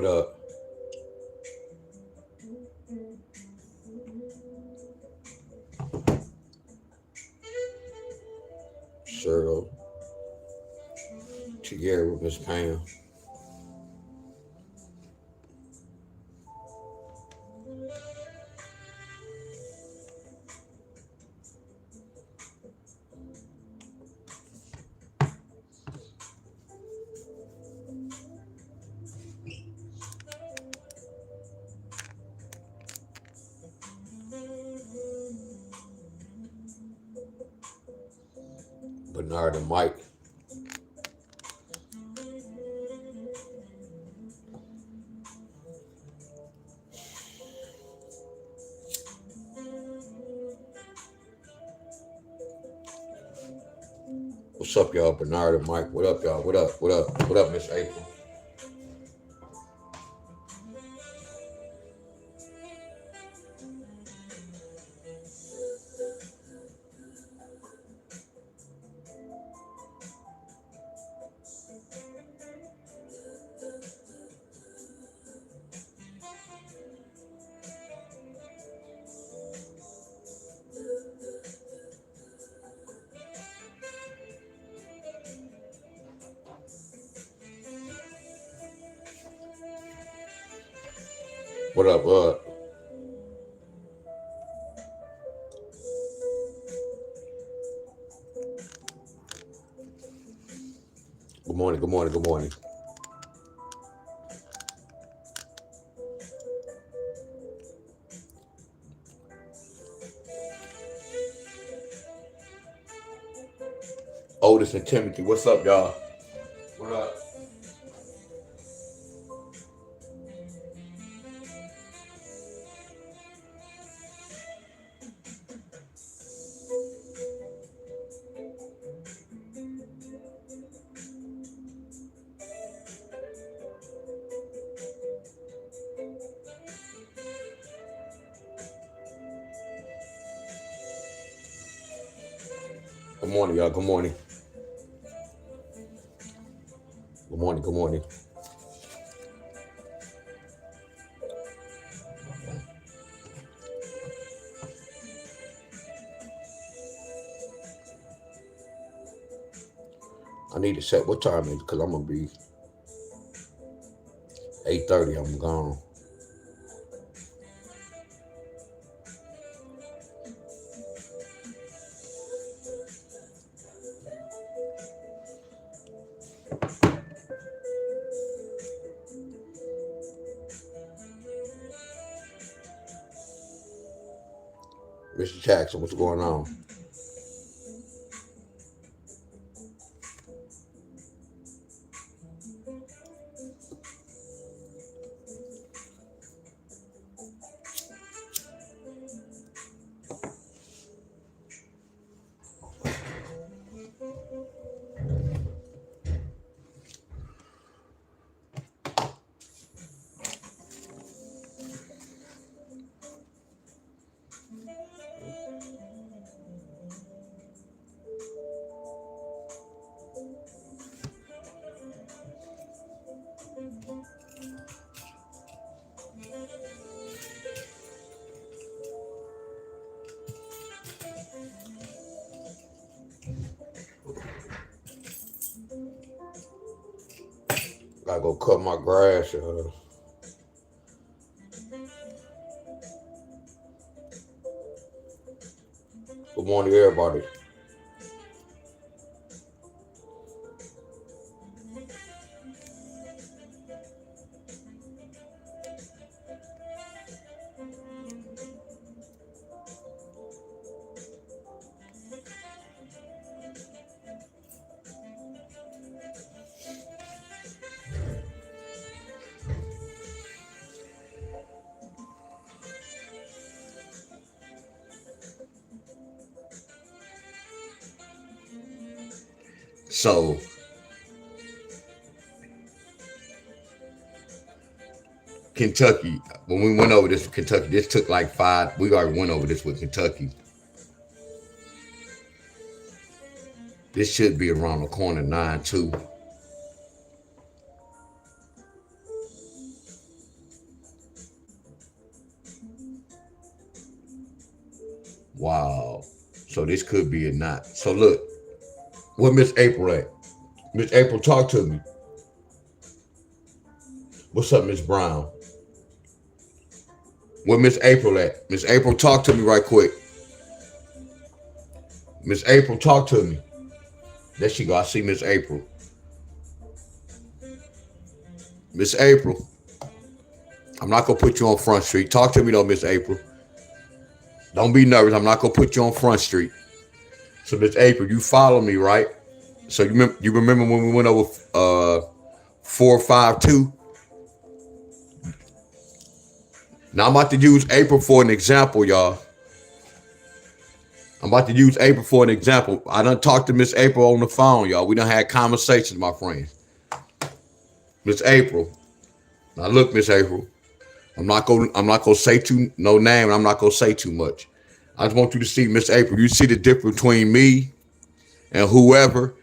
What up? Cheryl. Together with Miss Pam. Bernard and Mike. What's up, y'all? Bernard and Mike. What up, y'all? What up? What up? What up, Miss April? What up? What up? Good morning. Good morning. Good morning. Otis and Timothy. What's up, y'all? What up? Good morning, y'all. Good morning. Good morning. Good morning. I need to set what time it is because I'm gonna be 8:30. I'm gone. Mr. Jackson, what's going on? Gotta go cut my grass. Good morning, everybody. So, Kentucky, when we went over this with Kentucky, this took like 5. We already went over this with Kentucky. This should be around the corner 9-2. Wow. So this could be a not. So look, where Miss April at? Miss April, talk to me. What's up, Miss Brown? Where Miss April at? Miss April, talk to me right quick. Miss April, talk to me. There she go. I see Miss April. Miss April, I'm not gonna put you on Front Street. Talk to me though, Miss April. Don't be nervous. I'm not gonna put you on Front Street. So Miss April, you follow me, right? So you remember when we went over 452? Now I'm about to use April for an example, y'all. I'm about to use April for an example. I done talked to Miss April on the phone, y'all. We done had conversations, my friends. Miss April. Now look, Miss April. I'm not gonna say no name, and I'm not gonna say too much. I just want you to see, Miss April. You see the difference between me and whoever.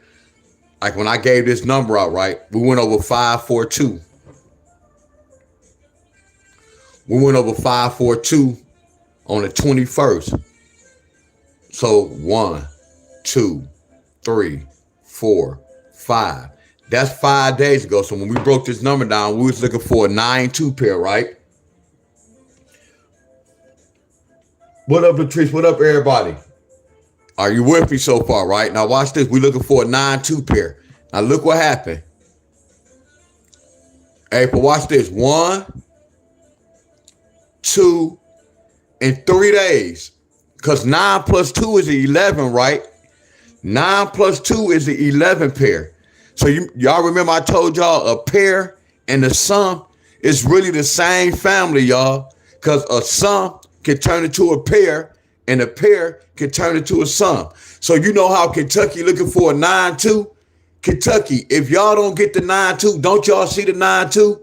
Like when I gave this number out, right? We went over 542. We went over 542 on the 21st. So 1, 2, 3, 4, 5. That's 5 days ago. So when we broke this number down, we was looking for a 9-2 pair, right? What up, Latrice? What up, everybody? Are you with me so far, right? Now watch this. We're looking for a 9-2 pair. Now look what happened. April, watch this. 1, 2, in 3 days. Because 9 plus 2 is 11, right? 9 plus 2 is the 11 pair. So y'all remember I told y'all a pair and a sum is really the same family, y'all. Because a sum can turn into a pair and a pair can turn into a sum. So you know how Kentucky looking for a 9-2? Kentucky, if y'all don't get the 9-2, don't y'all see the 9-2?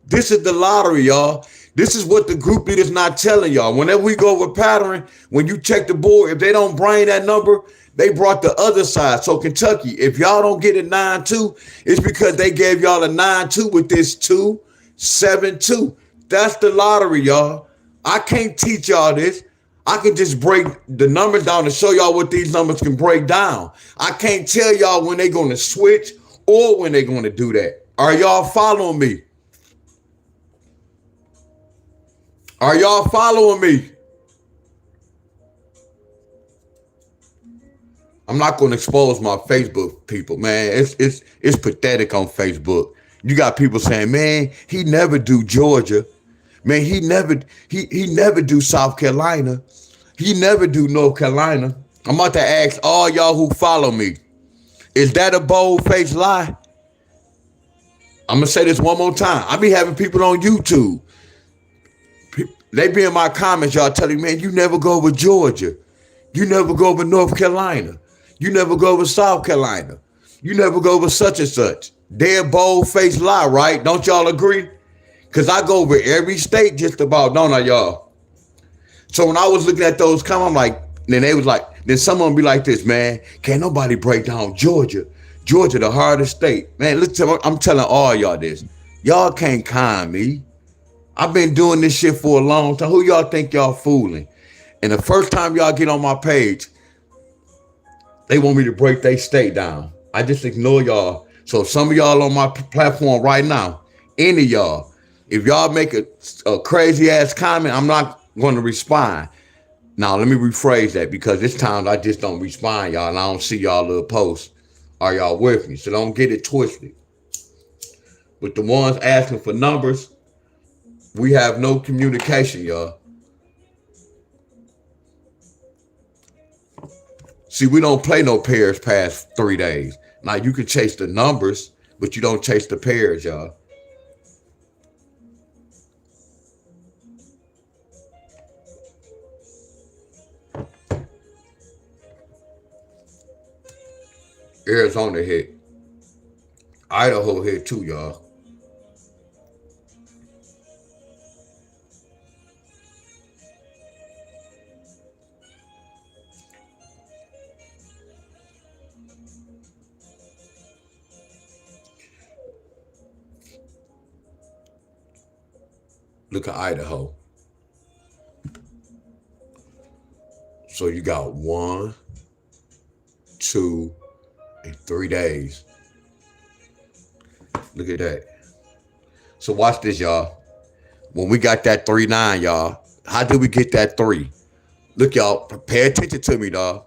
This is the lottery, y'all. This is what the group leader's not telling y'all. Whenever we go over pattern, when you check the board, if they don't bring that number, they brought the other side. So Kentucky, if y'all don't get a 9-2, it's because they gave y'all a 9-2 with this 2-7-2. That's the lottery, y'all. I can't teach y'all this. I can just break the numbers down and show y'all what these numbers can break down. I can't tell y'all when they're going to switch or when they're going to do that. Are y'all following me? Are y'all following me? I'm not going to expose my Facebook people, man. It's pathetic on Facebook. You got people saying, man, he never do Georgia. Man, he never do South Carolina. He never do North Carolina. I'm about to ask all y'all who follow me, is that a bold-faced lie? I'm going to say this one more time. I be having people on YouTube. They be in my comments, y'all telling me, man, you never go over Georgia. You never go over North Carolina. You never go over South Carolina. You never go over such and such. They're bold-faced lie, right? Don't y'all agree? Because I go over every state just about, don't I, y'all? So when I was looking at those comments, I'm like, then they was like, then someone be like this, man, can't nobody break down Georgia. Georgia, the hardest state. Man, listen, I'm telling all y'all this. Y'all can't con me. I've been doing this shit for a long time. Who y'all think y'all fooling? And the first time y'all get on my page, they want me to break their state down. I just ignore y'all. So some of y'all on my platform right now, any of y'all, if y'all make a crazy ass comment, I'm not going to respond. Now, let me rephrase that because this time I just don't respond, y'all, and I don't see y'all little posts. Are y'all with me? So don't get it twisted. But the ones asking for numbers, we have no communication, y'all. See, we don't play no pairs past 3 days. Now, you can chase the numbers, but you don't chase the pairs, y'all. Arizona hit. Idaho hit too, y'all. Look at Idaho. So you got 1, 2, and 3 days. Look at that. So watch this, y'all. When we got that 3-9, y'all, how did we get that 3? Look, y'all, pay attention to me, dog.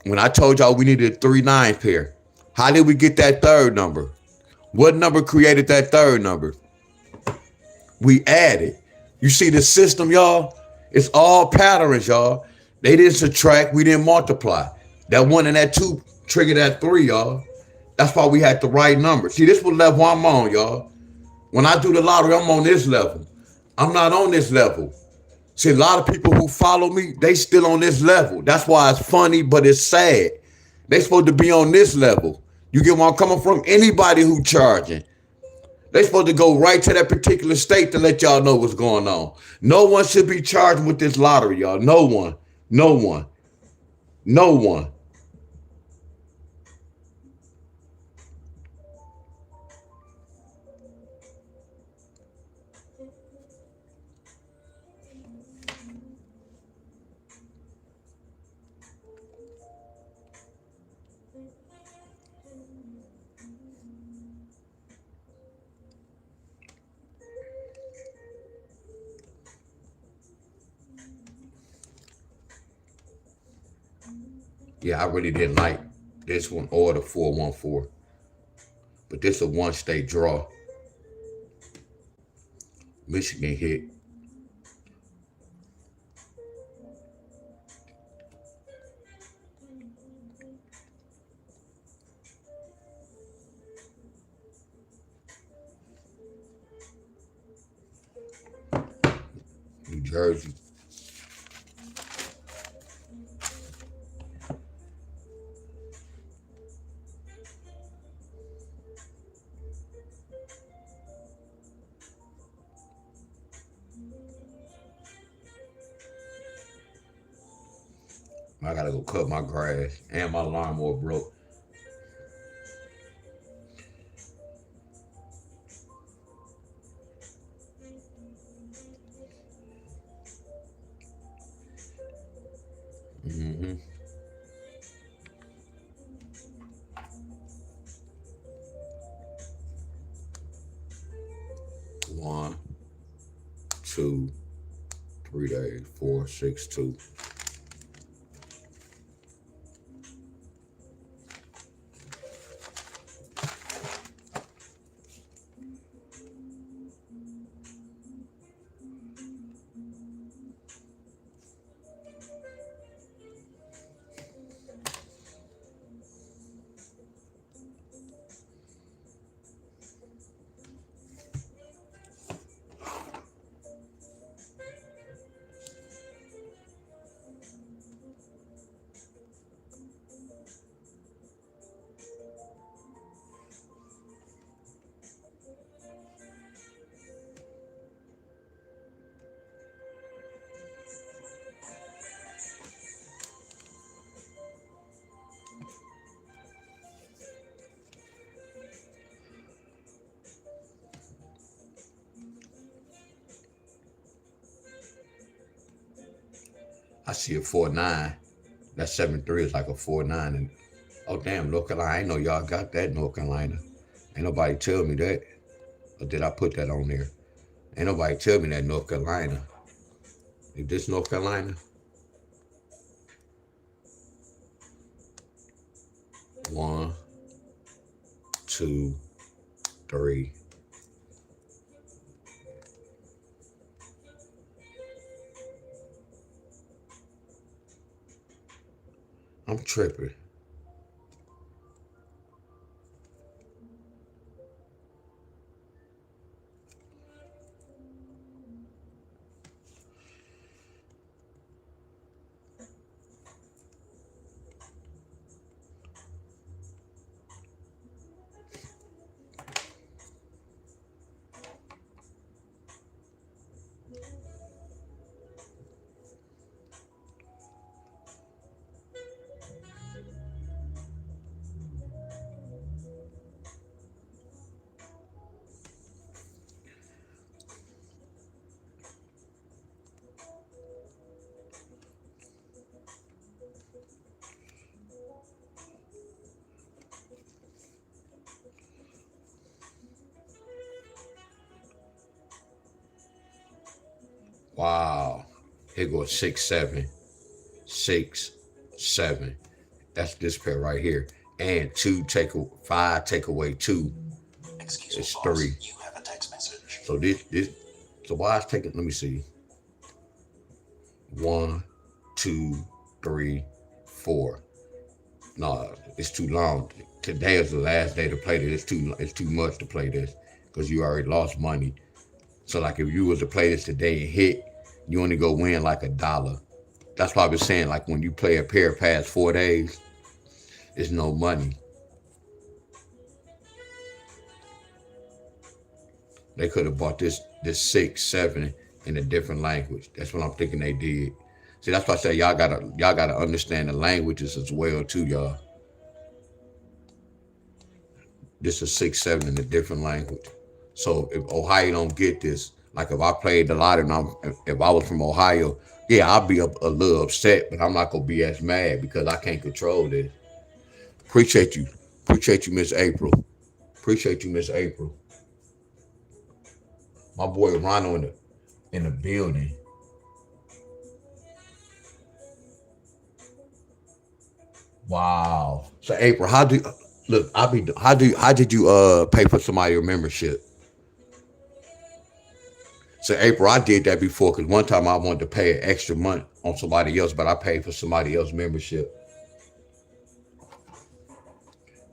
When I told y'all we needed a 3-9 pair, how did we get that third number? What number created that third number? We added. You see the system, y'all? It's all patterns, y'all. They didn't subtract, we didn't multiply. That 1 and that 2 triggered that 3, y'all. That's why we had the right number. See, this was level I'm on, y'all. When I do the lottery, I'm on this level. I'm not on this level. See, a lot of people who follow me, they still on this level. That's why it's funny, but it's sad. They supposed to be on this level. You get where I'm coming from? Anybody who charging, they supposed to go right to that particular state to let y'all know what's going on. No one should be charged with this lottery, y'all. No one. No one. No one. Yeah, I really didn't like this one or the 414. But this is a one-state draw. Michigan hit. New Jersey. I gotta go cut my grass and my lawnmower broke. Mm-hmm. 1, 2, 3 days, 4, 6, 2. I see a 4-9. That 7-3 is like a 4-9. And oh damn, North Carolina. I ain't know y'all got that, North Carolina. Ain't nobody tell me that. Or did I put that on there? Ain't nobody tell me that, North Carolina. Is this North Carolina? 1, 2, 3. I'm tripping. Wow. Here goes 6, 7, 6, 7. That's this pair right here. And 2 take 5 take away 2. It's 3. You have a text message. So this so why is taking, let me see. 1, 2, 3, 4. No, it's too long. Today is the last day to play this. It's too much to play this because you already lost money. So like if you was to play this today and hit, you only go win like $1. That's why I was saying like when you play a pair past 4 days, it's no money. They could have bought this 6, 7 in a different language. That's what I'm thinking they did. See, that's why I say y'all gotta understand the languages as well too, y'all. This is 6, 7 in a different language. So if Ohio don't get this, like if I played a lot and if I was from Ohio, yeah, I'll be a little upset, but I'm not gonna be as mad because I can't control this. Appreciate you, Miss April. Appreciate you, Miss April. My boy Ronald in the building. Wow. So April, how did you pay for somebody's membership? So April, I did that before because one time I wanted to pay an extra month on somebody else, but I paid for somebody else's membership.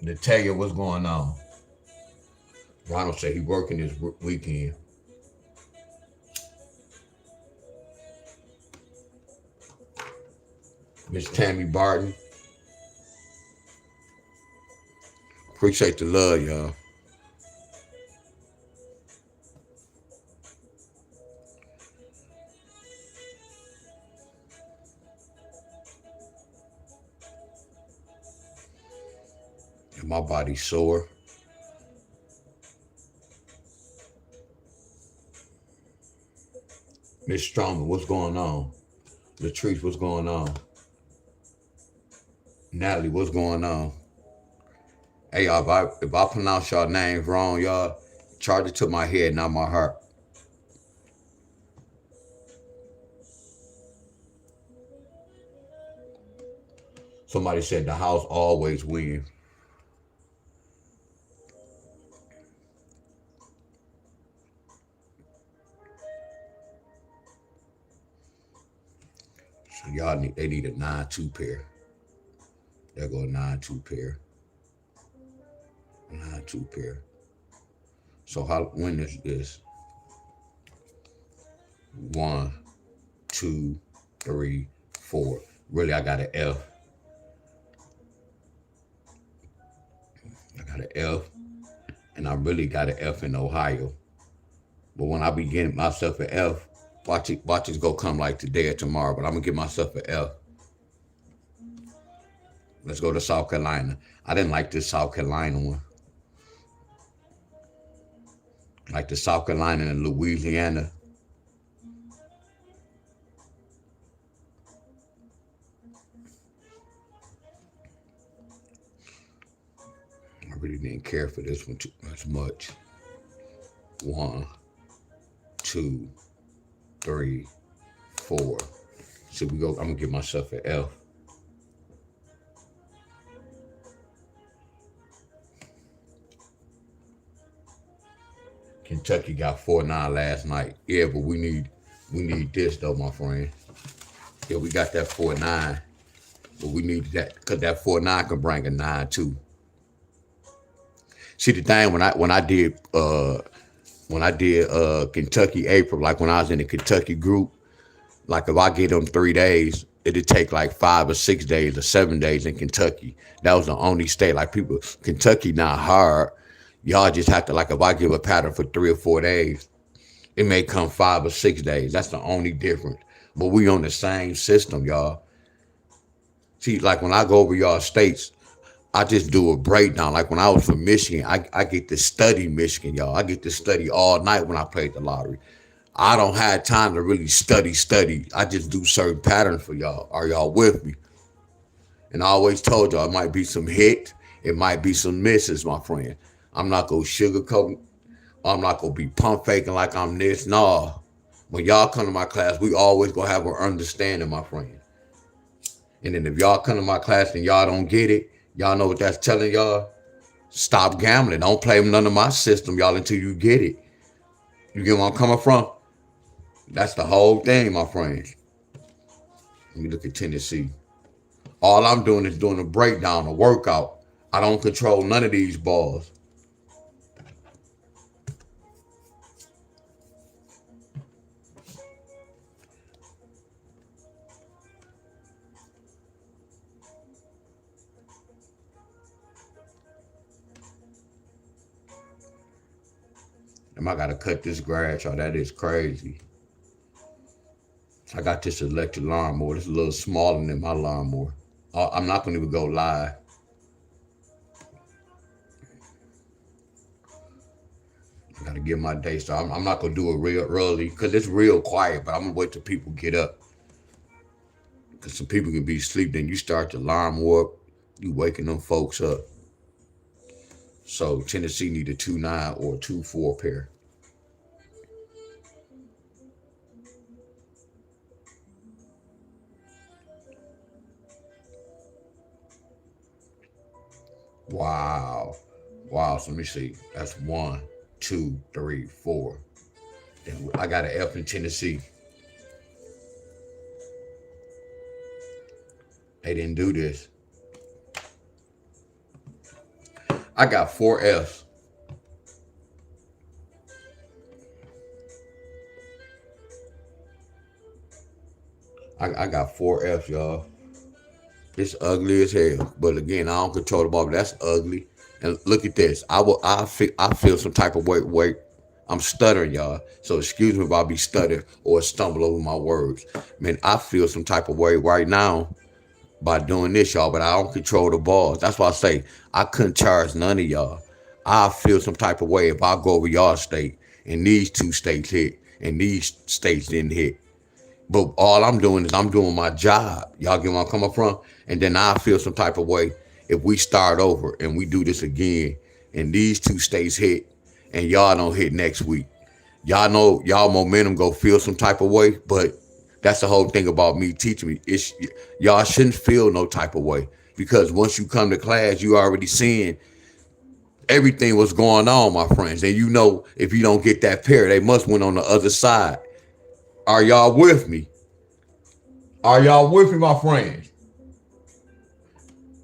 To tell you what's going on. Ronald said he working this weekend. Miss Tammy Barton. Appreciate the love, y'all. My body's sore. Miss Stroman, what's going on? Latrice, what's going on? Natalie, what's going on? Hey, y'all, if I pronounce y'all names wrong, y'all, charge it to my head, not my heart. Somebody said the house always wins. So they need a 9-2 pair. There go a 9-2 pair. 9-2 pair. So when is this? 1, 2, 3, 4. Really, I got an F. I got an F, and I really got an F in Ohio. But when I be getting myself an F, watch it go come like today or tomorrow. But I'm gonna give myself an F. Let's go to South Carolina. I didn't like this South Carolina one. Like the South Carolina and Louisiana. I really didn't care for this one too much. 1, 2, 3, 4. So we go. I'm gonna give myself an F. Kentucky got 4-9 last night. Yeah, but we need this though, my friend. Yeah, we got that 4-9, but we need that because that 4-9 can bring a 9-2. See the thing when I did Kentucky April, like when I was in the Kentucky group, like if I get them 3 days, it'd take like 5 or 6 days or 7 days in Kentucky. That was the only state. Like people, Kentucky not hard. Y'all just have to, like if I give a pattern for 3 or 4 days, it may come 5 or 6 days. That's the only difference. But we on the same system, y'all. See, like when I go over y'all states, I just do a breakdown. Like when I was from Michigan, I get to study Michigan, y'all. I get to study all night when I played the lottery. I don't have time to really study. I just do certain patterns for y'all. Are y'all with me? And I always told y'all it might be some hit, it might be some misses, my friend. I'm not gonna sugarcoat. I'm not gonna be pump faking like I'm this. No, When y'all come to my class, we always gonna have an understanding, my friend. And then if y'all come to my class and y'all don't get it, y'all know what that's telling y'all? Stop gambling. Don't play with none of my system, y'all, until you get it. You get where I'm coming from? That's the whole thing, my friends. Let me look at Tennessee. All I'm doing is doing a breakdown, a workout. I don't control none of these balls. I gotta cut this grass, y'all. That is crazy. I got this electric lawnmower. It's a little smaller than my lawnmower. I'm not gonna even go live. I gotta get my day started. I'm not gonna do it real early because it's real quiet, but I'm gonna wait till people get up. Because some people can be asleep, then you start the lawnmower up, you waking them folks up. So Tennessee need a 2.9 or a 2.4 pair. Wow. So let me see. That's 1, 2, 3, 4. Then I got an F in Tennessee. They didn't do this. I got 4 Fs. I got 4 Fs, y'all. It's ugly as hell. But again, I don't control the ball, but that's ugly. And look at this. I feel some type of weight. I'm stuttering, y'all. So excuse me if I be stuttering or stumble over my words. Man, I feel some type of way right now by doing this, y'all, but I don't control the balls. That's why I say I couldn't charge none of y'all. I feel some type of way if I go over y'all state and these 2 states hit and these states didn't hit. But all I'm doing is I'm doing my job. Y'all get where I'm coming from? And then I feel some type of way if we start over and we do this again and these 2 states hit and y'all don't hit next week. Y'all know y'all momentum go feel some type of way, but that's the whole thing about me teaching me. Y'all shouldn't feel no type of way because once you come to class, you already seeing everything what's going on, my friends. And you know if you don't get that pair, they must win on the other side. Are y'all with me? Are y'all with me, my friends?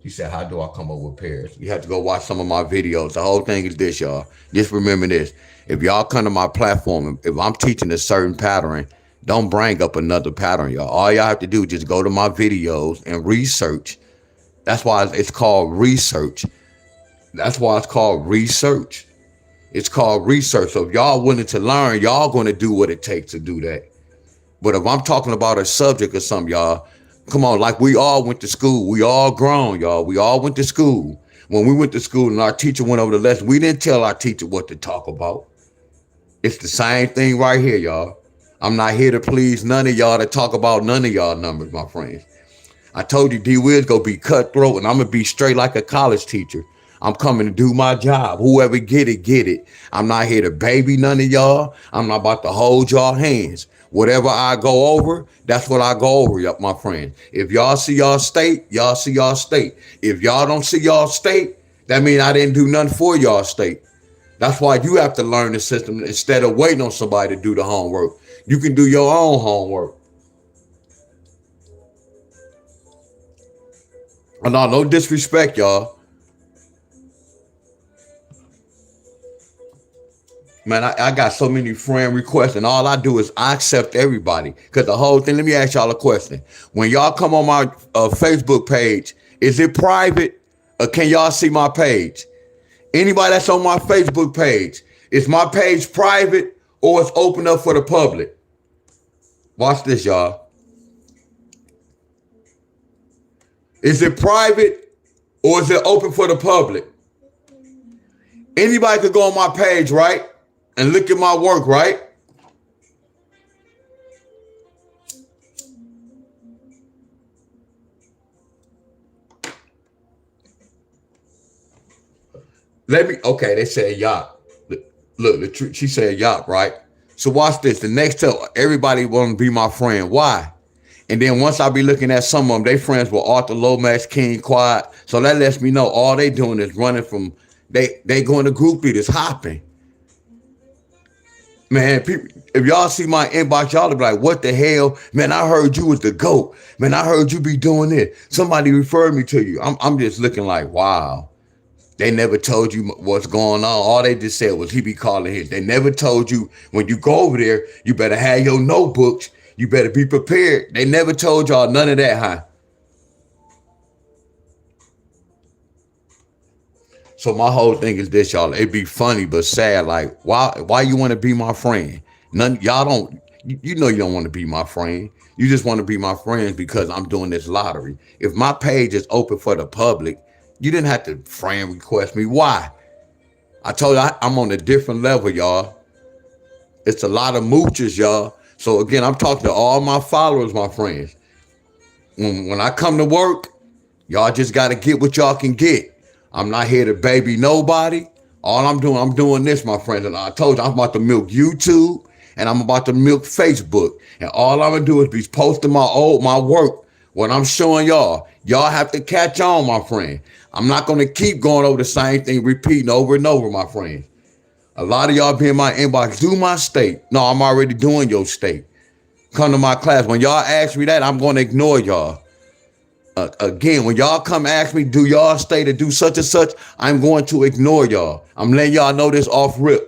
He said, how do I come up with pairs? You have to go watch some of my videos. The whole thing is this, y'all. Just remember this. If y'all come to my platform, if I'm teaching a certain pattern, don't bring up another pattern, y'all. All y'all have to do is just go to my videos and research. That's why it's called research. That's why it's called research. It's called research. So if y'all willing to learn, y'all going to do what it takes to do that. But if I'm talking about a subject or something, y'all, come on, like we all went to school. We all grown, y'all. We all went to school. When we went to school and our teacher went over the lesson, we didn't tell our teacher what to talk about. It's the same thing right here, y'all. I'm not here to please none of y'all to talk about none of y'all numbers, my friends. I told you D-Will's gonna be cutthroat and I'm gonna be straight like a college teacher. I'm coming to do my job. Whoever get it, get it. I'm not here to baby none of y'all. I'm not about to hold y'all hands. Whatever I go over, that's what I go over, my friends. If y'all see y'all state, y'all see y'all state. If y'all don't see y'all state, that means I didn't do nothing for y'all state. That's why you have to learn the system instead of waiting on somebody to do the homework. You can do your own homework. Oh, no disrespect, y'all. Man, I got so many friend requests, and all I do is I accept everybody. Because the whole thing, let me ask y'all a question. When y'all come on my Facebook page, is it private or can y'all see my page? Anybody that's on my Facebook page, is my page private or it's open up for the public? Watch this, y'all. Is it private or is it open for the public? Anybody could go on my page, right? And look at my work, right? Okay, they said yacht. Look, she said yacht, right? So watch this. The next tell everybody want to be my friend. Why? And then once I be looking at some of them, they friends with Arthur Lomax, King Quiet. So that lets me know all they doing is running from they going to group leaders hopping. Man, people, if y'all see my inbox, y'all be like, what the hell? Man, I heard you was the GOAT. Man, I heard you be doing it. Somebody referred me to you. I'm just looking like, wow. They never told you what's going on. All they just said was he be calling his. They never told you when you go over there, you better have your notebooks. You better be prepared. They never told y'all none of that, huh? So my whole thing is this, y'all. It be funny but sad. Like, why you want to be my friend? None y'all don't. You know you don't want to be my friend. You just want to be my friends because I'm doing this lottery. If my page is open for the public, you didn't have to friend request me. Why? I told you I'm on a different level, y'all. It's a lot of mooches, y'all. So again, I'm talking to all my followers, my friends. When I come to work, y'all just got to get what y'all can get. I'm not here to baby nobody. All I'm doing this, my friends. And I told you, I'm about to milk YouTube and I'm about to milk Facebook. And all I'm going to do is be posting my work. What I'm showing y'all. Y'all have to catch on, my friend. I'm not going to keep going over the same thing, repeating over and over, my friends. A lot of y'all be in my inbox, do my state. No, I'm already doing your state. Come to my class. When y'all ask me that, I'm going to ignore y'all. Again, when y'all come ask me, do y'all state or do such and such, I'm going to ignore y'all. I'm letting y'all know this off rip.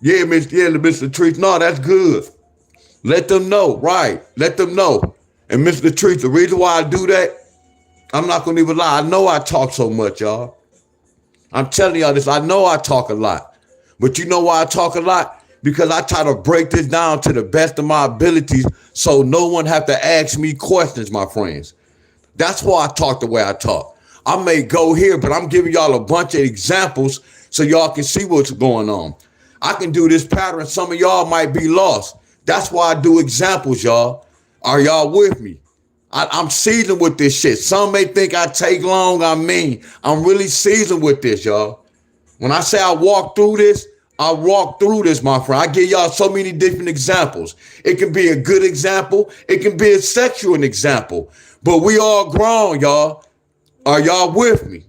Yeah, Mr. Trees. No, that's good. Let them know, right? Let them know. And Mr. Trees, the reason why I do that, I'm not going to even lie. I know I talk so much, y'all. I'm telling y'all this. I know I talk a lot. But you know why I talk a lot? Because I try to break this down to the best of my abilities so no one have to ask me questions, my friends. That's why I talk the way I talk. I may go here, but I'm giving y'all a bunch of examples so y'all can see what's going on. I can do this pattern. Some of y'all might be lost. That's why I do examples, y'all. Are y'all with me? I'm seasoned with this shit. Some may think I take long. I'm really seasoned with this, y'all. When I say I walk through this, my friend. I give y'all so many different examples. It can be a good example. It can be a sexual example. But we all grown, y'all. Are y'all with me?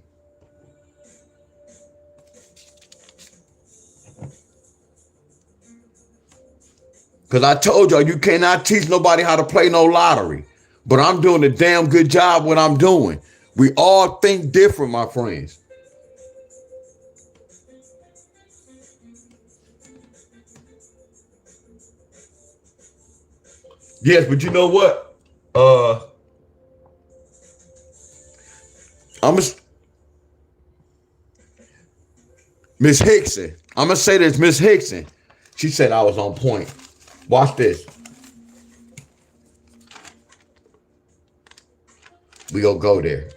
Because I told y'all you cannot teach nobody how to play no lottery. But I'm doing a damn good job what I'm doing. We all think different, my friends. Yes, but you know what? I'm a, Miss Hickson. I'm gonna say this, Miss Hickson. She said I was on point. Watch this. We gonna go there.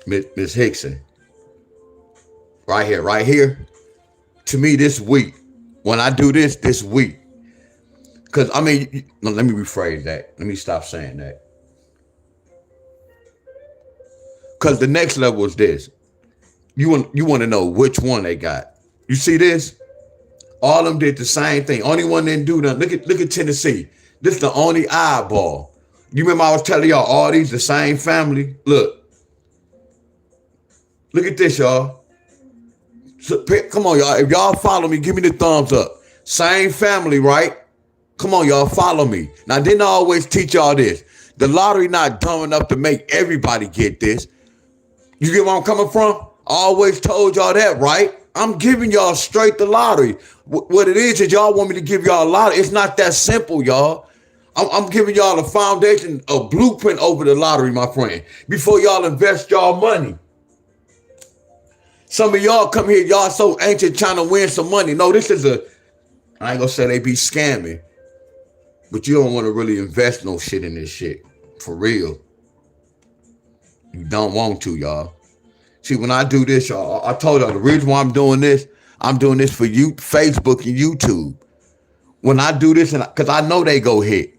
Miss Hickson. Right here. To me, this week, when I do this week, because I mean, no, let me rephrase that. Let me stop saying that. Because the next level is this. You want to know which one they got. You see this? All of them did the same thing. Only one didn't do nothing. Look at Tennessee. This is the only eyeball. You remember I was telling y'all all these the same family? Look at this, y'all. So, come on, y'all. If y'all follow me, give me the thumbs up. Same family, right? Come on, y'all, follow me. Now, didn't I always teach y'all this? The lottery not dumb enough to make everybody get this. You get where I'm coming from? I always told y'all that, right? I'm giving y'all straight the lottery. What it is y'all want me to give y'all a lottery. It's not that simple, y'all. I'm giving y'all a foundation, a blueprint over the lottery, my friend, before y'all invest y'all money. Some of y'all come here, y'all so anxious trying to win some money. No, this is I ain't gonna say they be scamming, but you don't want to really invest no shit in this shit. For real. You don't want to, y'all. See, when I do this, y'all, I told y'all the reason why I'm doing this for you, Facebook and YouTube. When I do this, and because I know they go hit,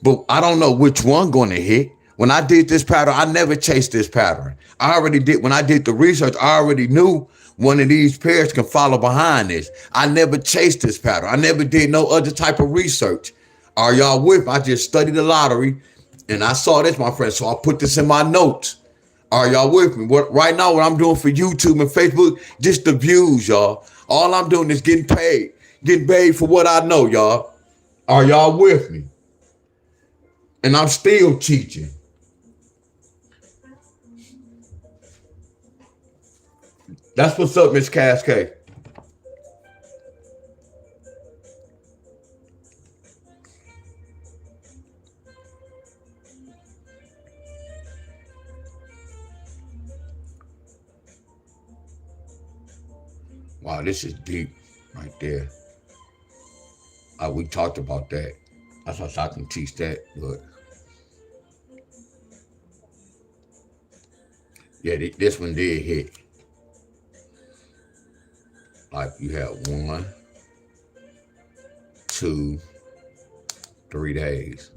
but I don't know which one going to hit. When I did this pattern, I never chased this pattern. I already did, when I did the research, I already knew one of these pairs can follow behind this. I never chased this pattern. I never did no other type of research. Are y'all with me? I just studied the lottery and I saw this, my friend. So I put this in my notes. Are y'all with me? Right now, what I'm doing for YouTube and Facebook, just the views, y'all. All I'm doing is getting paid for what I know, y'all. Are y'all with me? And I'm still teaching. That's what's up, Miss Cascade. Wow, this is deep right there. We talked about that. That's why I can teach that. But yeah, this one did hit. Like you had 1, 2, 3 days.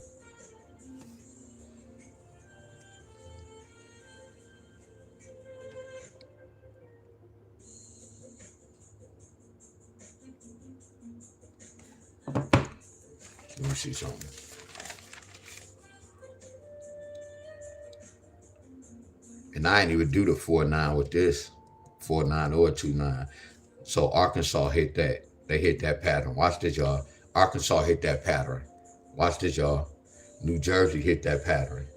Let me see something. And I ain't even do the 4-9 with this. 4-9 or 2-9. So Arkansas hit that. They hit that pattern. Watch this, y'all. Arkansas hit that pattern. Watch this, y'all. New Jersey hit that pattern.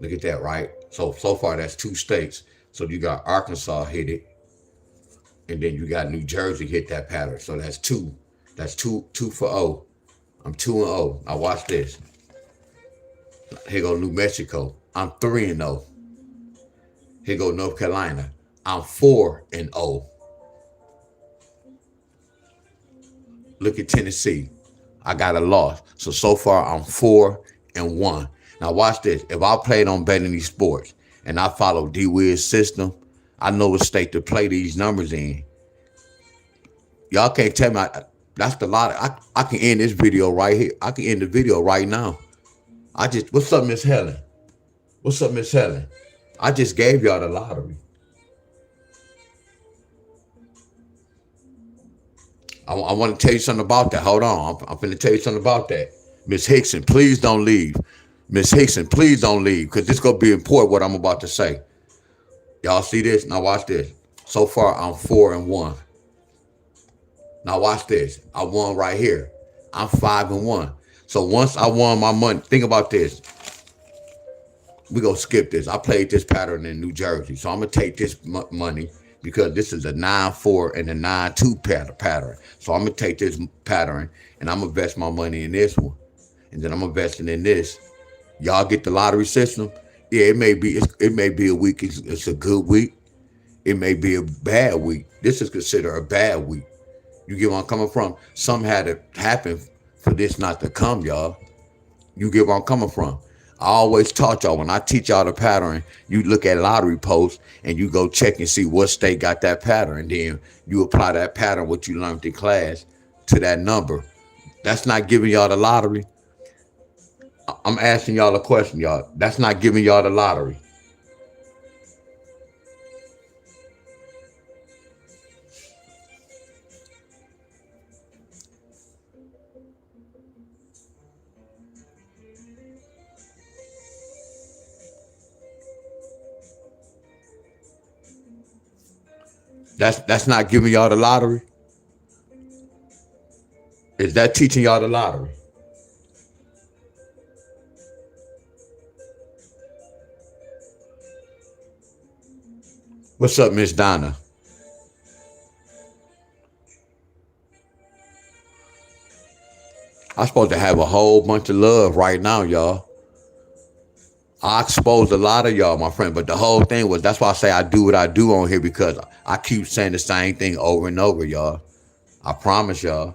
Look at that, right? So far, that's 2 states. So you got Arkansas hit it. And then you got New Jersey hit that pattern. So that's 2. That's 2 for 0. I'm 2-0. Now watch this. Here go New Mexico. I'm 3-0. Here go North Carolina. I'm 4-0. Look at Tennessee. I got a loss. So far I'm 4-1. Now watch this. If I played on betting these sports and I follow D-Wiz's system, I know what state to play these numbers in. Y'all can't tell me that's the lot. I can end this video right here. I can end the video right now. What's up, Miss Helen? What's up, Miss Helen? I just gave y'all the lottery. I want to tell you something about that. Hold on. I'm going to tell you something about that. Miss Hickson, please don't leave. Miss Hickson, please don't leave, because this is going to be important what I'm about to say. Y'all see this? Now watch this. So far, I'm 4-1. Now watch this. I won right here. I'm 5-1. So once I won my money, think about this. We're going to skip this. I played this pattern in New Jersey. So I'm going to take this money because this is a 9-4 and a 9-2 pattern. So I'm going to take this pattern and I'm going to invest my money in this one. And then I'm investing in this. Y'all get the lottery system? Yeah, it may be a week. It's a good week. It may be a bad week. This is considered a bad week. You get where I'm coming from? Something had to happen for this not to come, y'all. You get where I'm coming from? I always taught y'all, when I teach y'all the pattern, you look at lottery posts and you go check and see what state got that pattern. And then you apply that pattern, what you learned in class, to that number. That's not giving y'all the lottery. I'm asking y'all a question, y'all. That's not giving y'all the lottery. That's not giving y'all the lottery. Is that teaching y'all the lottery? What's up, Miss Donna? I'm supposed to have a whole bunch of love right now, y'all. I exposed a lot of y'all, my friend, but the whole thing was, that's why I say I do what I do on here, because I keep saying the same thing over and over, y'all. I promise y'all.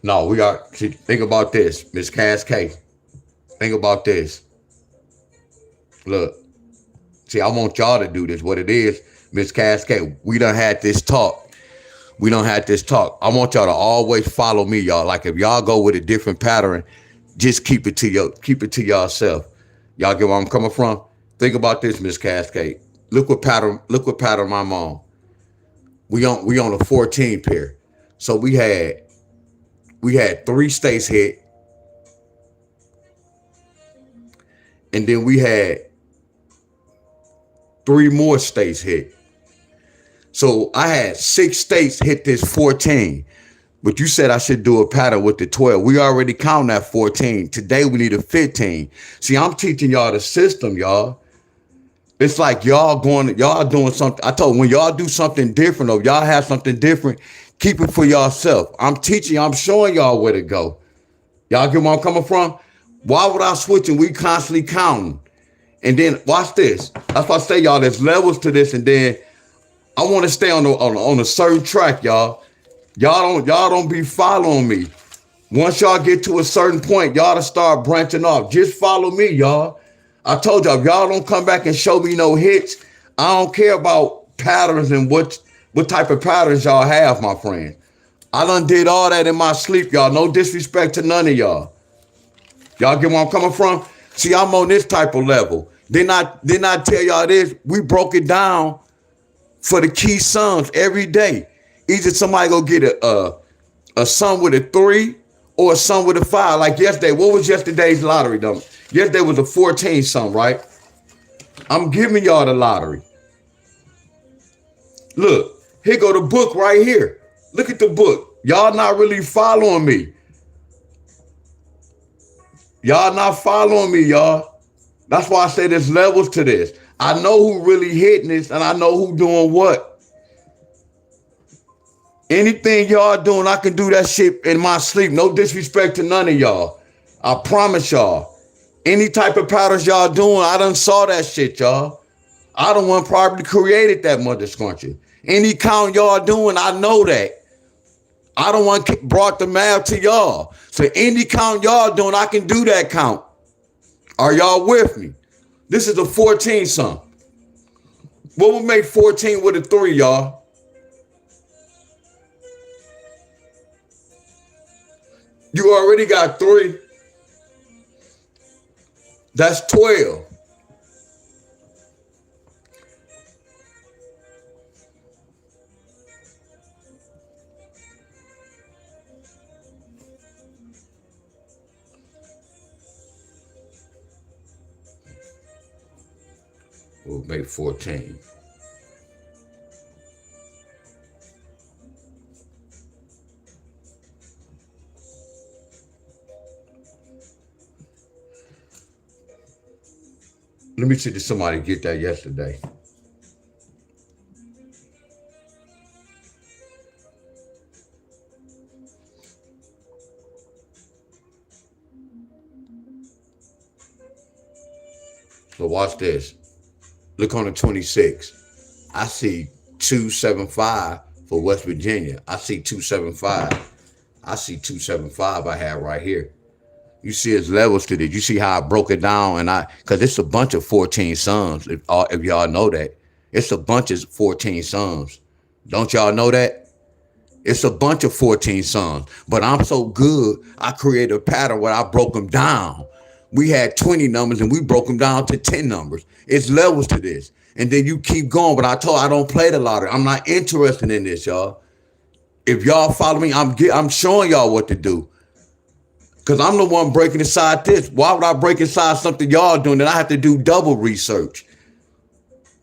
No, we are. See, think about this, Miss Cascade. Think about this. Look, see, I want y'all to do this. What it is, Miss Cascade, we done had this talk. We don't have this talk. I want y'all to always follow me, y'all. Like if y'all go with a different pattern, just keep it to yourself. Y'all get where I'm coming from? Think about this, Miss Cascade. Look what pattern I'm on. We on a 14 pair. So we had 3 states hit, and then we had 3 more states hit. So I had 6 states hit this 14. But you said I should do a pattern with the 12. We already count that 14. Today we need a 15. See, I'm teaching y'all the system, y'all. It's like y'all doing something. I told you, when y'all do something different or y'all have something different, keep it for yourself. I'm showing y'all where to go. Y'all get where I'm coming from? Why would I switch and we constantly counting? And then watch this. That's why I say, y'all, there's levels to this, and then I want to stay on a certain track, y'all. Y'all don't be following me. Once y'all get to a certain point, y'all to start branching off. Just follow me, y'all. I told y'all, if y'all don't come back and show me no hits, I don't care about patterns and what type of patterns y'all have, my friend. I done did all that in my sleep, y'all. No disrespect to none of y'all. Y'all get where I'm coming from? See, I'm on this type of level. Didn't I tell y'all this? We broke it down for the key sums every day. Either somebody go get a sum with a 3 or a sum with a 5. Like yesterday, what was yesterday's lottery number? Yesterday was a 14 sum, right? I'm giving y'all the lottery. Look, here go the book right here. Look at the book. Y'all not really following me. Y'all not following me, y'all. That's why I say there's levels to this. I know who really hitting this, and I know who doing what. Anything y'all doing, I can do that shit in my sleep. No disrespect to none of y'all. I promise y'all. Any type of patterns y'all doing, I done saw that shit, y'all. I the one probably created that mother scrunchie. Any count y'all doing, I know that. I the one brought the math to y'all. So any count y'all doing, I can do that count. Are y'all with me? This is a 14 sum. What would make 14 with a 3, y'all? You already got 3. That's 12. We'll make 14. Let me see, did somebody get that yesterday? So watch this. Look on the 26. I see 275 for West Virginia. I see 275. I see 275 I have right here. You see its levels to this. You see how I broke it down, because it's a bunch of 14 sums. If y'all know that, it's a bunch of 14 sums. Don't y'all know that? It's a bunch of 14 sums. But I'm so good, I created a pattern where I broke them down. We had 20 numbers and we broke them down to 10 numbers. It's levels to this. And then you keep going. But I don't play the lottery. I'm not interested in this, y'all. If y'all follow me, I'm showing y'all what to do. Because I'm the one breaking inside this. Why would I break inside something y'all doing that I have to do double research?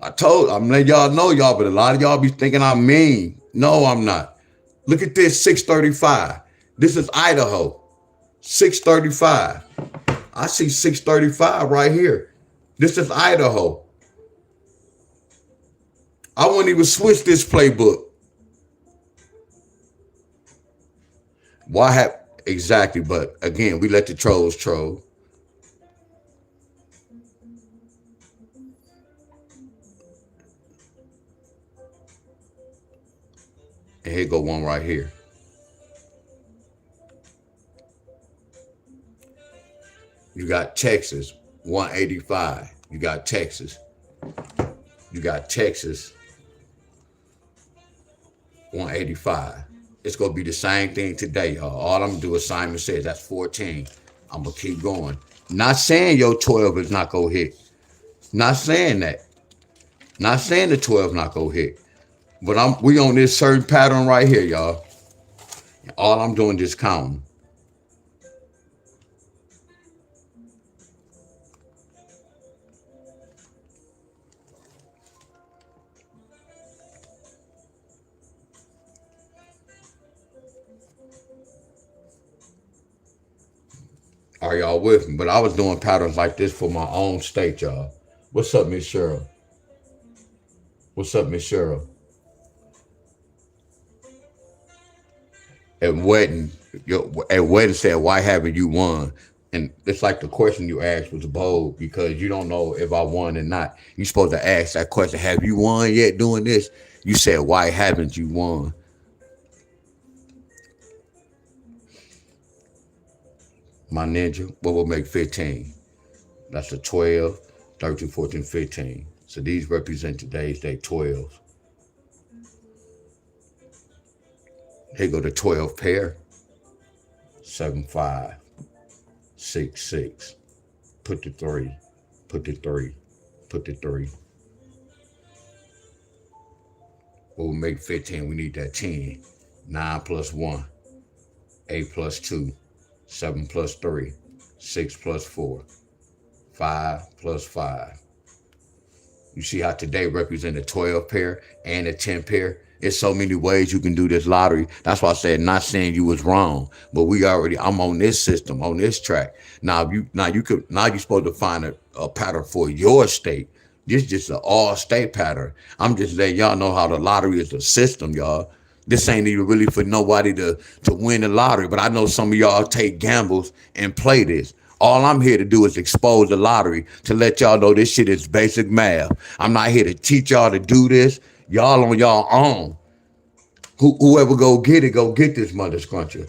I'm letting y'all know, y'all, but a lot of y'all be thinking I'm mean. No, I'm not. Look at this, 635. This is Idaho. 635. I see 635 right here. This is Idaho. I wouldn't even switch this playbook. Why have exactly? But again, we let the trolls troll. And here go one right here. You got Texas, 185. You got Texas. You got Texas, 185. It's going to be the same thing today, y'all. All I'm going to do is Simon says that's 14. I'm going to keep going. Not saying your 12 is not going to hit. Not saying that. Not saying the 12 not going to hit. But we on this certain pattern right here, y'all. All I'm doing is counting. Are y'all with me? But I was doing patterns like this for my own state, y'all. What's up, Miss Cheryl? What's up, Miss Cheryl? At wedding, said, why haven't you won? And it's like the question you asked was bold because you don't know if I won or not. You're supposed to ask that question, have you won yet doing this? You said, why haven't you won? My ninja, what will make 15? That's a 12, 13, 14, 15. So these represent today's day 12. Here go the 12 pair. 7, 5, 6, 6. Put the 3. Put the 3. Put the 3. What will make 15? We need that 10. 9 plus 1. 8 plus 2. 7 plus 3. 6 plus 4. 5 plus 5. You see how today represents a 12 pair and a 10 pair? It's so many ways you can do this lottery. That's why I said not saying you was wrong, but I'm on this system, on this track. Now you're supposed to find a pattern for your state. This is just an all state pattern. I'm just letting y'all know how the lottery is a system, y'all. This ain't even really for nobody to win the lottery, but I know some of y'all take gambles and play this. All I'm here to do is expose the lottery to let y'all know this shit is basic math. I'm not here to teach y'all to do this. Y'all on y'all own. Whoever go get this mother scruncher.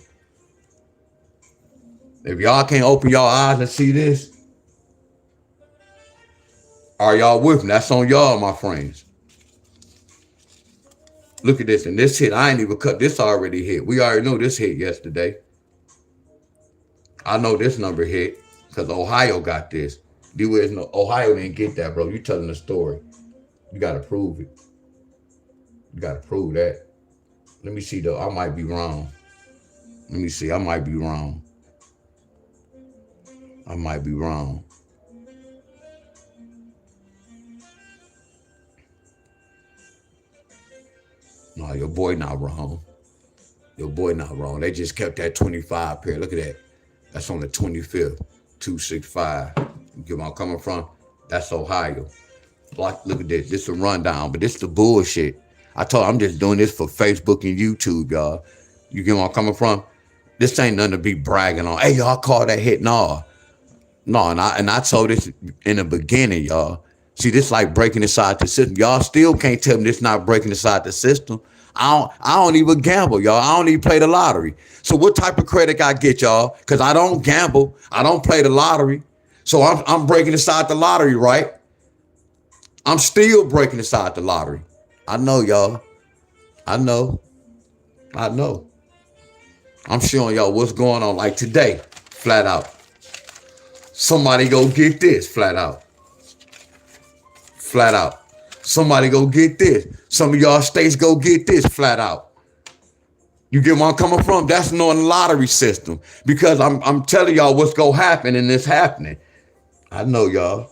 If y'all can't open y'all eyes and see this, are y'all with me? That's on y'all, my friends. Look at this, and this hit, I ain't even cut, this already hit. We already know this hit yesterday. I know this number hit because Ohio got this. Ohio didn't get that, bro. You telling the story. You got to prove it. You got to prove that. Let me see, though. I might be wrong. Let me see. I might be wrong. I might be wrong. No, your boy not wrong. Your boy not wrong. They just kept that 25 pair. Look at that. That's on the 25th. 265. You get where I'm coming from? That's Ohio. Look at this. This is a rundown, but this is the bullshit. I told you, I'm just doing this for Facebook and YouTube, y'all. You get where I'm coming from? This ain't nothing to be bragging on. Hey, y'all call that hit? No, and I told this in the beginning, y'all. See, this like breaking inside the system. Y'all still can't tell me this not breaking inside the system. I don't even gamble, y'all. I don't even play the lottery. So what type of credit I get, y'all? Because I don't gamble. I don't play the lottery. So I'm breaking inside the lottery, right? I'm still breaking inside the lottery. I know, y'all. I know. I'm showing y'all what's going on. Like today, flat out. Somebody go get this, flat out. Flat out. Somebody go get this. Some of y'all states go get this, flat out. You get where I'm coming from? That's knowing the lottery system. Because I'm telling y'all what's going to happen and it's happening. I know, y'all.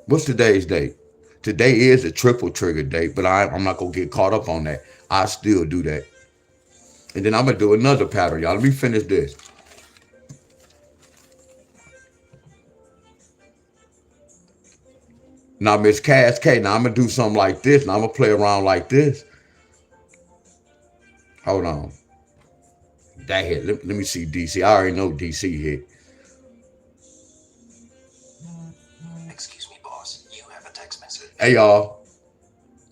What's today's date? Today is a triple trigger date, but I'm not going to get caught up on that. I still do that. And then I'm going to do another pattern, y'all. Let me finish this. Now, Miss Cascade, now I'm going to do something like this. Now I'm going to play around like this. Hold on. That hit. Let me see DC. I already know DC hit. Excuse me, boss. You have a text message. Hey, y'all.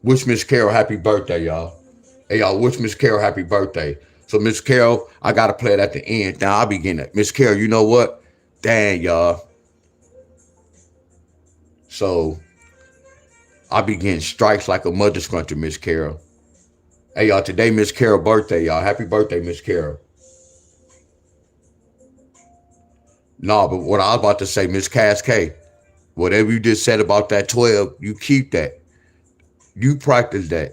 Wish Miss Carol happy birthday, y'all. Hey, y'all. Wish Miss Carol happy birthday. So, Miss Carol, I got to play it at the end. Now, I'll begin it. Miss Carol, you know what? Dang, y'all. So, I be getting strikes like a mother scruncher, Miss Carol. Hey, y'all, today Miss Carol birthday, y'all. Happy birthday, Miss Carol. No, but what I was about to say, Miss Cascade, whatever you just said about that 12, you keep that. You practice that.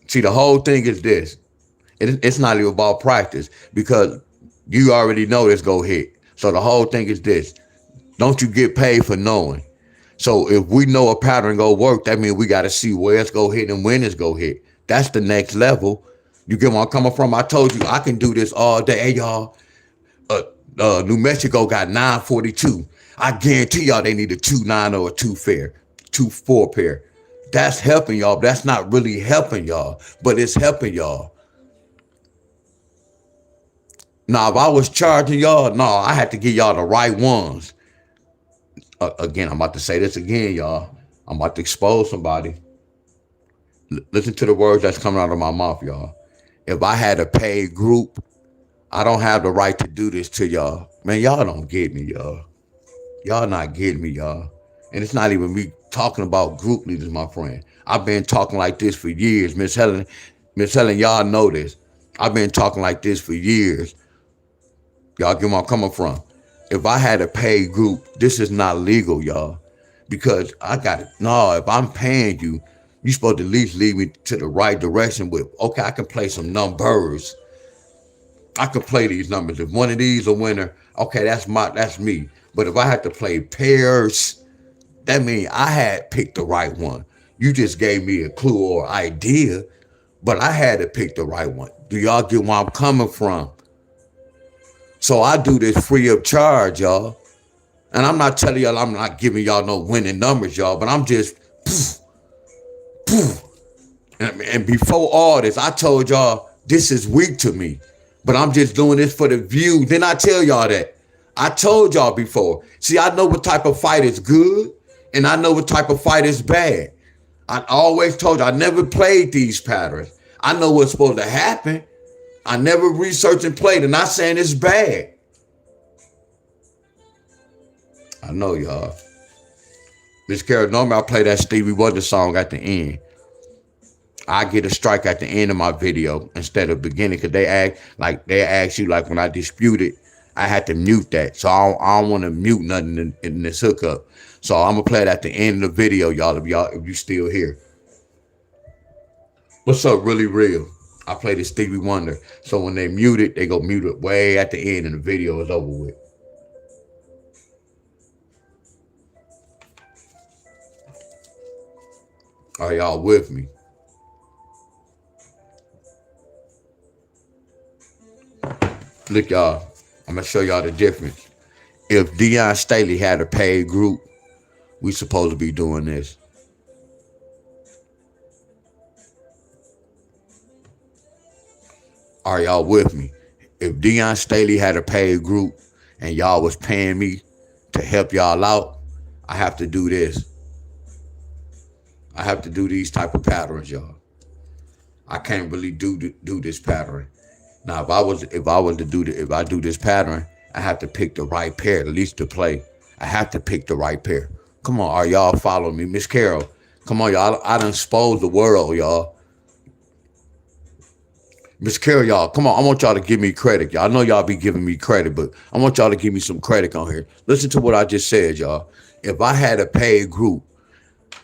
See, the whole thing is this. It's not even about practice because you already know this go hit. So the whole thing is this. Don't you get paid for knowing. So if we know a pattern go work, that means we got to see where it's go hit and when it's go hit. That's the next level. You get where I'm coming from? I told you I can do this all day. Hey, y'all, New Mexico got 942. I guarantee y'all they need a 2-9 or a 2-4 pair. That's helping y'all. That's not really helping y'all, but it's helping y'all. Now, if I was charging y'all, no, I had to give y'all the right ones. Again, I'm about to say this again, y'all. I'm about to expose somebody. Listen to the words that's coming out of my mouth, y'all. If I had a paid group, I don't have the right to do this to y'all. Man, y'all don't get me, y'all. Y'all not getting me, y'all. And it's not even me talking about group leaders, my friend. I've been talking like this for years. Miss Helen, y'all know this. I've been talking like this for years. Y'all get where I'm coming from. If I had a paid group, this is not legal, y'all. Because I got it. No, if I'm paying you, you're supposed to at least lead me to the right direction with, okay, I can play some numbers. I could play these numbers. If one of these a winner, okay, that's me. But if I had to play pairs, that means I had picked the right one. You just gave me a clue or idea, but I had to pick the right one. Do y'all get where I'm coming from? So I do this free of charge, y'all. And I'm not telling y'all, I'm not giving y'all no winning numbers, y'all, but I'm just poof, poof. And before all this, I told y'all this is weak to me, but I'm just doing this for the view. Then I tell y'all that. I told y'all before. See, I know what type of fight is good, and I know what type of fight is bad. I always told you, I never played these patterns. I know what's supposed to happen. I never researched and played it. Not saying it's bad. I know, y'all. Miss Carol, normally I play that Stevie Wonder song at the end. I get a strike at the end of my video instead of beginning because they ask you like when I disputed, I had to mute that. So I don't want to mute nothing in this hookup. So I'm gonna play it at the end of the video, y'all. If you still here. What's up, really real? I play the Stevie Wonder. So when they mute it, they go mute it way at the end and the video is over with. Are y'all with me? Look, y'all, I'm gonna show y'all the difference. If Deon Staley had a paid group, we supposed to be doing this. Are y'all with me? If Deon Staley had a paid group and y'all was paying me to help y'all out, I have to do this. I have to do these type of patterns, y'all. I can't really do this pattern. Now, if I do this pattern, I have to pick the right pair, at least to play. I have to pick the right pair. Come on, are y'all following me? Miss Carol, come on, y'all. I done exposed the world, y'all. Miss Carol, y'all, come on. I want y'all to give me credit, y'all. I know y'all be giving me credit, but I want y'all to give me some credit on here. Listen to what I just said, y'all. If I had a paid group,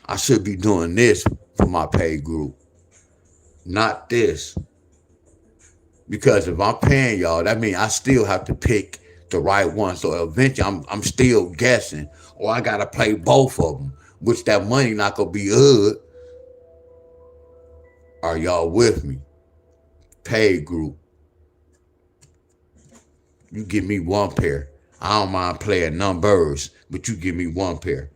I should be doing this for my paid group, not this. Because if I'm paying y'all, that means I still have to pick the right one. So eventually I'm still guessing, or I gotta play both of them, which that money not gonna be good. Are y'all with me? Paid group. You give me one pair. I don't mind playing numbers, but you give me one pair.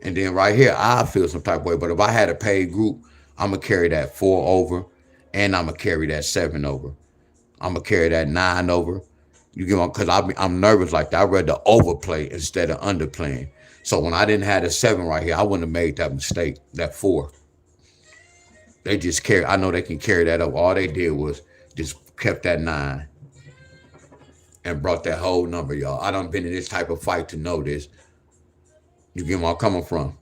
And then right here, I feel some type of way. But if I had a paid group, I'm gonna carry that 4 over, and I'm gonna carry that 7 over. I'm gonna carry that 9 over. You get on, because I'm nervous like that. I'd rather overplay instead of underplaying. So when I didn't have the 7 right here, I wouldn't have made that mistake, that 4. They just carry, I know they can carry that up. All they did was just kept that 9 and brought that whole number, y'all. I done been in this type of fight to know this. You get where I'm coming from.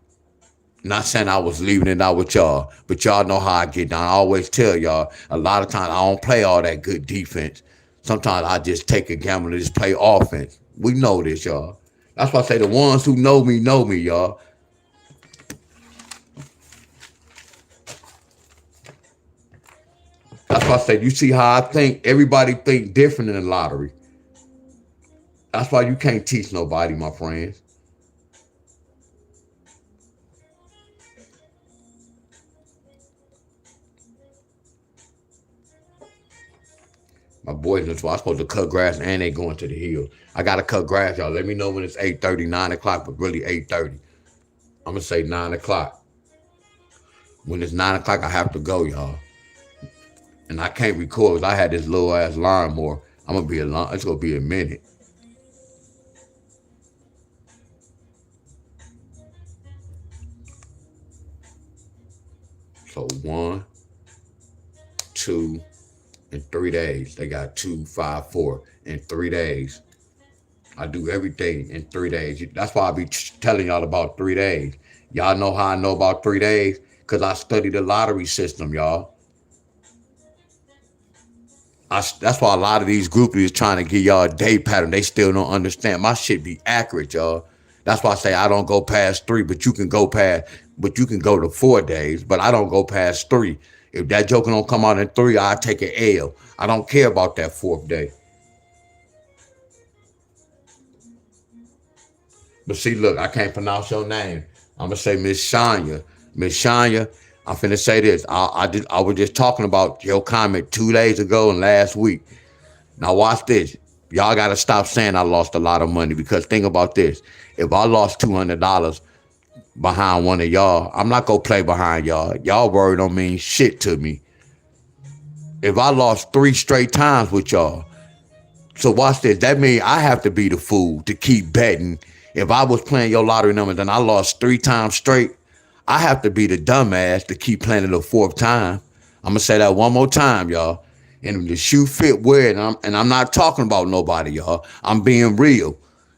Not saying I was leaving it out with y'all, but y'all know how I get down. I always tell y'all, a lot of times I don't play all that good defense. Sometimes I just take a gamble and just play offense. We know this, y'all. That's why I say the ones who know me, y'all. That's why I say, you see how I think? Everybody think different in the lottery. That's why you can't teach nobody, my friends. My boys, that's why I'm supposed to cut grass and they going to the hill. I got to cut grass, y'all. Let me know when it's 8:30, 9 o'clock, but really 8:30. I'm going to say 9 o'clock. When it's 9 o'clock, I have to go, y'all. And I can't record because I had this little ass lawnmower. I'm going to be alone. It's going to be a minute. So 1, 2, in 3 days. They got 2, 5, 4 in 3 days. I do everything in 3 days. That's why I be telling y'all about 3 days. Y'all know how I know about 3 days? Because I studied the lottery system, y'all. That's why a lot of these groupies is trying to give y'all a day pattern. They still don't understand. My shit be accurate, y'all. That's why I say I don't go past 3, but you can go to 4 days, but I don't go past 3. If that joker don't come out in 3, I take an L. I don't care about that 4th day. But see, look, I can't pronounce your name. I'm gonna say Miss Shania. Miss Shania, I'm finna say this. I was just talking about your comment 2 days ago and last week. Now watch this. Y'all gotta stop saying I lost a lot of money, because think about this. If I lost $200 behind one of y'all, I'm not gonna play behind y'all. Y'all word don't mean shit to me. If I lost 3 straight times with y'all, so watch this. That means I have to be the fool to keep betting. If I was playing your lottery numbers and I lost 3 times straight, I have to be the dumbass to keep playing it a 4th time. I'm gonna say that one more time, y'all. And if the shoe fit, wear it. And I'm not talking about nobody, y'all. I'm being real.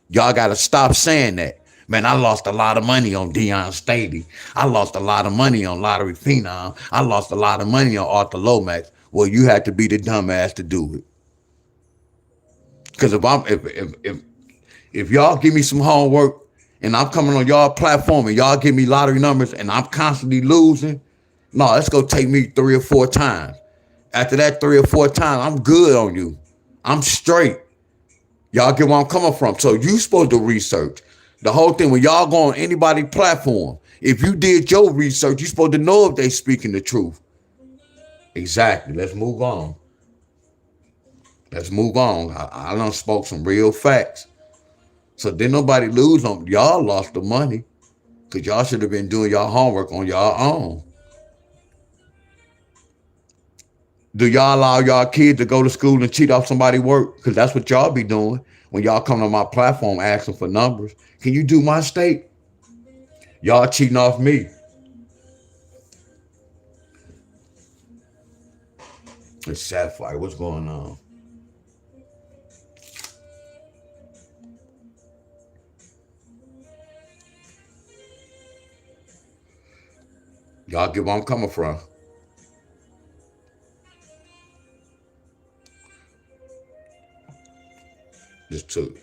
Y'all gotta stop saying that. Man, I lost a lot of money on Deon Staley. I lost a lot of money on Lottery Phenom. I lost a lot of money on Arthur Lomax. Well, you have to be the dumbass to do it. Because if y'all give me some homework and I'm coming on y'all platform and y'all give me lottery numbers and I'm constantly losing, no, it's gonna take me 3 or 4 times. After that 3 or 4 times, I'm good on you. I'm straight. Y'all get where I'm coming from. So you supposed to research. The whole thing, when y'all go on anybody's platform, if you did your research, you supposed to know if they speaking the truth. Exactly. Let's move on. Let's move on. I done spoke some real facts. So then nobody lose on y'all lost the money, because y'all should have been doing y'all homework on y'all own. Do y'all allow y'all kids to go to school and cheat off somebody's work? Because that's what y'all be doing when y'all come to my platform asking for numbers. Can you do my state? Y'all cheating off me. It's Sapphire. What's going on? Y'all get where I'm coming from. Just took.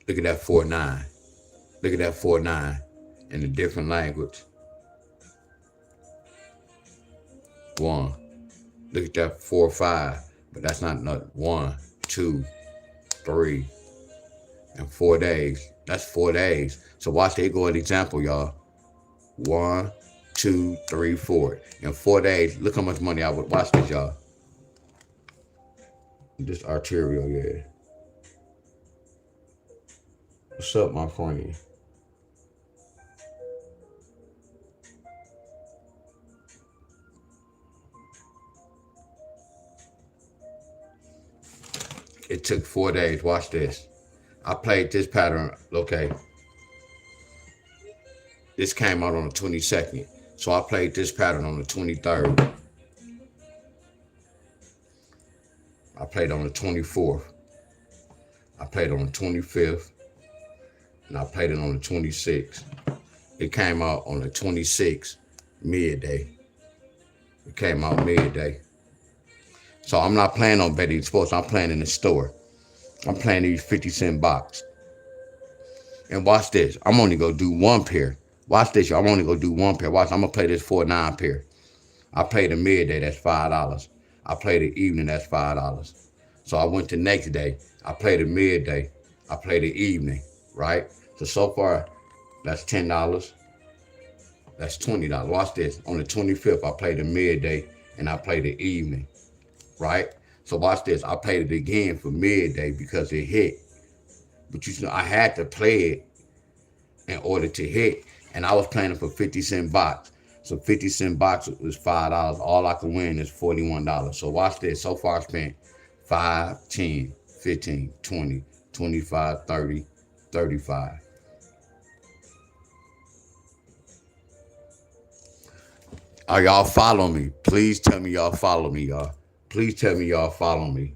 Look at that 4-9. Look at that 4-9 in a different language. 1. Look at that 4-5, but that's not 1, 2, 3, and 4 days. That's 4 days. So watch, there go an example, y'all. 1, 2, 3, 4. In 4 days, look how much money I would. Watch this, y'all. This arterial, yeah. What's up, my friend? It took 4 days. Watch this. I played this pattern. Okay. This came out on the 22nd. So I played this pattern on the 23rd. I played on the 24th. I played on the 25th. And I played it on the 26th. It came out on the 26th, midday. It came out midday. So I'm not playing on betting sports. I'm playing in the store. I'm playing these 50-cent box. And watch this. I'm only going to do one pair. Watch this, y'all. I'm only going to do one pair. Watch, I'm going to play this 4-9 pair. I play the midday, that's $5. I play the evening, that's $5. So I went the next day. I play the midday. I play the evening, right? So far, that's $10. That's $20. Watch this. On the 25th, I play the midday and I play the evening, right? So watch this. I played it again for midday because it hit. But you know, I had to play it in order to hit. And I was playing it for 50-cent box. So 50-cent box was $5. All I could win is $41. So watch this. So far I spent 5, 10, 15, 20, 25, 30, 35. Are y'all following me? Please tell me y'all follow me, y'all. Please tell me y'all follow me.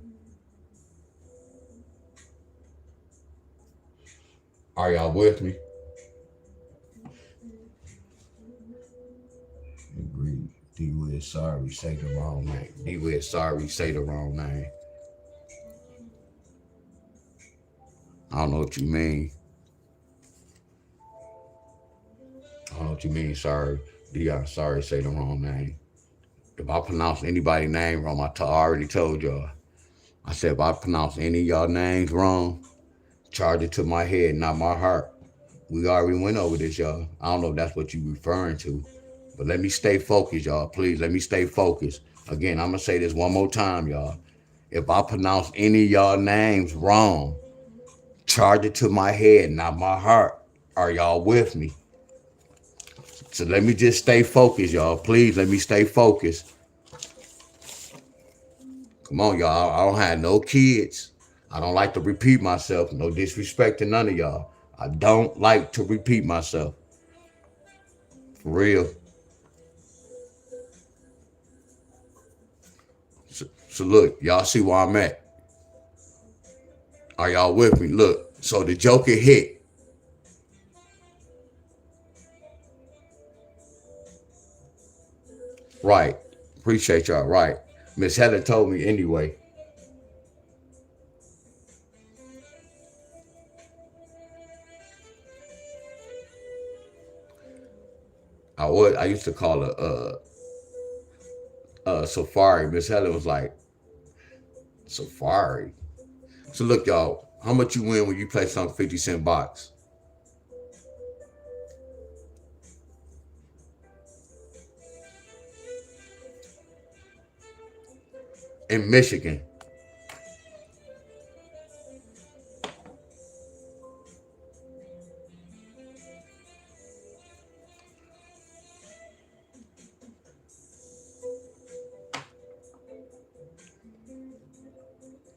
Are y'all with me? Agreed. D-Wiz, sorry, say the wrong name. D-Wiz, sorry, say the wrong name. I don't know what you mean. I don't know what you mean, sorry. Deon, sorry, say the wrong name. If I pronounce anybody's name wrong, I already told y'all. I said if I pronounce any of y'all names wrong, charge it to my head, not my heart. We already went over this, y'all. I don't know if that's what you're referring to, but let me stay focused, y'all. Please, let me stay focused. Again, I'm going to say this one more time, y'all. If I pronounce any of y'all names wrong, charge it to my head, not my heart. Are y'all with me? So let me just stay focused, y'all. Please, let me stay focused. Come on, y'all. I don't have no kids. I don't like to repeat myself. No disrespect to none of y'all. I don't like to repeat myself. For real. So look, y'all see where I'm at. Are y'all with me? Look, so the Joker hit. Right. Appreciate y'all. Right. Miss Heather told me anyway. I used to call her Safari. Miss Heather was like, Safari. So look, y'all, how much you win when you play some 50-cent box? In Michigan.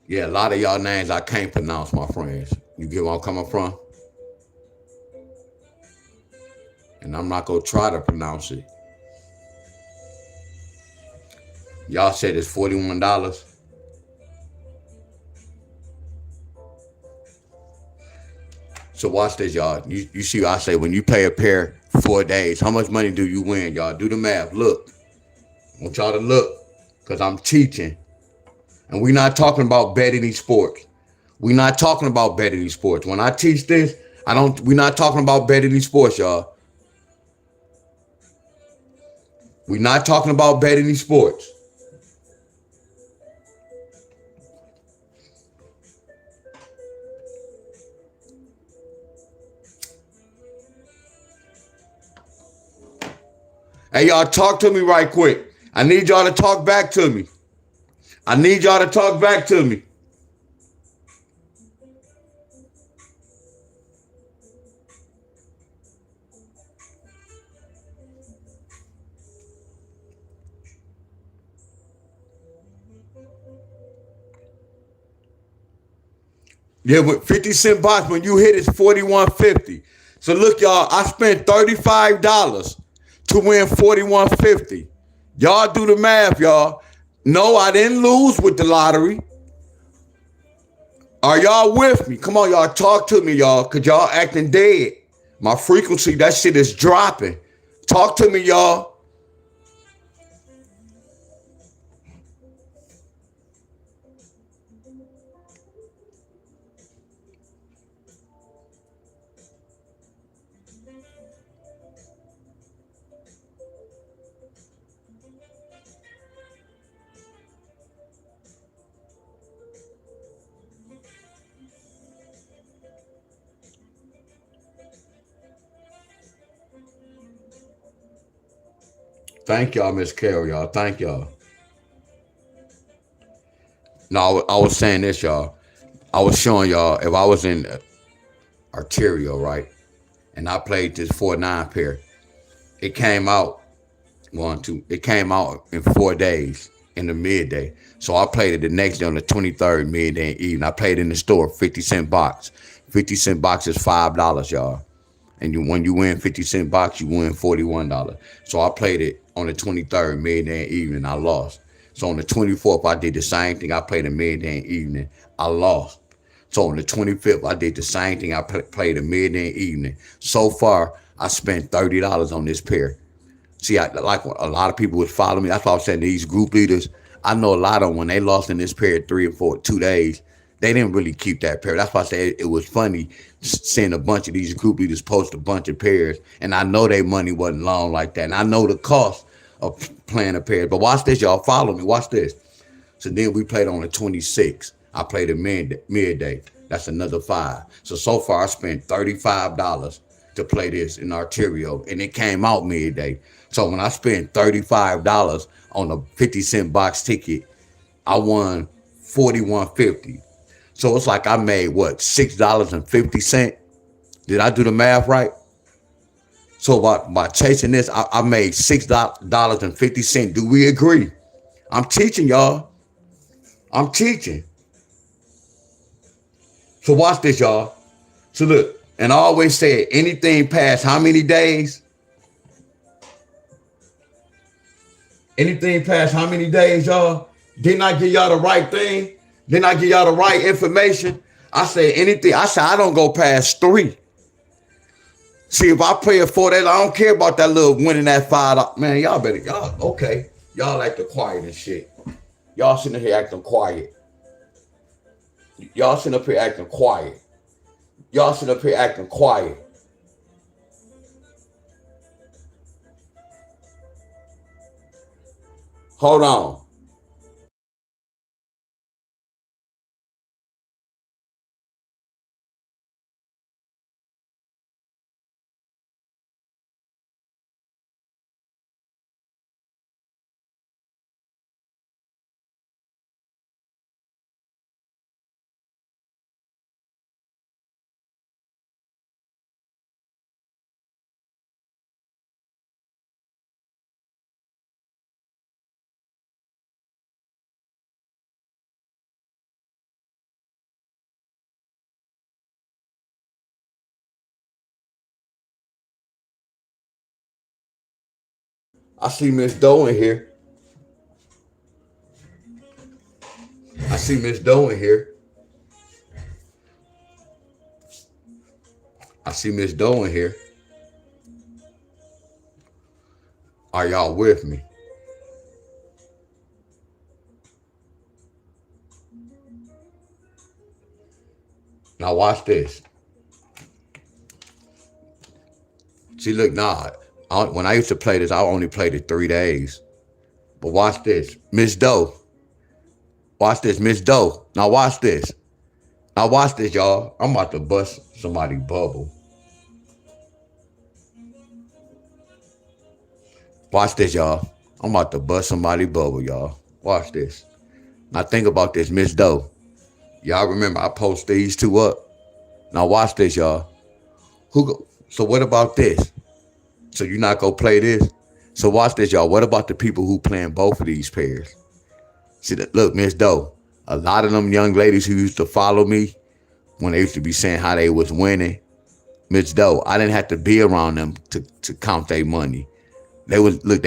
Yeah, a lot of y'all names I can't pronounce, my friends. You get where I'm coming from? And I'm not going to try to pronounce it. Y'all said it's $41. So watch this, y'all. You see what I say, when you play a pair 4 days, how much money do you win, y'all? Do the math. Look. I want y'all to look, because I'm teaching. And we're not talking about betting these sports. We're not talking about betting these sports. When I teach this, we're not talking about betting these sports, y'all. We're not talking about betting these sports. Hey, y'all, talk to me right quick. I need y'all to talk back to me. I need y'all to talk back to me. Yeah, with 50-cent box, when you hit, it's $41.50. So look, y'all, I spent $35 to win $41.50. Y'all do the math, y'all. No, I didn't lose with the lottery. Are y'all with me? Come on, y'all, talk to me, y'all, because y'all acting dead. My frequency, that shit is dropping. Talk to me, y'all. Thank y'all, Miss Carol, y'all. Thank y'all. No, I was saying this, y'all. I was showing y'all if I was in arterial, right? And I played this 4-9 pair. It came out it came out in 4 days in the midday. So I played it the next day on the 23rd midday and evening. I played in the store, 50-cent box. 50-cent box is $5, y'all. And when you win 50-cent box, you win $41. So I played it on the 23rd midday and evening. I lost. So on the 24th, I did the same thing. I played a midday and evening. I lost. So on the 25th, I did the same thing. I played a midday and evening. So far, I spent $30 on this pair. See, like a lot of people would follow me. That's why I'm saying these group leaders, I know a lot of them, when they lost in this pair 2 days, they didn't really keep that pair. That's why I say it was funny seeing a bunch of these group leaders post a bunch of pairs. And I know their money wasn't long like that. And I know the cost of playing a pair. But watch this, y'all. Follow me. Watch this. So then we played on the 26th. I played a midday. That's another $5. So far I spent $35 to play this in arterial. And it came out midday. So when I spent $35 on a 50-cent box ticket, I won $41.50. So it's like I made what, $6.50? Did I do the math right? So by chasing this, I made $6.50. Do we agree? I'm teaching y'all. I'm teaching. So watch this, y'all. So look, and I always say anything past how many days? Anything past how many days, y'all? Didn't I give y'all the right thing? Didn't I give y'all the right information? I say anything. I say I don't go past 3. See, if I play it 4 days, I don't care about that little winning that $5. Man, y'all better, okay. Y'all acting quiet and shit. Y'all sitting here acting quiet. Y'all sitting up here acting quiet. Y'all sitting up here acting quiet. Hold on. I see Miss Doe in here. I see Miss Doe in here. I see Miss Doe in here. Are y'all with me? Now watch this. See, look, when I used to play this, I only played it 3 days. But watch this. Miss Doe. Watch this, Miss Doe. Now watch this. Now watch this, y'all. I'm about to bust somebody's bubble. Watch this, y'all. I'm about to bust somebody's bubble, y'all. Watch this. Now think about this, Miss Doe. Y'all remember I post these 2 up. Now watch this, y'all. So what about this? So you not gonna play this? So watch this, y'all. What about the people who playing both of these pairs? See that? Look, Miss Doe. A lot of them young ladies who used to follow me when they used to be saying how they was winning, Miss Doe, I didn't have to be around them to count their money. They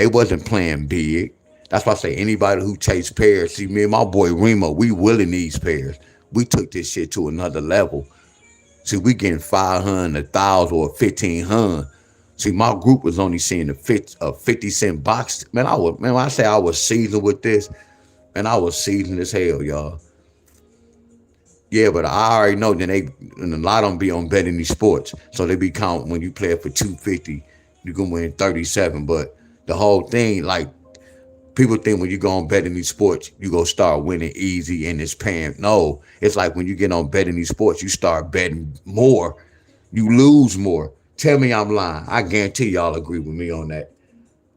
wasn't playing big. That's why I say anybody who chase pairs, see me and my boy Remo, we willing these pairs. We took this shit to another level. See, we getting 500, 1,000, or 1,500. See, my group was only seeing a 50-cent box. Man, when I say I was seasoned with this, man, I was seasoned as hell, y'all. Yeah, but I already know that and a lot of them be on betting these sports. So they be counting when you play it for 250, you can win 37. But the whole thing, like, people think when you go on betting these sports, you go start winning easy and it's paying. No, it's like when you get on betting these sports, you start betting more, you lose more. Tell me I'm lying. I guarantee y'all agree with me on that.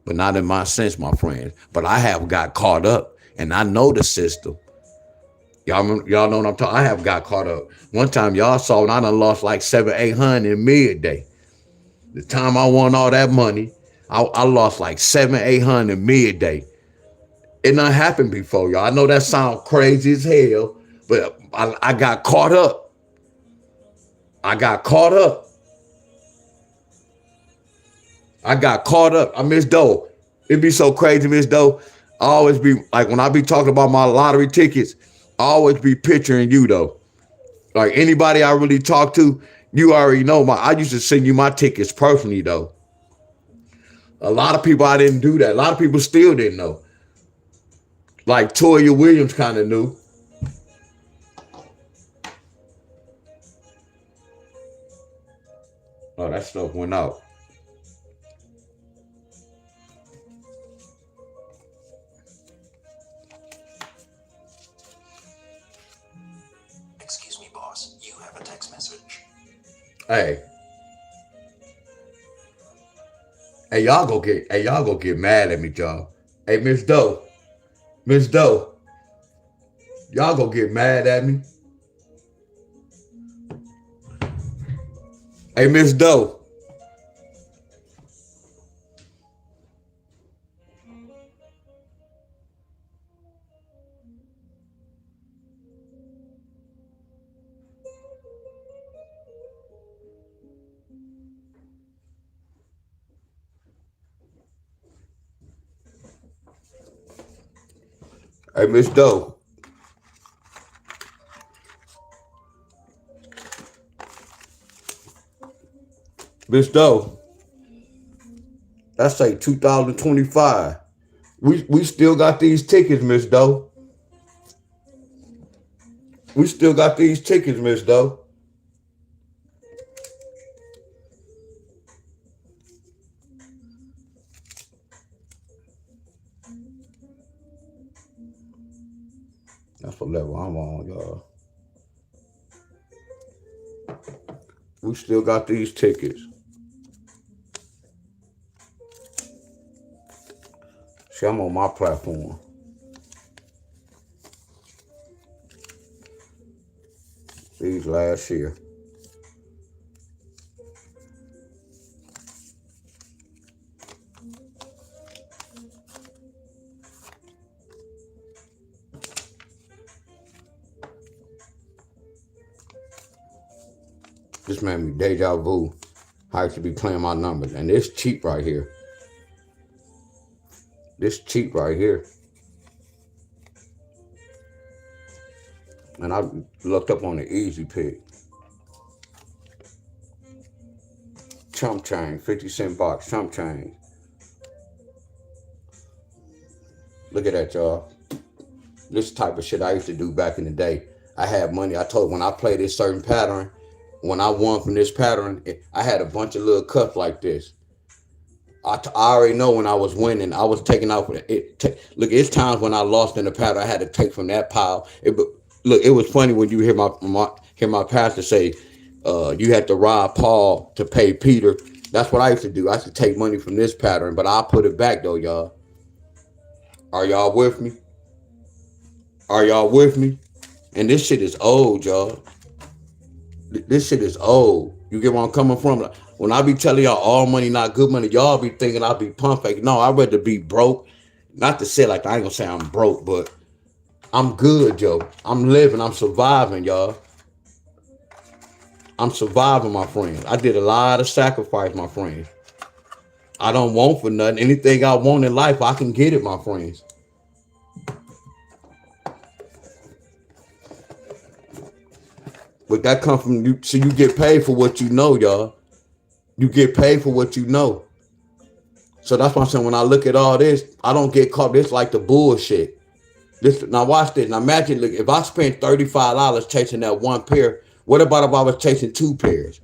But not in my sense, my friends. But I have got caught up and I know the system. Y'all know what I'm talking. I have got caught up. One time y'all saw when I done lost like 700-800 in midday. The time I won all that money, I lost like 700-800 in midday. It done happened before, y'all. I know that sounds crazy as hell, but I got caught up. I got caught up. I miss Doe. It be so crazy, Miss Doe. I always be like, when I be talking about my lottery tickets, I always be picturing you though. Like anybody I really talk to, you already know I used to send you my tickets personally though. A lot of people I didn't do that. A lot of people still didn't know. Like Toya Williams kind of knew. Oh, that stuff went out. Excuse me, boss. You have a text message. Hey, y'all go get mad at me, y'all. Hey, Miss Doe, y'all go get mad at me. Hey, Miss Doe. Hey, Miss Doe. Miss Doe. That's like 2025. We still got these tickets, Miss Doe. We still got these tickets, Miss Doe. That's what level I'm on, y'all. We still got these tickets. See, I'm on my platform. These last year. This made me deja vu. How I used to be playing my numbers. And this cheap right here. This cheap right here. And I looked up on the easy pick. Chump change, 50-cent box, chump change. Look at that, y'all. This type of shit I used to do back in the day. I had money. I told when I played this certain pattern, when I won from this pattern, I had a bunch of little cups like this. I already know when I was winning, I was taking out for it. Look, it's times when I lost in the pattern, I had to take from that pile. Look, it was funny when you hear my pastor say, you had to rob Paul to pay Peter. That's what I used to do. I used to take money from this pattern, but I'll put it back though, y'all. Are y'all with me? Are y'all with me? And this shit is old, y'all. This shit is old. You get where I'm coming from? Like, when I be telling y'all all money, not good money, y'all be thinking I be pump fake. No, I'd rather be broke. Not to say like I ain't gonna say I'm broke, but I'm good, yo. I'm living, I'm surviving, y'all. I'm surviving, my friends. I did a lot of sacrifice, my friends. I don't want for nothing. Anything I want in life, I can get it, my friends. But that comes from you. So you get paid for what you know, y'all. You get paid for what you know. So that's why I'm saying when I look at all this, I don't get caught. This like the bullshit. This now watch this. Now imagine look, if I spent $35 chasing that one pair, what about if I was chasing two pairs?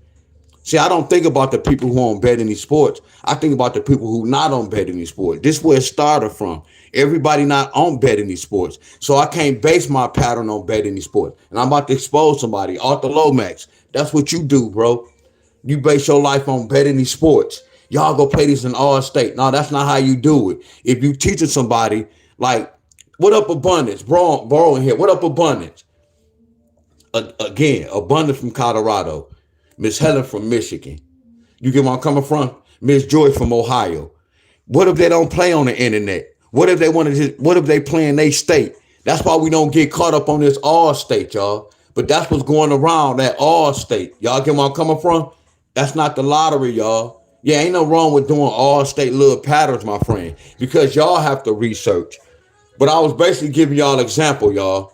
See, I don't think about the people who don't bet any sports. I think about the people who not on bet any sports. This is where it started from. Everybody not on bet any sports. So I can't base my pattern on bet any sports. And I'm about to expose somebody. Arthur Lomax. That's what you do, bro. You base your life on bet any sports. Y'all go play this in all state. No, that's not how you do it. If you teaching somebody, like, what up Abundance? Borrowing here. What up Abundance? Again, Abundance from Colorado. Miss Helen from Michigan. You get where I'm coming from? Miss Joyce from Ohio. What if they don't play on the internet? What if they play in their state? That's why we don't get caught up on this all state, y'all. But that's what's going around, that all state. Y'all get where I'm coming from? That's not the lottery, y'all. Yeah, ain't no wrong with doing all state little patterns, my friend, because y'all have to research. But I was basically giving y'all an example, y'all.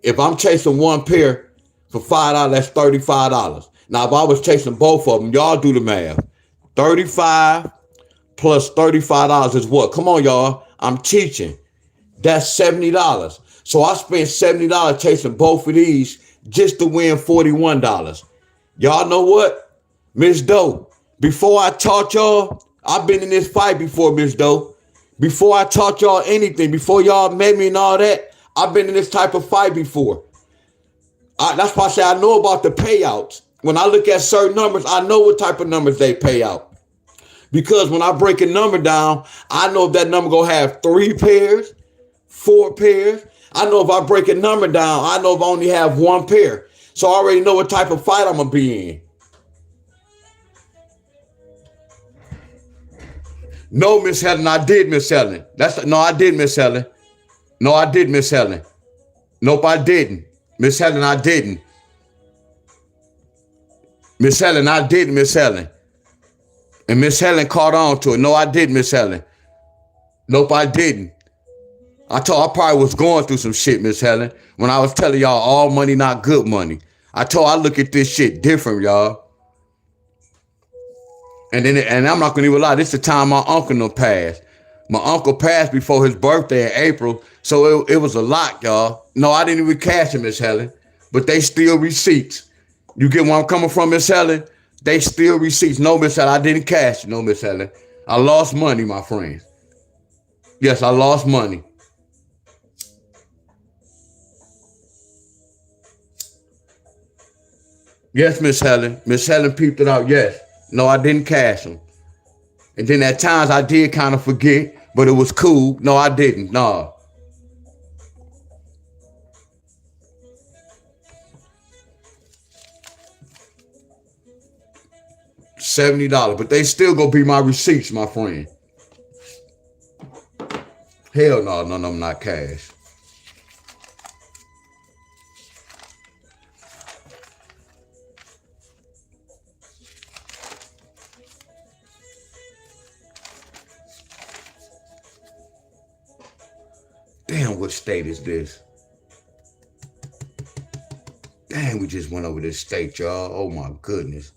If I'm chasing one pair for $5, that's $35. Now, if I was chasing both of them, y'all do the math. 35 plus $35 is what? Come on, y'all. I'm teaching. That's $70. So I spent $70 chasing both of these just to win $41. Y'all know what? Miss Doe, before I taught y'all, I've been in this fight before, Miss Doe. Before I taught y'all anything, before y'all met me and all that, I've been in this type of fight before. That's why I say I know about the payouts. When I look at certain numbers, I know what type of numbers they pay out. Because when I break a number down, I know if that number gonna have 3 pairs, 4 pairs. I know if I break a number down, I know if I only have 1 pair. So I already know what type of fight I'm gonna be in. No, Miss Helen, I did, Miss Helen. I did, Miss Helen. No, I did, Miss Helen. Nope, I didn't. Miss Helen, I didn't. Miss Helen, I did, Miss Helen. And Miss Helen caught on to it. No, I didn't, Miss Helen. Nope, I didn't. I probably was going through some shit, Miss Helen, when I was telling y'all all money, not good money. I look at this shit different, y'all. And I'm not gonna even lie, this is the time my uncle passed. My uncle passed before his birthday in April, so it was a lot, y'all. No, I didn't even cash it, Miss Helen, but they still receipts. You get where I'm coming from, Miss Helen? They still receipts. No, Miss Helen, I didn't cash it. No, Miss Helen. I lost money, my friend. Yes, I lost money. Yes, Miss Helen. Miss Helen peeped it out, yes. No, I didn't cash them. And then at times I did kind of forget, but it was cool. No, I didn't. No. $70, but they still gonna be my receipts, my friend. Hell no, none of them not cash. Damn, what state is this? Damn, we just went over this state, y'all. Oh my goodness.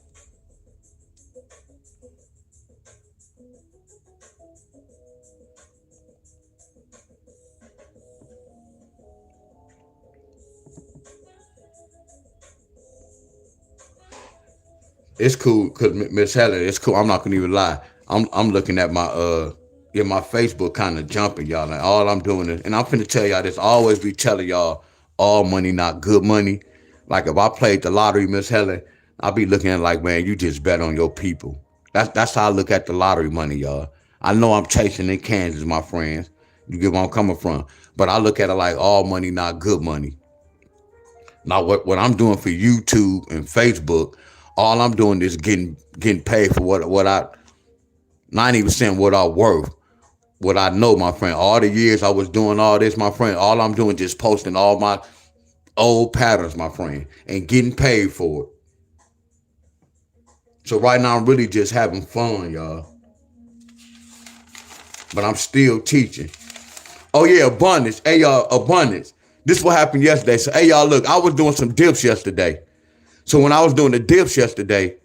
It's cool because Miss Helen, it's cool. I'm not gonna even lie. I'm looking at my my Facebook kind of jumping, y'all. And all I'm doing is, and I'm finna tell y'all this, I always be telling y'all all money, not good money. Like if I played the lottery, Miss Helen, I'll be looking at it like, man, you just bet on your people. That's how I look at the lottery money, y'all. I know I'm chasing in Kansas, my friends. You get where I'm coming from. But I look at it like all money, not good money. Now what I'm doing for YouTube and Facebook, all I'm doing is getting paid for what I, not even saying what I'm worth, what I know, my friend. All the years I was doing all this, my friend, all I'm doing is just posting all my old patterns, my friend, and getting paid for it. So right now I'm really just having fun, y'all. But I'm still teaching. Oh yeah, abundance. Hey y'all, abundance. This is what happened yesterday. So hey y'all, look, I was doing some dips yesterday. So when I was doing the dips yesterday,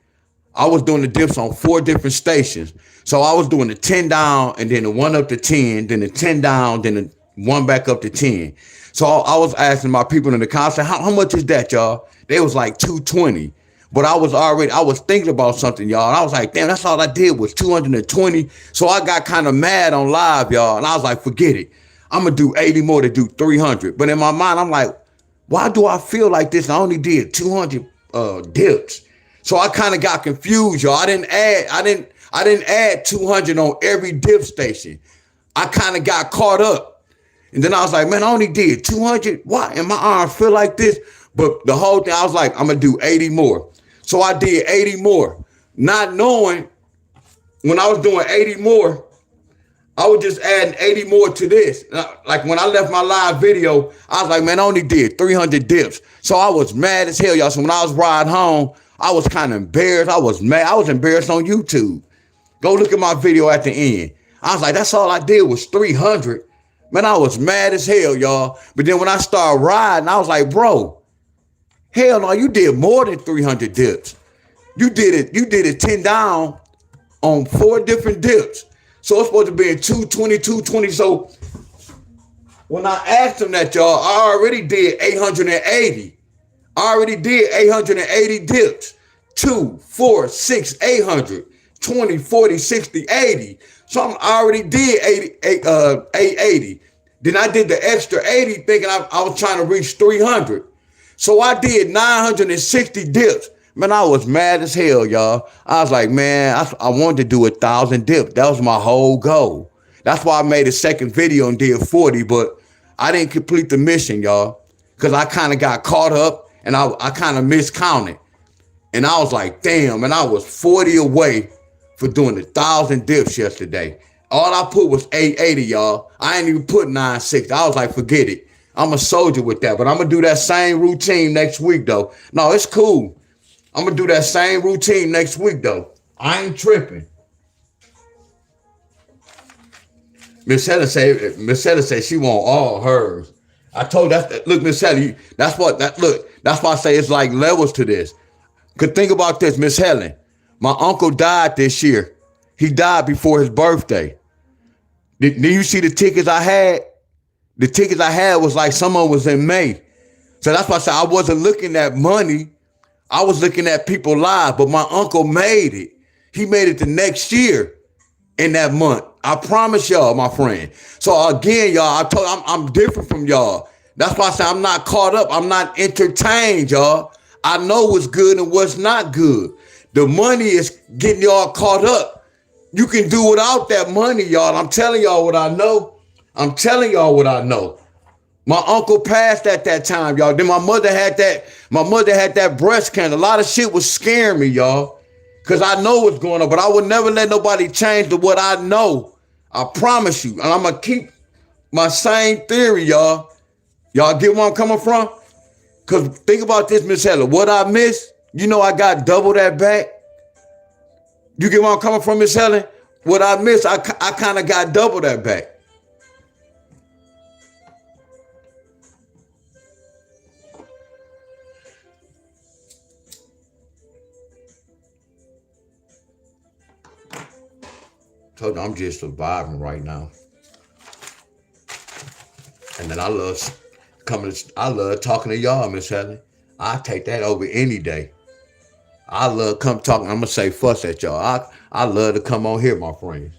I was doing the dips on 4 different stations. So I was doing the 10 down and then the 1 up to 10, then the 10 down, then the 1 back up to 10. So I was asking my people in the car, I said, how much is that, y'all? They was like 220. But I was thinking about something, y'all. And I was like, damn, that's all I did was 220. So I got kind of mad on live, y'all. And I was like, forget it. I'm going to do 80 more to do 300. But in my mind, I'm like, why do I feel like this? I only did 200 dips. So I kind of got confused, y'all. I didn't add 200 on every dip station. I kind of got caught up. And then I was like, man, I only did 200. Why? And my arm feel like this? But the whole thing, I was like, I'm going to do 80 more. So I did 80 more, not knowing when I was doing 80 more, I was just adding 80 more to this. Like when I left my live video, I was like, man, I only did 300 dips. So I was mad as hell, y'all. So when I was riding home, I was kind of embarrassed. I was mad. I was embarrassed on YouTube. Go look at my video at the end. I was like, that's all I did was 300. Man, I was mad as hell, y'all. But then when I started riding, I was like, bro, hell no, you did more than 300 dips. You did it 10 down on 4 different dips. So it's supposed to be in 220, 220. So when I asked him that, y'all, I already did 880. I already did 880 dips. 2, 4, 6, 800, 20, 40, 60, 80. So I already did 880. Then I did the extra 80 thinking I was trying to reach 300. So I did 960 dips. Man, I was mad as hell, y'all. I was like, man, I wanted to do 1,000 dips. That was my whole goal. That's why I made a second video and did 40, but I didn't complete the mission, y'all, because I kind of got caught up and I kind of miscounted. And I was like, damn, and I was 40 away for doing 1,000 dips yesterday. All I put was 880, y'all. I ain't even put 960. I was like, forget it. I'm a soldier with that, but I'm going to do that same routine next week, though. No, it's cool. I'm going to do that same routine next week, though. I ain't tripping. Miss Helen said she want all hers. I told that. Look, Miss Helen, that's why I say it's like levels to this. Cause think about this, Miss Helen. My uncle died this year. He died before his birthday. Did you see the tickets I had? The tickets I had was like some of them was in May. So that's why I said I wasn't looking at money. I was looking at people live, but my uncle made it. He made it the next year in that month. I promise y'all, my friend. So again, y'all, I'm different from y'all. That's why I say I'm not caught up. I'm not entertained, y'all. I know what's good and what's not good. The money is getting y'all caught up. You can do without that money, y'all. I'm telling y'all what I know. I'm telling y'all what I know. My uncle passed at that time, y'all. Then my mother had that breast cancer. A lot of shit was scaring me, y'all. Cause I know what's going on, but I would never let nobody change to what I know. I promise you. And I'm gonna keep my same theory, y'all. Y'all get where I'm coming from? Cause think about this, Miss Helen. What I missed, you know I got double that back. You get where I'm coming from, Miss Helen? What I missed, I kind of got double that back. Told you I'm just surviving right now. And then I love talking to y'all, Miss Helen. I take that over any day. I love come talking. I'm gonna say fuss at y'all. I love to come on here, my friends.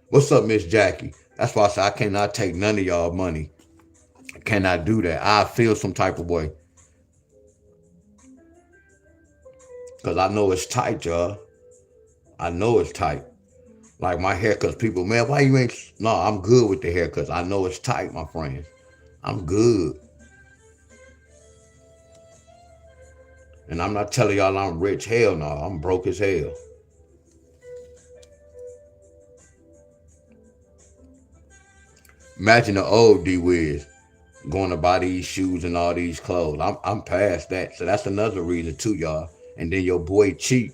What's up, Miss Jackie? That's why I say I cannot take none of y'all money. I cannot do that. I feel some type of way. Cause I know it's tight, y'all. I know it's tight. Like my haircuts, people, man, why you ain't? No, I'm good with the haircuts. I know it's tight, my friends. I'm good. And I'm not telling y'all I'm rich. Hell no, I'm broke as hell. Imagine the old D-Wiz going to buy these shoes and all these clothes. I'm past that. So that's another reason too, y'all. And then your boy cheap.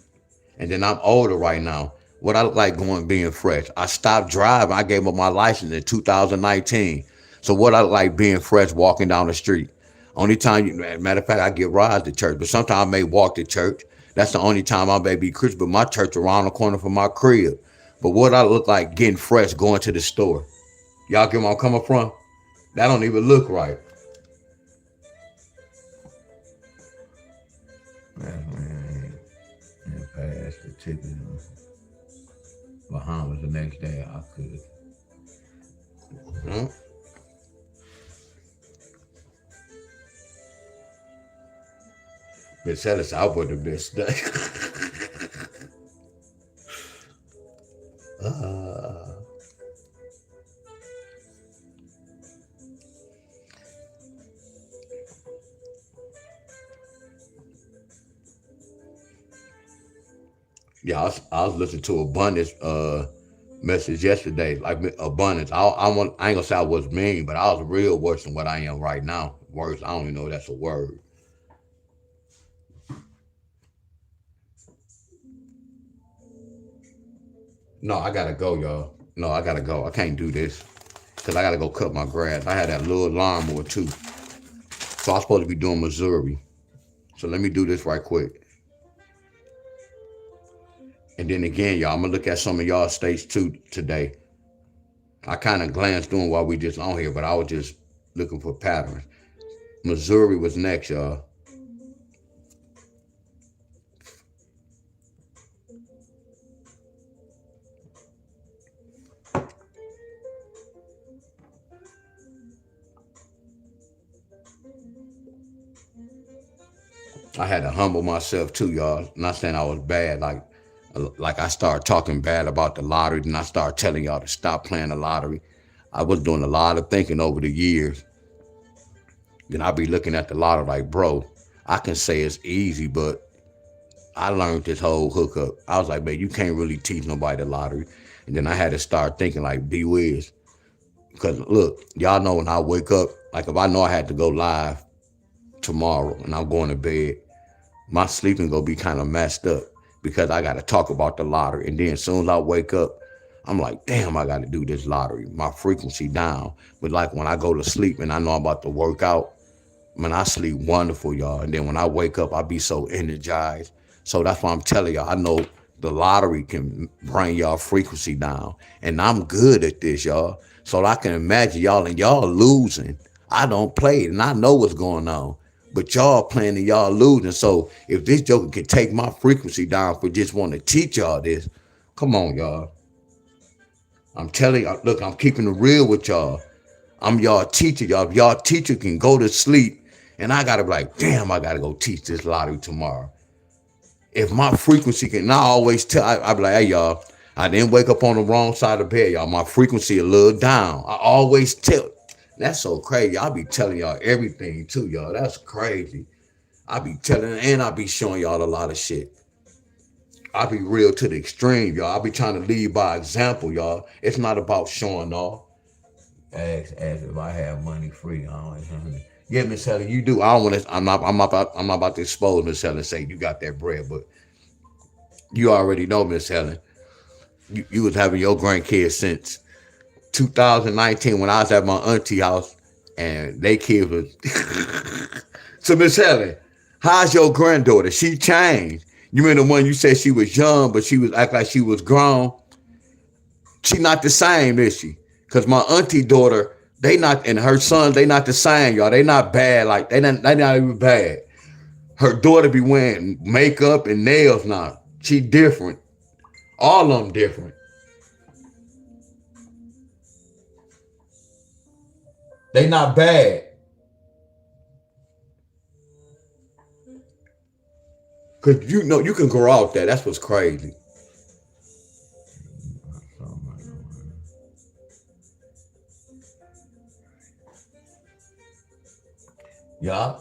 And then I'm older right now. What I like being fresh. I stopped driving. I gave up my license in 2019. So what I like being fresh walking down the street. Only time, matter of fact, I get rides to church, but sometimes I may walk to church. That's the only time I may be Christian. But my church around the corner from my crib. But what I look like getting fresh, going to the store. Y'all get where I'm coming from? That don't even look right. Man, pass the ticket. Bahamas the next day, I could. Hmm? Miss Ellis, I would have missed that. Yeah, I was listening to Abundance message yesterday, like Abundance. I ain't gonna say I was mean, but I was real worse than what I am right now. Worse, I don't even know if that's a word. No, I gotta go, y'all. No, I gotta go. I can't do this because I gotta go cut my grass. I had that little lawnmower too, so I'm supposed to be doing Missouri. So let me do this right quick. And then again, y'all, I'm gonna look at some of y'all states too today. I kind of glanced through while we just on here, but I was just looking for patterns. Missouri was next, y'all. I had to humble myself too, y'all. Not saying I was bad, like I started talking bad about the lottery, then I started telling y'all to stop playing the lottery. I was doing a lot of thinking over the years. Then I'd be looking at the lottery like, bro, I can say it's easy, but I learned this whole hookup. I was like, man, you can't really teach nobody the lottery. And then I had to start thinking like B Wiz. Because look, y'all know when I wake up, like if I know I had to go live tomorrow and I'm going to bed, my sleeping gonna be kind of messed up because I gotta talk about the lottery. And then as soon as I wake up, I'm like, damn, I gotta do this lottery. My frequency down. But like when I go to sleep and I know I'm about to work out, man, I sleep wonderful, y'all. And then when I wake up, I be so energized. So that's why I'm telling y'all, I know the lottery can bring y'all frequency down. And I'm good at this, y'all. So I can imagine y'all and y'all losing. I don't play it and I know what's going on. But y'all playing and y'all losing. So if this joker can take my frequency down for just wanting to teach y'all this, come on, y'all. I'm telling y'all, look, I'm keeping it real with y'all. I'm y'all teacher, y'all. If y'all teacher can go to sleep and I gotta be like, damn, I gotta go teach this lottery tomorrow. If my frequency can, and I always tell, I be like, hey, y'all, I didn't wake up on the wrong side of the bed, y'all. My frequency a little down. I always tell. That's so crazy. I be telling y'all everything too, y'all. That's crazy. I be telling and I be showing y'all a lot of shit. I be real to the extreme, y'all. I be trying to lead by example, y'all. It's not about showing off. Ask if I have money free. I don't, yeah, Miss Helen, you do. I don't want to. I'm not about to expose Miss Helen and say you got that bread, but you already know, Miss Helen. You was having your grandkids since 2019 when I was at my auntie house, and they kids was. So Miss Helen, how's your granddaughter? She changed. You remember the one you said she was young, but she was act like she was grown. She not the same, is she? Cause my auntie daughter, they not, and her son, they not the same, y'all. They not bad, like they not even bad. Her daughter be wearing makeup and nails now. She different. All of them different. They not bad. Cause you know you can grow out there. That's what's crazy. Yeah.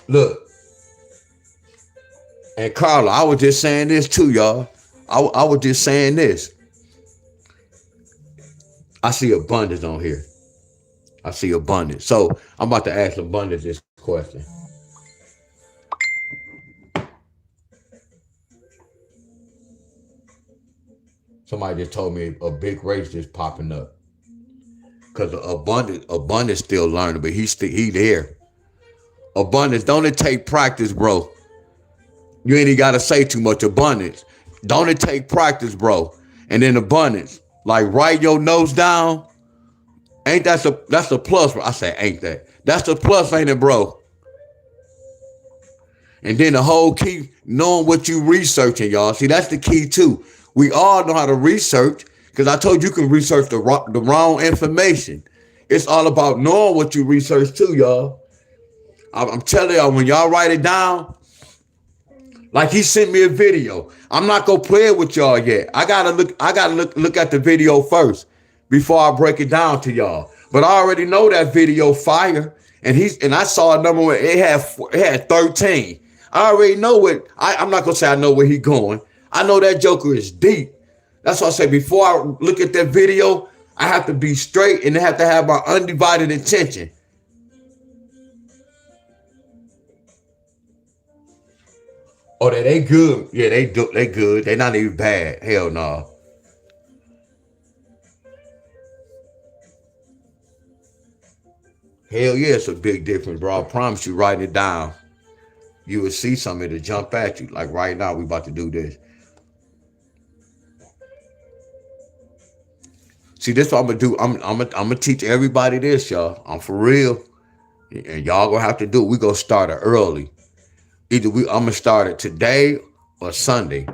Look, and Carla, I was just saying this too, y'all. I was just saying this. I see abundance on here. I see abundance. So I'm about to ask abundance this question. Somebody just told me a big race just popping up. Cause abundance still learning, but he there. Abundance, don't it take practice, bro? You ain't even gotta say too much. Abundance, don't it take practice, bro? And then abundance, like write your notes down. Ain't that's a plus? Bro. I say ain't that? That's a plus, ain't it, bro? And then the whole key, knowing what you researching, y'all. See, that's the key too. We all know how to research because I told you can research the wrong information. It's all about knowing what you research too, y'all. I'm telling y'all, when y'all write it down, like he sent me a video. I'm not gonna play it with y'all yet. I gotta look at the video first before I break it down to y'all. But I already know that video fire. And I saw a number where it had 13. I already know I'm not gonna say I know where he going. I know that Joker is deep. That's why I say before I look at that video, I have to be straight and I have to have my undivided attention. Oh, they good. Yeah, they good. They not even bad. Hell no. Hell yeah, it's a big difference, bro. I promise you, write it down. You will see something to jump at you. Like right now, we about to do this. See, this is what I'm gonna do. I'm gonna teach everybody this, y'all. I'm for real. And y'all gonna have to do it. We gonna start it early. I'm gonna start it today or Sunday.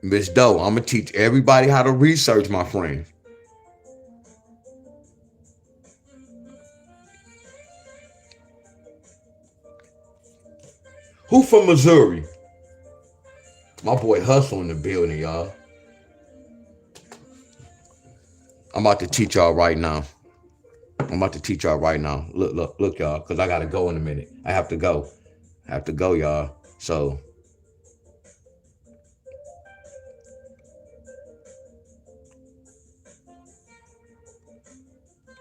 Miss Doe, I'm gonna teach everybody how to research, my friends. Who from Missouri? My boy Hustle in the building, y'all. I'm about to teach y'all right now. Look, y'all, because I gotta go in a minute. I have to go, y'all. So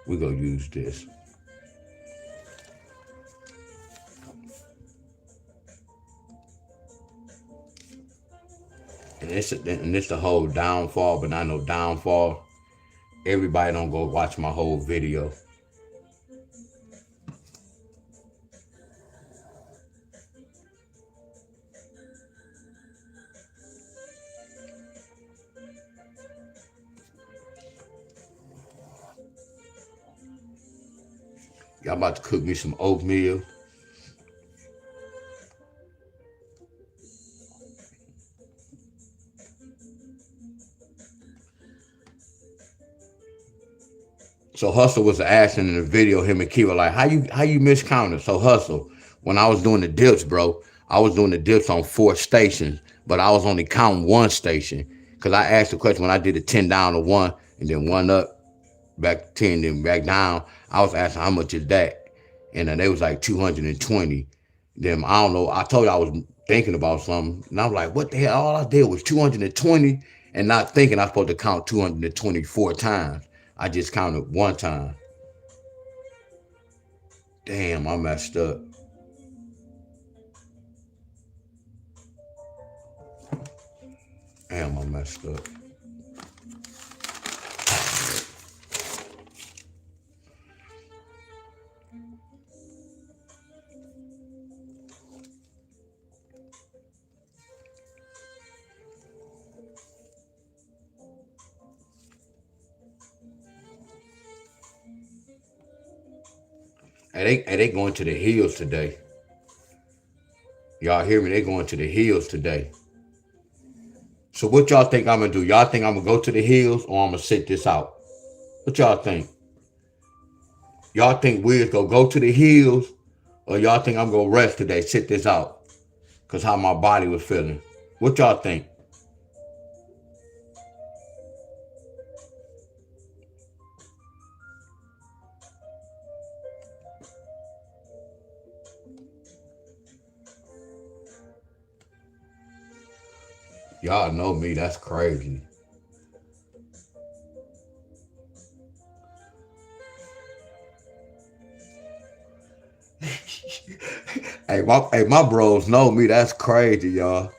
we're gonna use this. And it's the whole downfall, but I know downfall. Everybody don't go watch my whole video. Y'all about to cook me some oatmeal. So Hustle was asking in the video, him and Kiva, like, how you miscounted? So Hustle, when I was doing the dips, bro, I was doing the dips on 4 stations, but I was only counting 1 station. Cause I asked the question when I did the 10 down to 1 and then 1 up, back 10, then back down. I was asking how much is that? And then they was like 220. Then I don't know. I told you I was thinking about something. And I was like, what the hell? All I did was 220 and not thinking I was supposed to count 224 times. I just counted 1 time. Damn, I messed up. Damn, I messed up. They going to the hills today. Y'all hear me? They going to the hills today. So what y'all think I'm gonna do? Y'all think I'm gonna go to the hills or I'm gonna sit this out? What y'all think? Y'all think Wiz gonna go to the hills or y'all think I'm gonna rest today, sit this out? Cause how my body was feeling. What y'all think? Y'all know me, that's crazy. My bros know me, that's crazy, y'all.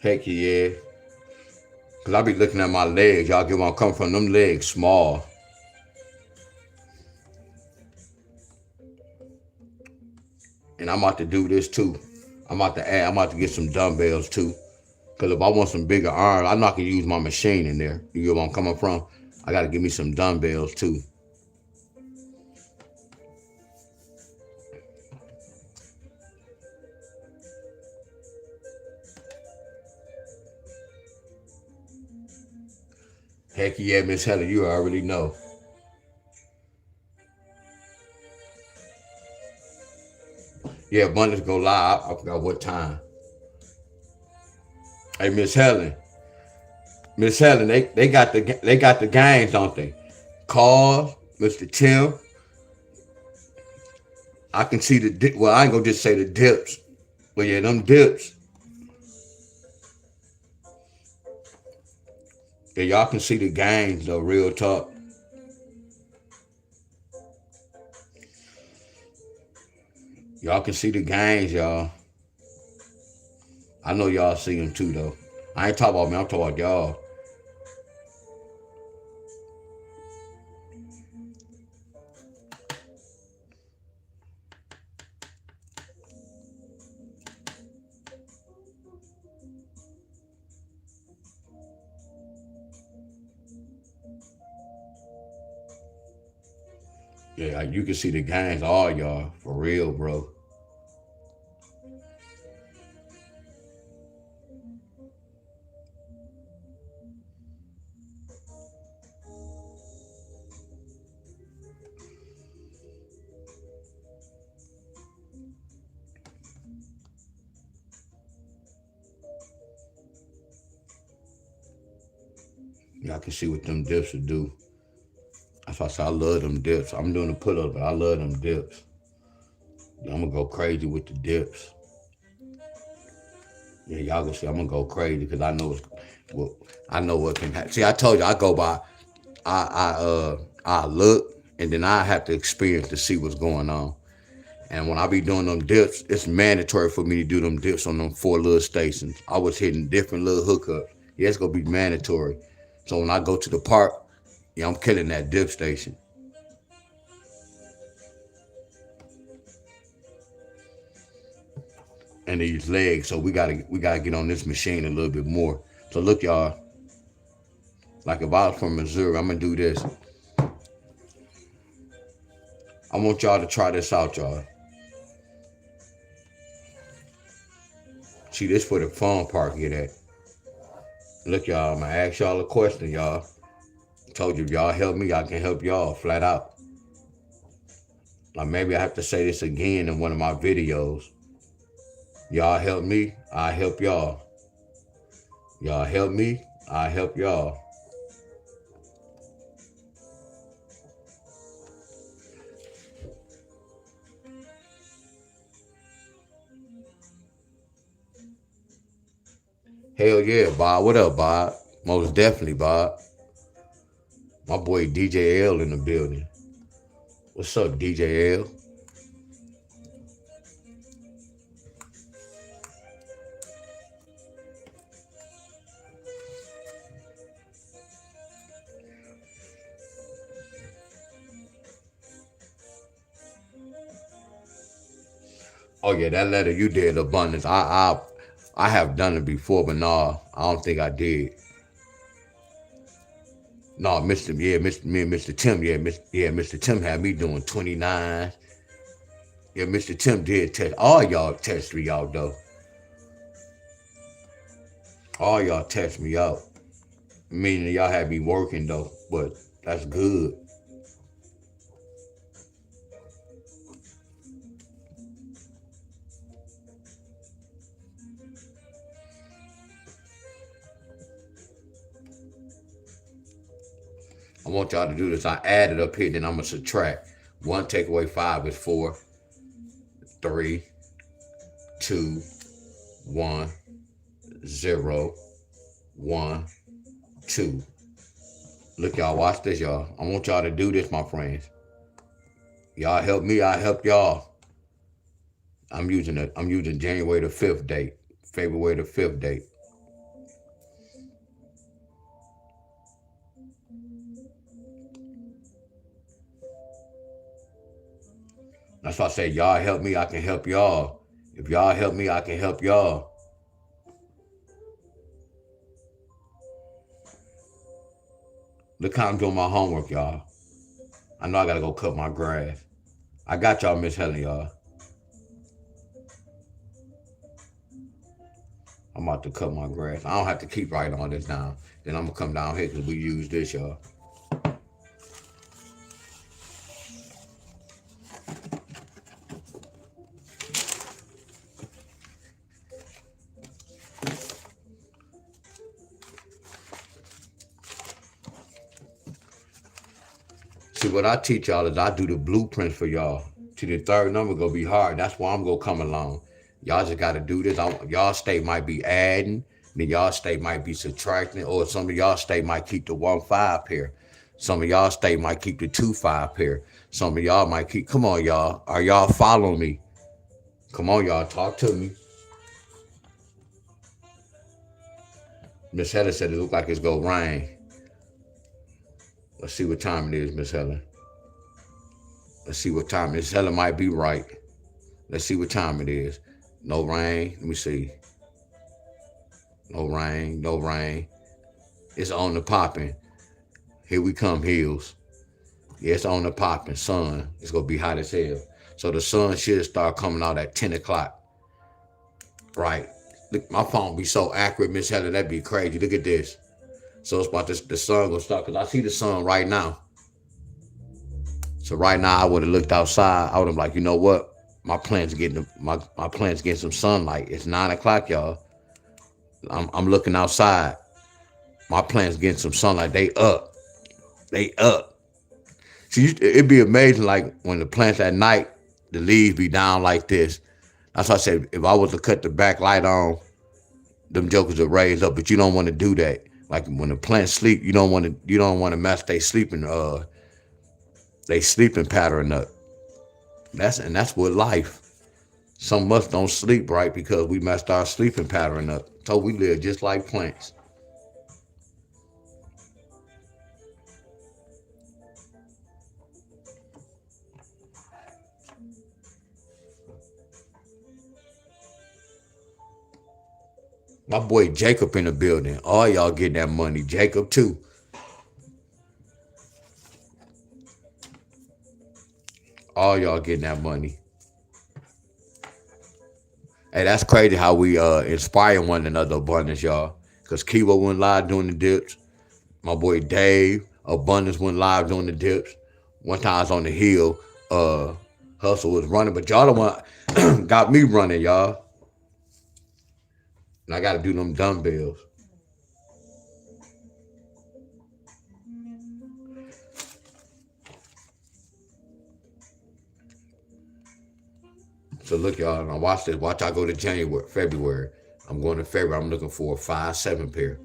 Heck yeah. Cause I be looking at my legs. Y'all get where I'm coming from. Them legs small. And I'm about to do this too. I'm about to get some dumbbells too. Cause if I want some bigger arms, I'm not gonna use my machine in there. You get where I'm coming from? I gotta give me some dumbbells too. Heck yeah, Miss Helen, you already know. Yeah, Abundance go live. I forgot what time. Hey, Miss Helen. Miss Helen, they got the games, don't they? Carl, Mr. Tim. I can see well, I ain't gonna just say the dips. But yeah, them dips. Yeah, y'all can see the games though, real talk. Y'all can see the gains, y'all. I know y'all see them too, though. I ain't talking about me. I'm talking about y'all. Yeah, like you can see the gains, all y'all, for real, bro. Y'all can see what them dips will do. That's why I say I love them dips. I'm doing the put up, but I love them dips. Yeah, I'm gonna go crazy with the dips. Yeah, y'all can see I'm gonna go crazy because I know well, I know what can happen. See, I told you I go by I look and then I have to experience to see what's going on. And when I be doing them dips, it's mandatory for me to do them dips on them 4 little stations. I was hitting different little hookups. Yeah, it's gonna be mandatory. So when I go to the park, yeah, I'm killing that dip station. And these legs. So we gotta get on this machine a little bit more. So look, y'all, like if I was from Missouri, I'm gonna do this. I want y'all to try this out, y'all. See, this for the fun part, get that. Look, y'all, I'm gonna ask y'all a question, y'all. I told you if y'all help me, I can help y'all flat out. Like maybe I have to say this again in one of my videos. Y'all help me, I help y'all. Y'all help me, I help y'all. Hell yeah, Bob. What up, Bob? Most definitely, Bob. My boy DJ L in the building. What's up, DJ L? Oh yeah, that letter you did, abundance. I have done it before, but no, I don't think I did. No, me and Mr. Tim, Mr. Tim had me doing 29. Yeah, Mr. Tim did test. All y'all test me out though. All y'all test me out. Meaning y'all had me working though, but that's good. I want y'all to do this. I added up here, then I'm gonna subtract. One take away 5 is 4. 3, 2, 1, 0, 1, 2. Look, y'all, watch this, y'all. I want y'all to do this, my friends. Y'all help me, I help y'all. I'm using January the 5th date, February the 5th date. That's why I say, y'all help me, I can help y'all. If y'all help me, I can help y'all. Look how I'm doing my homework, y'all. I know I gotta go cut my grass. I got y'all, Miss Helen, y'all. I'm about to cut my grass. I don't have to keep writing all this down. Then I'm gonna come down here because we use this, y'all. See, what I teach y'all is I do the blueprints for y'all. See, the third number gonna be hard. That's why I'm gonna come along. Y'all just gotta do this. Y'all state might be adding, then y'all state might be subtracting, or some of y'all state might keep the 1-5 pair. Some of y'all state might keep the 2-5 pair. Some of y'all might keep. Come on, y'all. Are y'all following me? Come on, y'all. Talk to me. Miss Helen said it looked like it's gonna rain. Let's see what time it is, Miss Helen. Let's see what time. Miss Helen might be right. Let's see what time it is. No rain. Let me see. No rain. No rain. It's on the popping. Here we come, hills. Yeah, it's on the popping. Sun. It's gonna be hot as hell. So the sun should start coming out at 10 o'clock. Right. Look, my phone be so accurate, Miss Helen. That'd be crazy. Look at this. So it's about this, the sun gonna start, because I see the sun right now. So right now I would have looked outside. I would have like, you know what? My plant's getting my plant's getting some sunlight. It's 9 o'clock, y'all. I'm looking outside. My plant's getting some sunlight. They up. They up. See, it'd be amazing, like when the plants at night, the leaves be down like this. That's why I said if I was to cut the back light on, them jokers are raised up, but you don't want to do that. Like when the plants sleep, you don't want to mess they sleeping pattern up. That's what life. Some of us don't sleep right because we messed our sleeping pattern up. So we live just like plants. My boy Jacob in the building. All y'all getting that money. Jacob too. All y'all getting that money. Hey, that's crazy how we inspire one another, abundance, y'all. Because Kiwa went live doing the dips. My boy Dave, Abundance went live doing the dips. One time I was on the hill, Hustle was running, but y'all the one got me running, y'all. And I gotta do them dumbbells. So look, y'all, now watch this. Watch I go to February. I'm going to February. I'm looking for a 5-7 pair.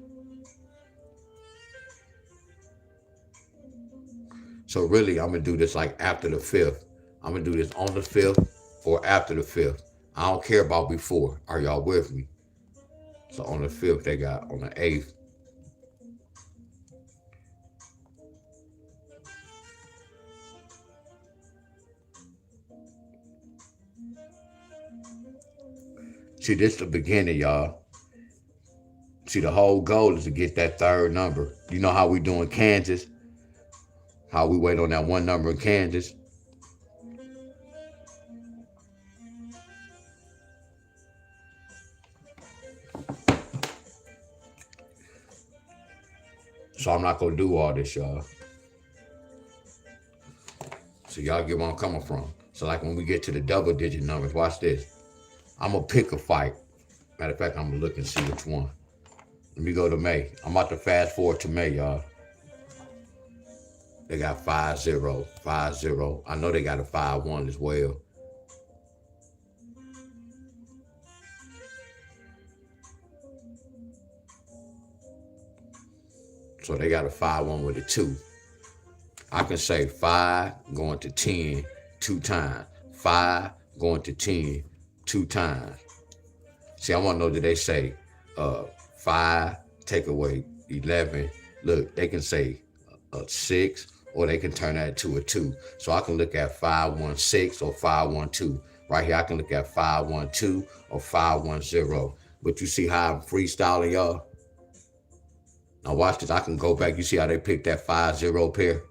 So really, I'm gonna do this like after the 5th. I'm gonna do this on the 5th or after the 5th. I don't care about before. Are y'all with me? So on the 5th, they got on the 8th. See, this is the beginning, y'all. See, the whole goal is to get that third number. You know how we do in Kansas? How we wait on that one number in Kansas? So I'm not gonna do all this, y'all. So y'all get where I'm coming from. So like when we get to the double digit numbers, watch this. I'm gonna pick a fight. Matter of fact, I'm gonna look and see which one. Let me go to May. I'm about to fast forward to May, y'all. They got 5-0, 5-0. I know they got a 5-1 as well. So they got a 5-1 with a 2. I can say 5 going to 10 2 times. 5 going to 10 2 times. See, I want to know that they say 5 take away 11. Look, they can say a 6 or they can turn that to a 2. So I can look at 516 or 512. Right here, I can look at 512 or 510. But you see how I'm freestyling, y'all? Now watch this. I can go back. You see how they picked that 5-0 pair?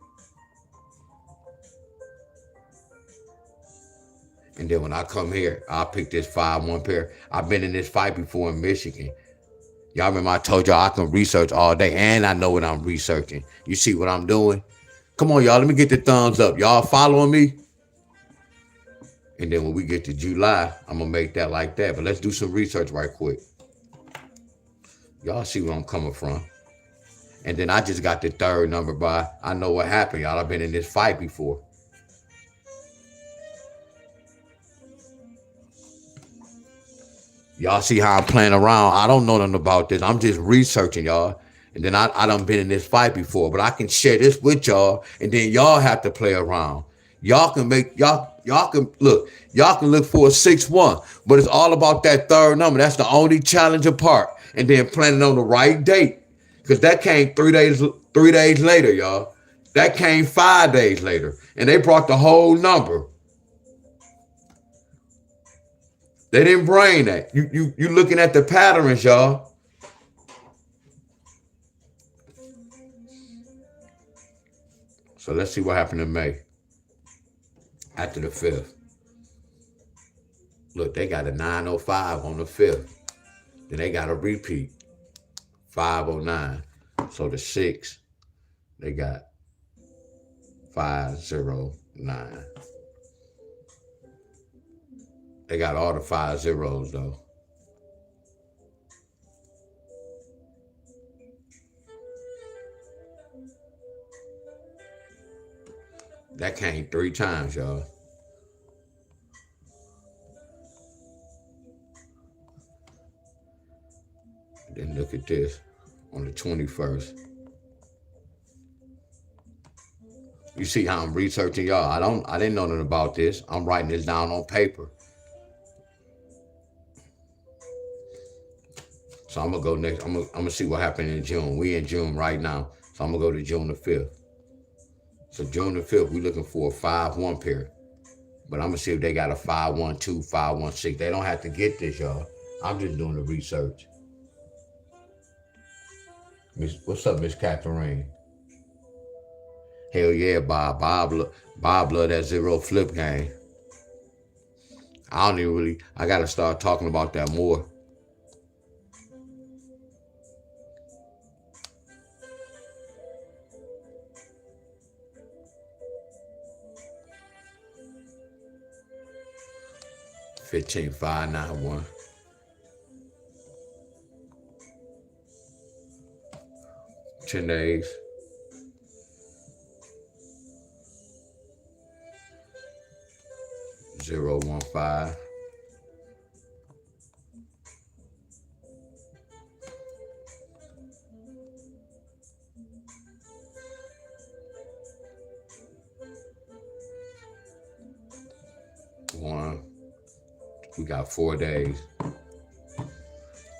And then when I come here, I'll pick this 5-1 pair. I've been in this fight before in Michigan. Y'all remember I told y'all I can research all day, and I know what I'm researching. You see what I'm doing? Come on, y'all. Let me get the thumbs up. Y'all following me? And then when we get to July, I'm going to make that like that. But let's do some research right quick. Y'all see where I'm coming from. And then I just got the third number by, I know what happened, y'all. I've been in this fight before. Y'all see how I'm playing around? I don't know nothing about this. I'm just researching, y'all. And then I done been in this fight before, but I can share this with y'all, and then y'all have to play around. Y'all can look for a 6-1, but it's all about that third number. That's the only challenging part. And then planning on the right date. Because that came 3 days later, y'all. That came 5 days later. And they brought the whole number. They didn't bring that. You looking at the patterns, y'all. So let's see what happened in May. After the 5th. Look, they got a 905 on the 5th. Then they got a repeat. 509. So the 6, they got 509. They got all the 5 zeros though. That came 3 times, y'all. Then look at this on the 21st. You see how I'm researching, y'all? I didn't know nothing about this. I'm writing this down on paper. So I'm gonna go next. I'm gonna see what happened in June. We in June right now. So I'm gonna go to June the 5th. So June the 5th, we looking for a 5-1 pair. But I'm gonna see if they got a 5-1-2, 5-1-6. They don't have to get this, y'all. I'm just doing the research. What's up, Miss Catherine? Hell yeah, Bob. Bob love that 0 flip game. I gotta start talking about that more. $15,591. $10 days. $0.15. One. We got 4 days.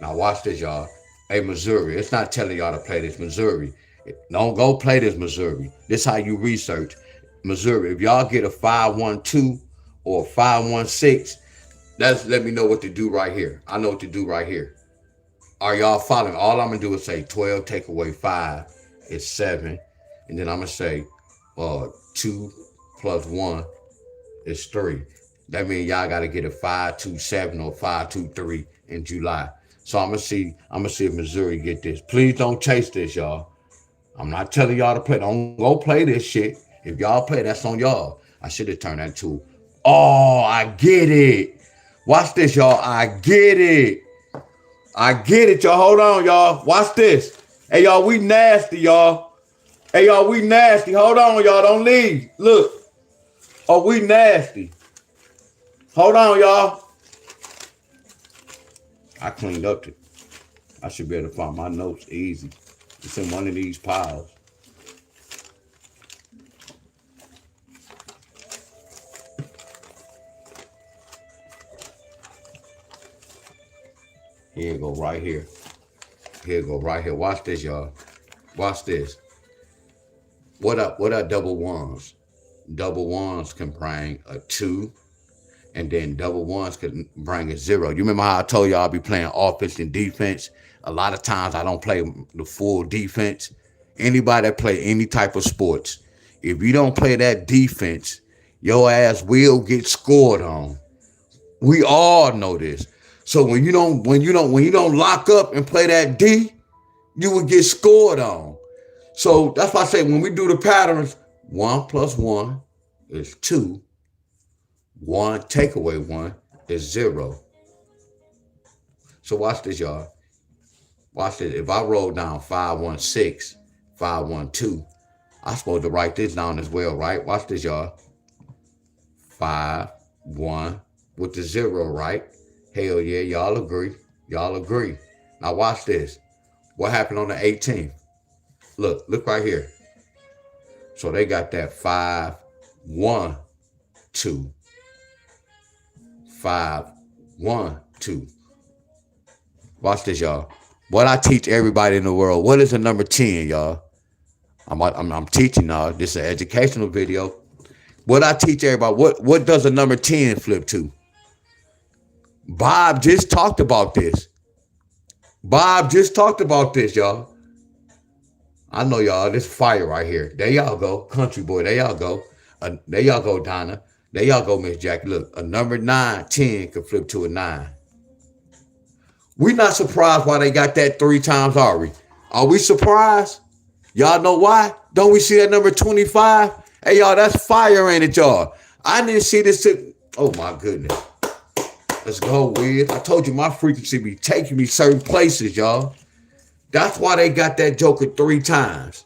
Now watch this, y'all. Hey, Missouri. It's not telling y'all to play this, Missouri. Don't go play this, Missouri. This how you research. Missouri, if y'all get a 5-1-2 or a 5-1-6, let me know what to do right here. I know what to do right here. Are y'all following? All I'm going to do is say 12 take away 5 is 7. And then I'm going to say 2 plus 1 is 3. That means y'all got to get a 5-2-7 or 5-2-3 in July. So I'm gonna see if Missouri get this. Please don't chase this, y'all. I'm not telling y'all to play. Don't go play this shit. If y'all play, that's on y'all. I should have turned that to. Oh, I get it. Watch this, y'all. I get it. I get it, y'all. Hold on, y'all. Watch this. Hey, y'all, we nasty, y'all. Hey, y'all, we nasty. Hold on, y'all. Don't leave. Look. Oh, we nasty. Hold on, y'all. I cleaned up it. I should be able to find my notes easy. It's in one of these piles. Here it go right here. Here it go right here. Watch this, y'all. Watch this. What are double ones? Double ones can bring a 2, and then double ones can bring a 0. You remember how I told you I'll be playing offense and defense? A lot of times I don't play the full defense. Anybody that play any type of sports, if you don't play that defense, your ass will get scored on. We all know this. So when you don't lock up and play that D, you will get scored on. So that's why I say when we do the patterns, 1 plus 1 is 2. 1 take away 1 is 0. So watch this, y'all. Watch this. If I roll down 516, 512, I'm supposed to write this down as well, right? Watch this, y'all. 5, 1 with the 0, right? Hell yeah, y'all agree. Y'all agree. Now watch this. What happened on the 18th? Look right here. So they got that 5, 1, 2. 5, 1, 2. Watch this, y'all. What I teach everybody in the world. What is the number 10, y'all? I'm teaching y'all. This is an educational video. What I teach everybody. What does a number 10 flip to? Bob just talked about this. Bob just talked about this, y'all. I know y'all. This fire right here. There y'all go, country boy. There y'all go. There y'all go, Donna. There y'all go, Miss Jackie. Look, a number 9, 10 can flip to a 9. We not surprised why they got that 3 times, are we? Are we surprised? Y'all know why? Don't we see that number 25? Hey, y'all, that's fire, ain't it, y'all? I didn't see this. Oh, my goodness. Let's go, Wiz. I told you my frequency be taking me certain places, y'all. That's why they got that joker 3 times.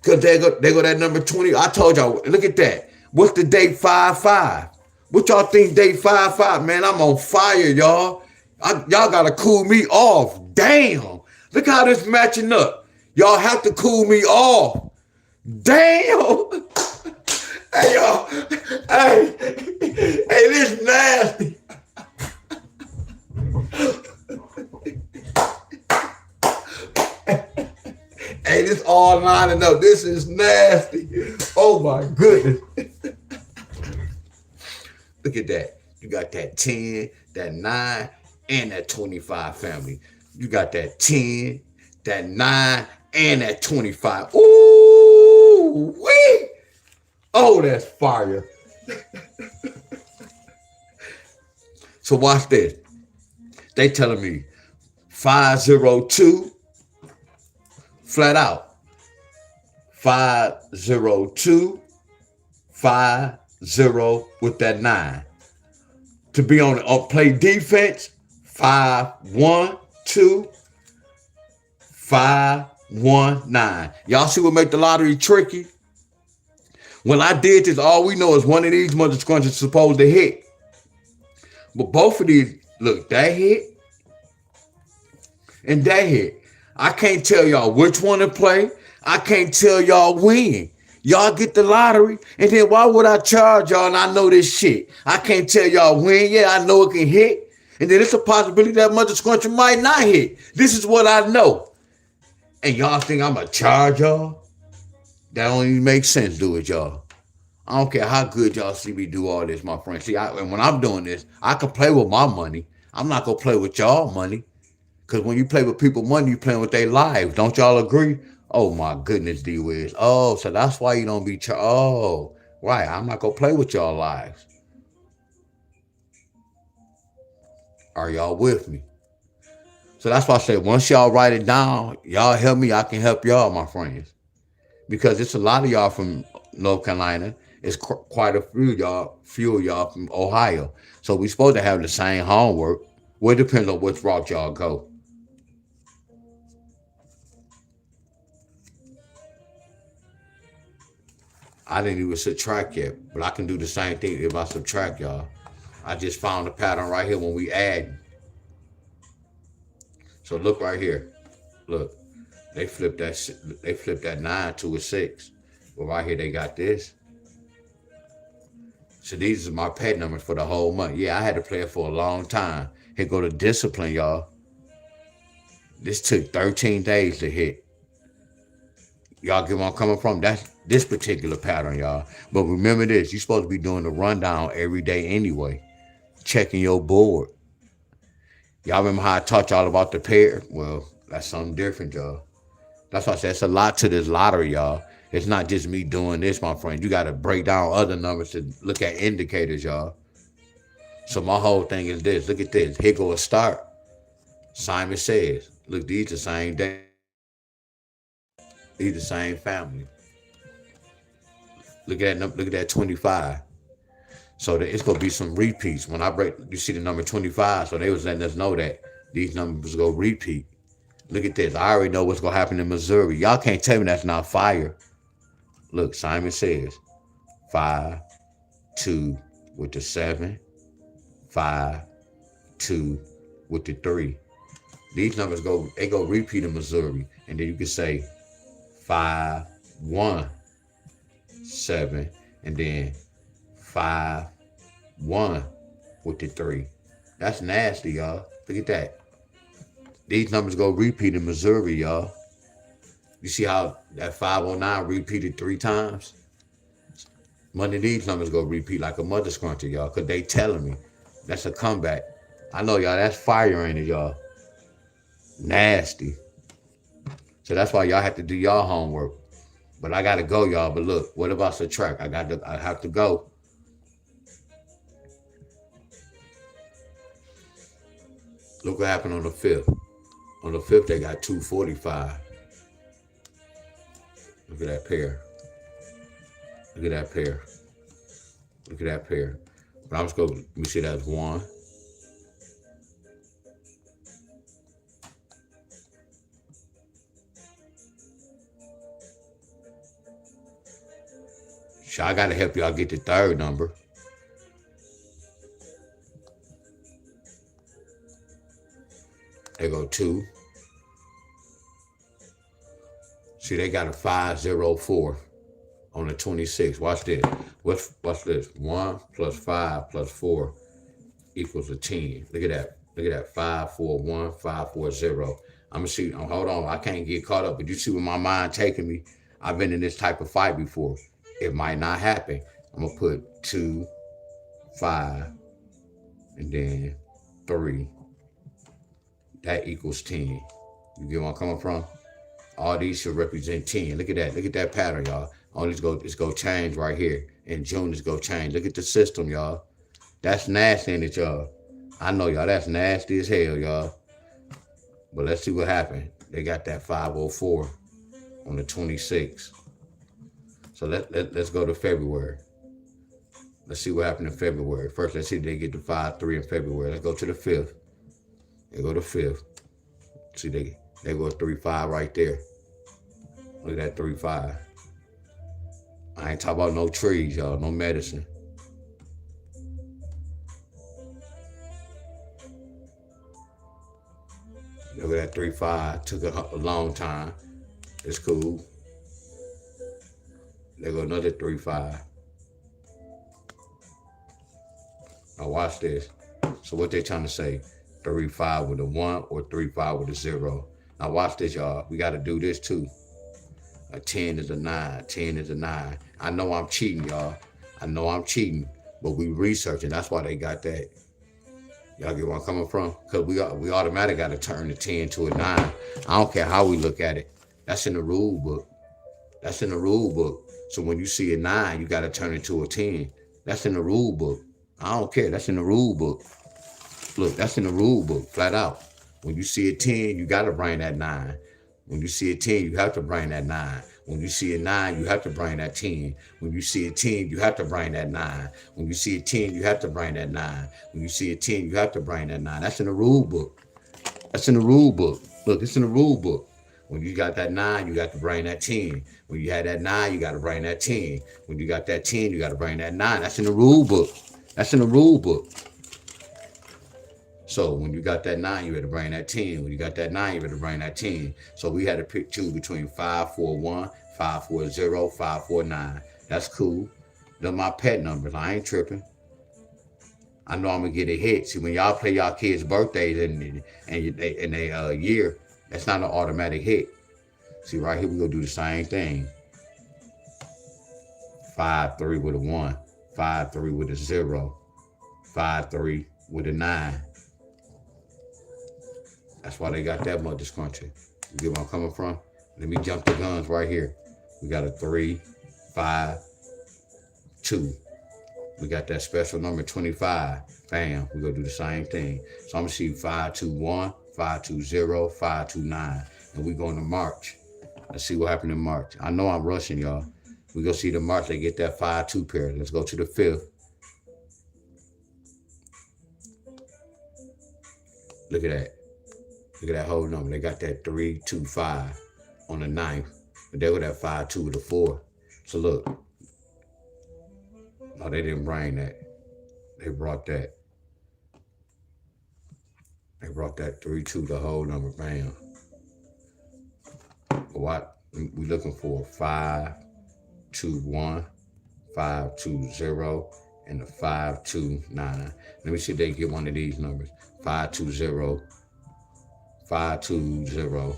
Because they go that number 20. I told y'all, look at that. What's the date 5-5? What y'all think date 5-5? Man, I'm on fire, y'all. Y'all got to cool me off. Damn. Look how this matching up. Y'all have to cool me off. Damn. Hey, y'all. Hey, this nasty. Hey, this all lining up. This is nasty. Oh, my goodness. Look at that. You got that 10, that 9, and that 25 family. You got that 10, that 9, and that 25. Ooh, wee. Oh, that's fire. So watch this. They telling me 502 flat out. 502 50 with that 9. To be on play defense, 512 519. Y'all see what make the lottery tricky? When I did this, all we know is one of these mother scrunches is supposed to hit. But both of these, look, that hit and that hit. I can't tell y'all which one to play. I can't tell y'all when. Y'all get the lottery, and then why would I charge y'all and I know this shit? I can't tell y'all when. Yeah, I know it can hit. And then it's a possibility that mother scruncher might not hit. This is what I know. And y'all think I'm going to charge y'all? That don't even make sense, do it, y'all. I don't care how good y'all see me do all this, my friend. See, and when I'm doing this, I can play with my money. I'm not going to play with y'all money. Because when you play with people's money, you playing with their lives. Don't y'all agree? Oh, my goodness, D-Wiz. Oh, so that's why you don't be charged. Oh, right. I'm not going to play with y'all lives. Are y'all with me? So that's why I say once y'all write it down, y'all help me, I can help y'all, my friends. Because it's a lot of y'all from North Carolina. It's quite a few of y'all from Ohio. So we supposed to have the same homework. Well, it depends on which route y'all go. I didn't even subtract yet, but I can do the same thing if I subtract, y'all. I just found the pattern right here when we add. So look right here. Look, they flipped that 9 to a 6. But right here they got this. So these are my pet numbers for the whole month. Yeah, I had to play it for a long time. Here go the discipline, y'all. This took 13 days to hit. Y'all get where I'm coming from? That's this particular pattern, y'all. But remember this, you're supposed to be doing the rundown every day anyway. Checking your board. Y'all remember how I taught y'all about the pair? Well, that's something different, y'all. That's why I said it's a lot to this lottery, y'all. It's not just me doing this, my friend. You got to break down other numbers to look at indicators, y'all. So my whole thing is this. Look at this. Here go a start. Simon Says. Look, these the same day. These the same family. Look at that. Look at that 25. So it's gonna be some repeats. When I break, you see the number 25. So they was letting us know that these numbers go repeat. Look at this. I already know what's gonna happen in Missouri. Y'all can't tell me that's not fire. Look, Simon Says 5, 2 with the 7, 5, 2 with the 3. These numbers go repeat in Missouri. And then you can say 5, 1, 7, and then 5, 1 with the 3. That's nasty, y'all. Look at that. These numbers go repeat in Missouri, y'all. You see how that 509 repeated 3 times? One of these numbers go repeat like a mother scruncher, y'all, because they telling me. That's a comeback. I know, y'all, that's fire, ain't it, y'all? Nasty. So that's why y'all have to do y'all homework. But I got to go, y'all. But look, what about subtract? I have to go. Look what happened on the 5th. On the 5th, they got 245. Look at that pair. Look at that pair. Look at that pair. But I'm just going to, let me see, that's 1. So I got to help y'all get the 3rd number. There go 2. See, they got a 504 on the 26. Watch this. Watch this. 1 plus 5 plus 4 equals a 10. Look at that. Look at that. 541, 540. I'm going to see. Hold on. I can't get caught up. But you see where my mind taking me? I've been in this type of fight before. It might not happen. I'm going to put 2, 5, and then 3. That equals 10. You get where I'm coming from? All these should represent 10. Look at that. Look at that pattern, y'all. All these it's go change right here. In June, it's go change. Look at the system, y'all. That's nasty, ain't it, y'all? I know, y'all. That's nasty as hell, y'all. But let's see what happened. They got that 504 on the 26th. So let's go to February. Let's see what happened in February. First, let's see if they get the 5-3 in February. Let's go to the 5th. They go to 5th. See, they go 3-5 right there. Look at that 3-5. I ain't talking about no trees, y'all. No medicine. Look at that 3-5. Took a long time. It's cool. There go another 3-5. Now watch this. So what they trying to say? 3-5 with a 1 or 3-5 with a 0. Now watch this, y'all. We got to do this too. A 10 is a 9. 10 is a 9. I know I'm cheating, y'all. I know I'm cheating, but we researching. That's why they got that. Y'all get where I'm coming from? Because we automatically got to turn the 10 to a 9. I don't care how we look at it. That's in the rule book. That's in the rule book. So when you see a 9, you got to turn it to a 10. That's in the rule book. I don't care. That's in the rule book. Look, that's in the rule book, flat out. When you see a 10, you got to bring that 9. When you see a 10, you have to bring that 9. When you see a 9, you have to bring that 10. When you see a 10, you have to bring that 9. When you see a 10, you have to bring that 9. When you see a 10, you have to bring that 9. That's in the rule book. That's in the rule book. Look, it's in the rule book. When you got that 9, you got to bring that 10. When you had that 9, you got to bring that 10. When you got that 10, you got to bring that 9. That's in the rule book. That's in the rule book. So when you got that 9, you had to bring that 10. When you got that 9, you had to bring that 10. So we had to choose between 541, 540, 549. That's cool. They're my pet numbers. I ain't tripping. I know I'm gonna get a hit. See, when y'all play y'all kids' birthdays and they year, that's not an automatic hit. See right here, we're gonna do the same thing. 5, 3 with a 1, 5, 3 with a 0, 5, 3 with a 9. That's why they got that much discrepancy. You get where I'm coming from? Let me jump the guns right here. We got a 3, 5, 2. We got that special number 25. Bam, we're gonna do the same thing. So I'm gonna see 521, 520, 529. And we're going to March. Let's see what happened in March. I know I'm rushing, y'all. We're gonna see the March, they get that 5-2 pair. Let's go to the 5th. Look at that. Look at that whole number. They got that 3, 2, 5 on the 9th. But they got that 5, 2 with a 4. So look. No, they didn't bring that. They brought that. They brought that 3, 2, the whole number. Bam. What we looking for? 5, 2, 1, 5, 2, 0, and the 5, 2, 9. Let me see if they get one of these numbers. 5, 2, 0, 5, 2, 0.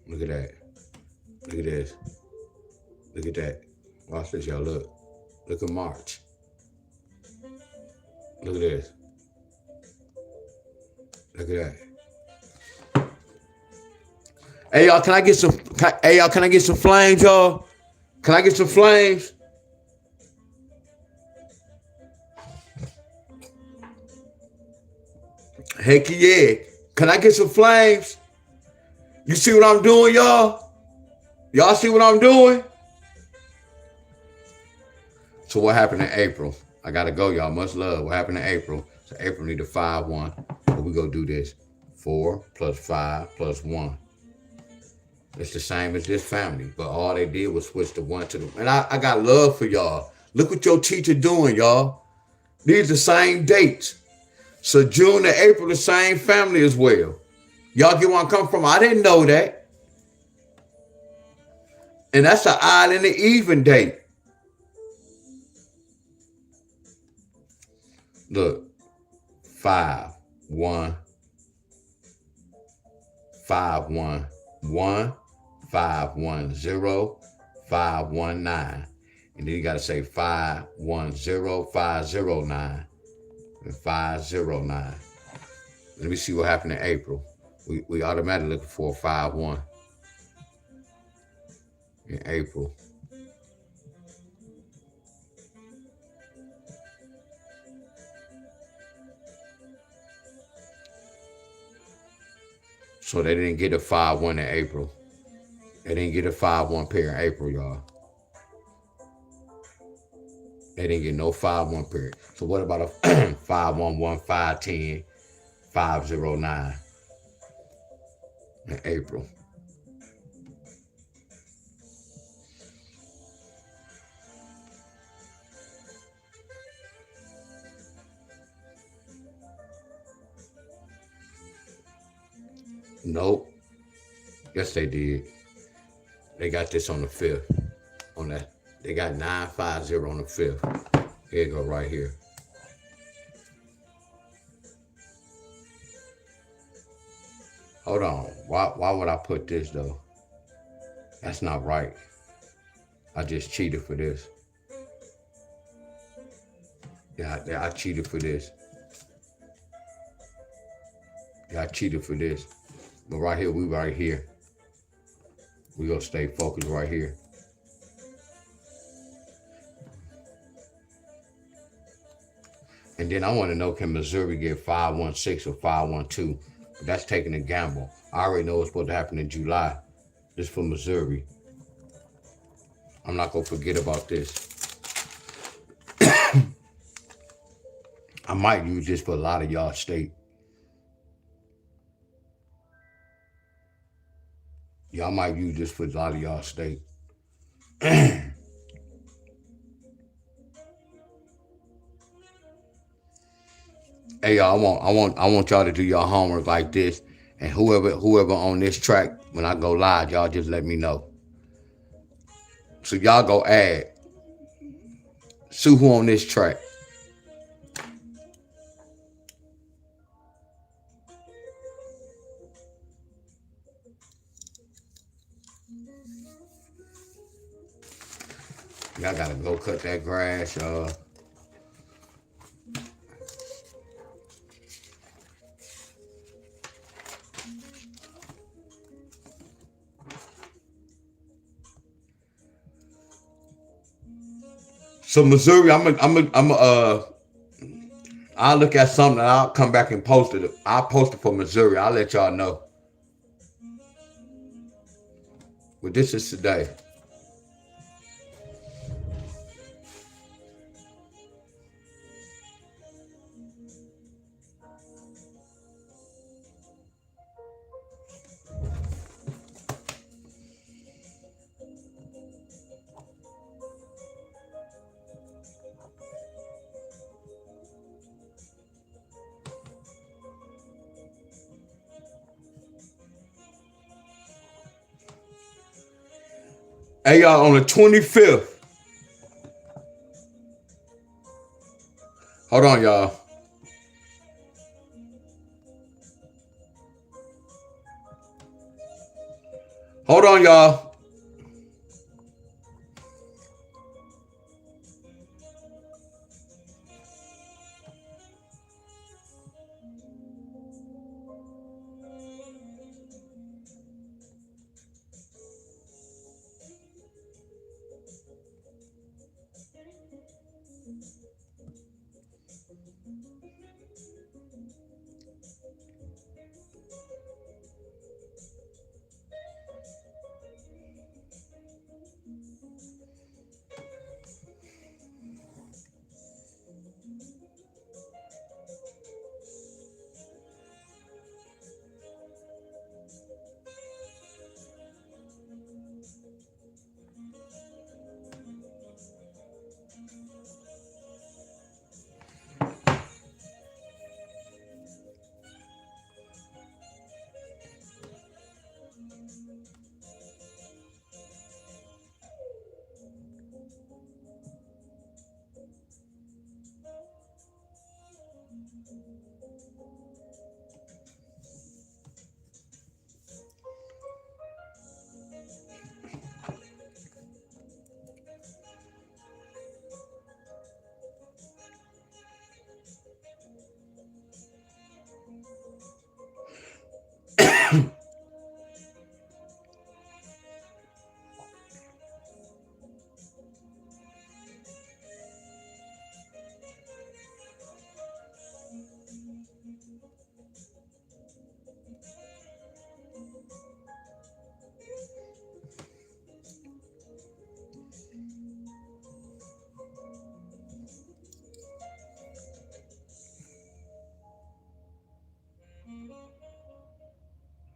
Look at that. Look at this. Look at that. Watch this, y'all. Look. Look at March. Look at this. Look at that. Hey y'all, can I get some? Can I get some flames, y'all? Can I get some flames? Heck yeah! Can I get some flames? You see what I'm doing, y'all? Y'all see what I'm doing? So what happened in April? I gotta go, y'all. Much love. What happened in April? So April need a 5, 1. But we go do this. 4 plus 5 plus 1. It's the same as this family, but all they did was switch the 1 to the. And I got love for y'all. Look what your teacher doing, y'all. These the same dates. So June and April, the same family as well. Y'all get where I'm coming from? I didn't know that. And that's an odd and an even date. Look, 5, 1, 5, 1, 1, 5, 1, 0, 5, 1, 9. And then you got to say 5, 1, 0, 5, 0, 9. And 5, 0, 9. Let me see what happened in April. We automatically looking for 5, 1. In April. So they didn't get a 5, 1 in April. They didn't get a 5, 1 pair in April, y'all. They didn't get no 5, 1 pair. So what about a 5, 1, 1, 5, 10, 5, 0, 9 in April? Nope. Yes, they did. They got this on the 5th. On that, they got 950 on the 5th. Here you go, right here. Hold on. Why would I put this though? That's not right. I just cheated for this. Yeah, I cheated for this. Yeah, I cheated for this. But right here, we right here. We gonna stay focused right here. And then I want to know, can Missouri get 516 or 512? But that's taking a gamble. I already know what's supposed to happen in July. This for Missouri. I'm not gonna forget about this. I might use this for a lot of y'all state. Y'all might use this for a lot of y'all state. Hey y'all, I want y'all to do your homework like this. And whoever on this track, when I go live, y'all just let me know. So y'all go add. See who on this track. Y'all gotta go cut that grass, y'all. So Missouri, I'll look at something and I'll come back and post it. I'll post it for Missouri. I'll let y'all know. But this is today. Hey y'all, on the 25th. Hold on, y'all. Hold on, y'all.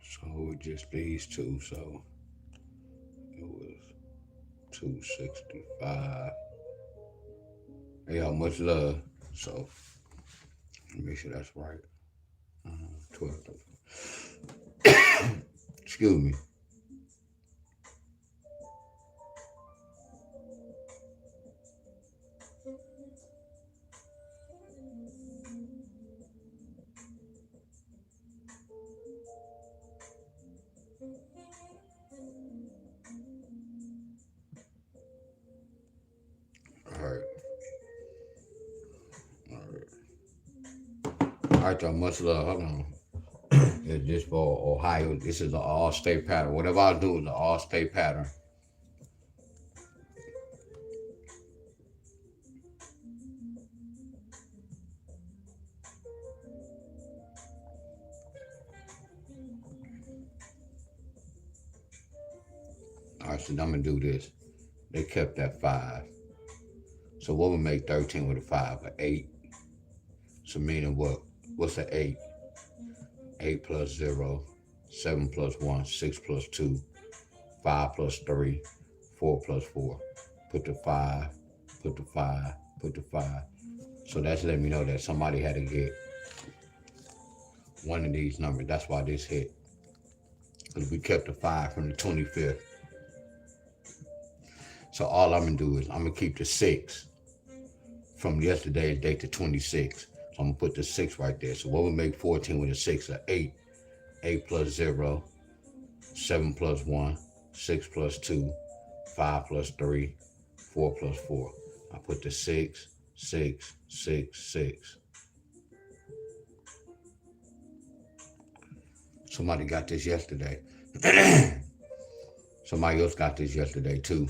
So just these two, so it was 265. Hey y'all, much love. So let me make sure that's right. 12. Excuse me. All right. All right. All right, y'all, much love. Hold on. It's just for Ohio. This is an all-state pattern. Whatever I do is an all-state pattern. All right, so I'm gonna do this. They kept that 5. So what would make 13 with a 5? An 8. So meaning what? What's an 8? 8 plus 0, 7 plus 1, 6 plus 2, 5 plus 3, 4 plus 4. Put the 5, put the 5, put the 5. So that's letting me know that somebody had to get one of these numbers. That's why this hit. Because we kept the 5 from the 25th. So all I'm going to do is I'm going to keep the 6 from yesterday's date to 26. So I'm going to put the 6 right there. So what would make 14 with a 6? An 8. 8 plus 0, 7 plus 1, 6 plus 2, 5 plus 3, 4 plus 4. I put the 6, 6, 6, 6. Somebody got this yesterday. Somebody else got this yesterday too.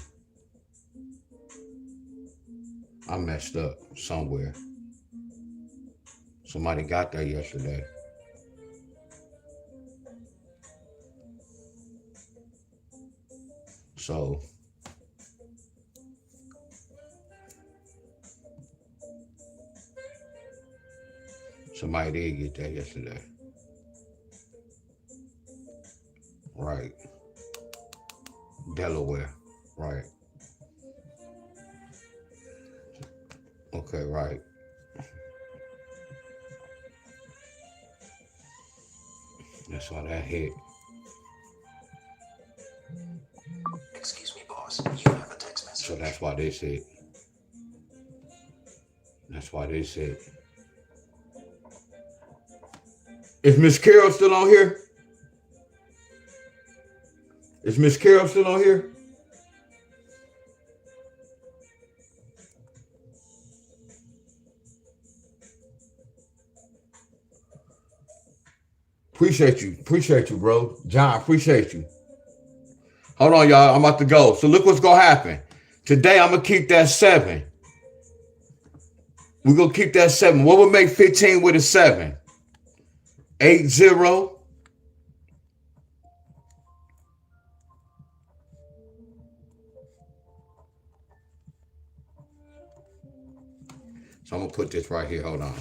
I messed up somewhere. Somebody got that yesterday. So somebody did get that yesterday. Right. Delaware. Right. Okay, right. That's why that hit. Excuse me, boss. You have a text message. So that's why this hit. That's why this hit. Is Miss Carol still on here? Is Miss Carol still on here? Appreciate you, bro. John, appreciate you. Hold on, y'all. I'm about to go. So look what's gonna happen. Today I'm gonna keep that 7. We're gonna keep that 7. What would make 15 with a 7? 8, 0. So I'm gonna put this right here. Hold on.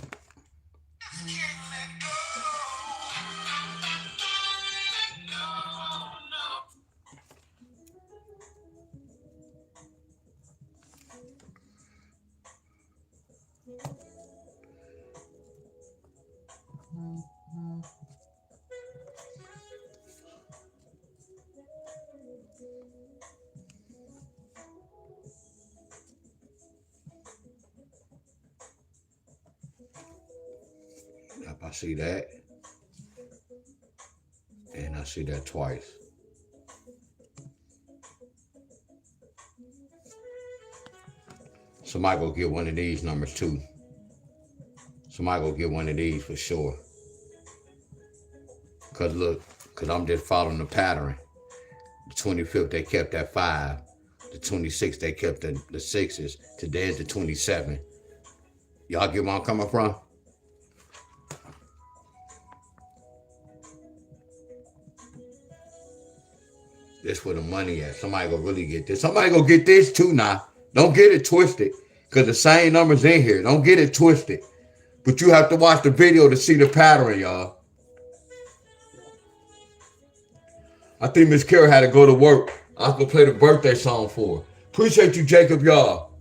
Yep, I see that. And I see that twice. Somebody go get one of these numbers too. Somebody go get one of these for sure. Cause look, I'm just following the pattern. The 25th, they kept that 5. The 26th, they kept the 6s. Today is the 27th. Y'all get where I'm coming from? This where the money at. Somebody go really get this. Somebody go get this too now. Don't get it twisted. Because the same number's in here. Don't get it twisted. But you have to watch the video to see the pattern, y'all. I think Miss Carol had to go to work. I was going to play the birthday song for her. Appreciate you, Jacob, y'all.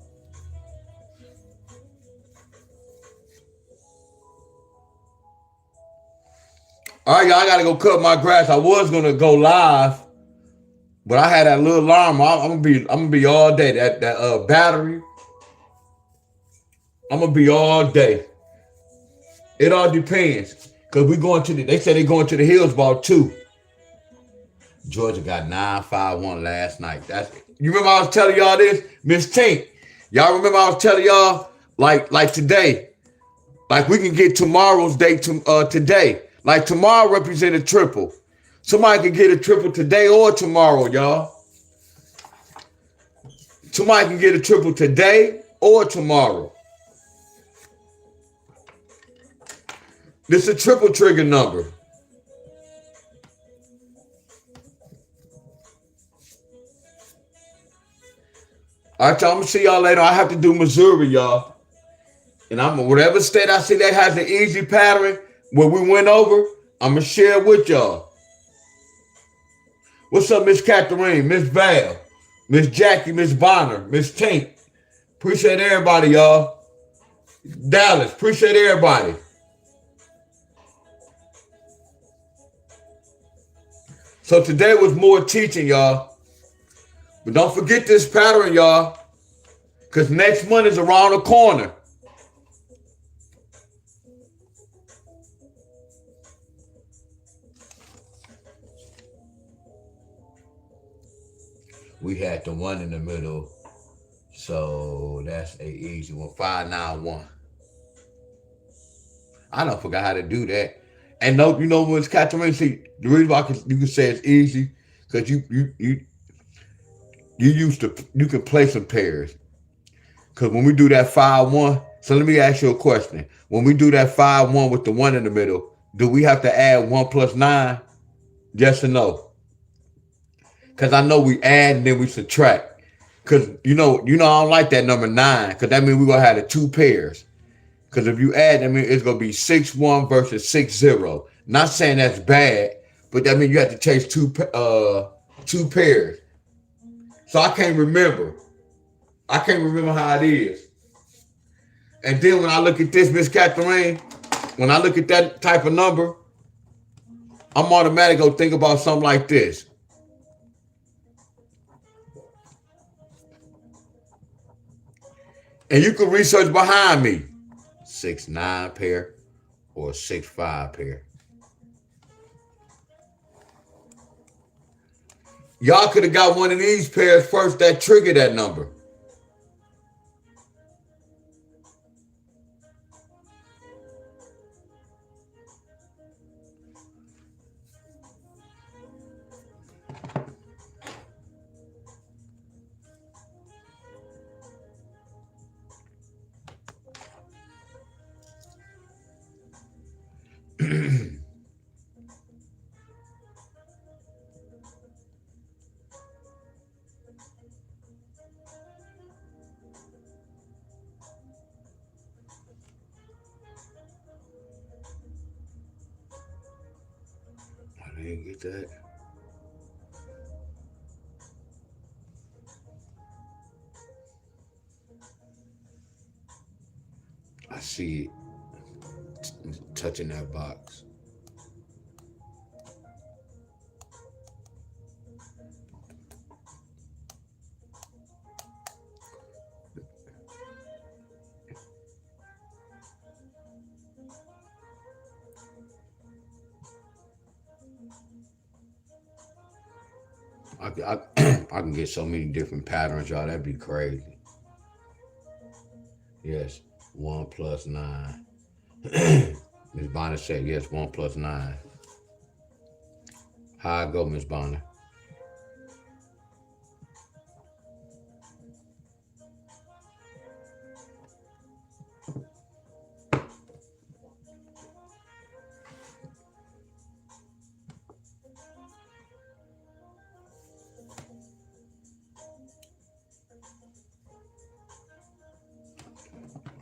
All right, y'all, I got to go cut my grass. I was going to go live, but I had that little alarm. I'm gonna be all day. That battery. I'm going to be all day. It all depends. Because they said they're going to the Hillsborough too. Georgia got 9-5-1 last night. You remember I was telling y'all this? Miss Tink. Y'all remember I was telling y'all like today. Like we can get tomorrow's date today. Like tomorrow represent a triple. Somebody can get a triple today or tomorrow, y'all. Somebody can get a triple today or tomorrow. This is a triple trigger number. All right, y'all, I'm going to see y'all later. I have to do Missouri, y'all. And whatever state I see that has an easy pattern where we went over, I'm going to share it with y'all. What's up, Miss Catherine, Miss Val, Miss Jackie, Miss Bonner, Miss Tink? Appreciate everybody, y'all. Dallas, appreciate everybody. So today was more teaching, y'all. But don't forget this pattern, y'all. Because next month is around the corner. We had the one in the middle, So that's a easy one. 591. I don't forgot how to do that. And no, you know what's catching. See, the reason why you can say it's easy because you can play some pairs. Because when we do that 5-1, so let me ask you a question. When we do that 5-1 with the one in the middle, do we have to add 1 plus 9? Yes or no? Because I know we add and then we subtract. Because you know I don't like that number 9. Because that means we're gonna have the two pairs. Because if you add, I mean it's gonna be 6-1 versus 6-0. Not saying that's bad, but that means you have to chase two pairs. So I can't remember. I can't remember how it is. And then when I look at this, Miss Catherine, when I look at that type of number, I'm automatically gonna think about something like this. And you can research behind me. 6-9 pair or 6-5 pair. Y'all could have got one of these pairs first that triggered that number. I didn't get that. I see it touching that box. I can get so many different patterns, y'all. That'd be crazy. Yes, 1 plus 9. Miss Bonner said yes, 1 plus 9. How I go, Miss Bonner?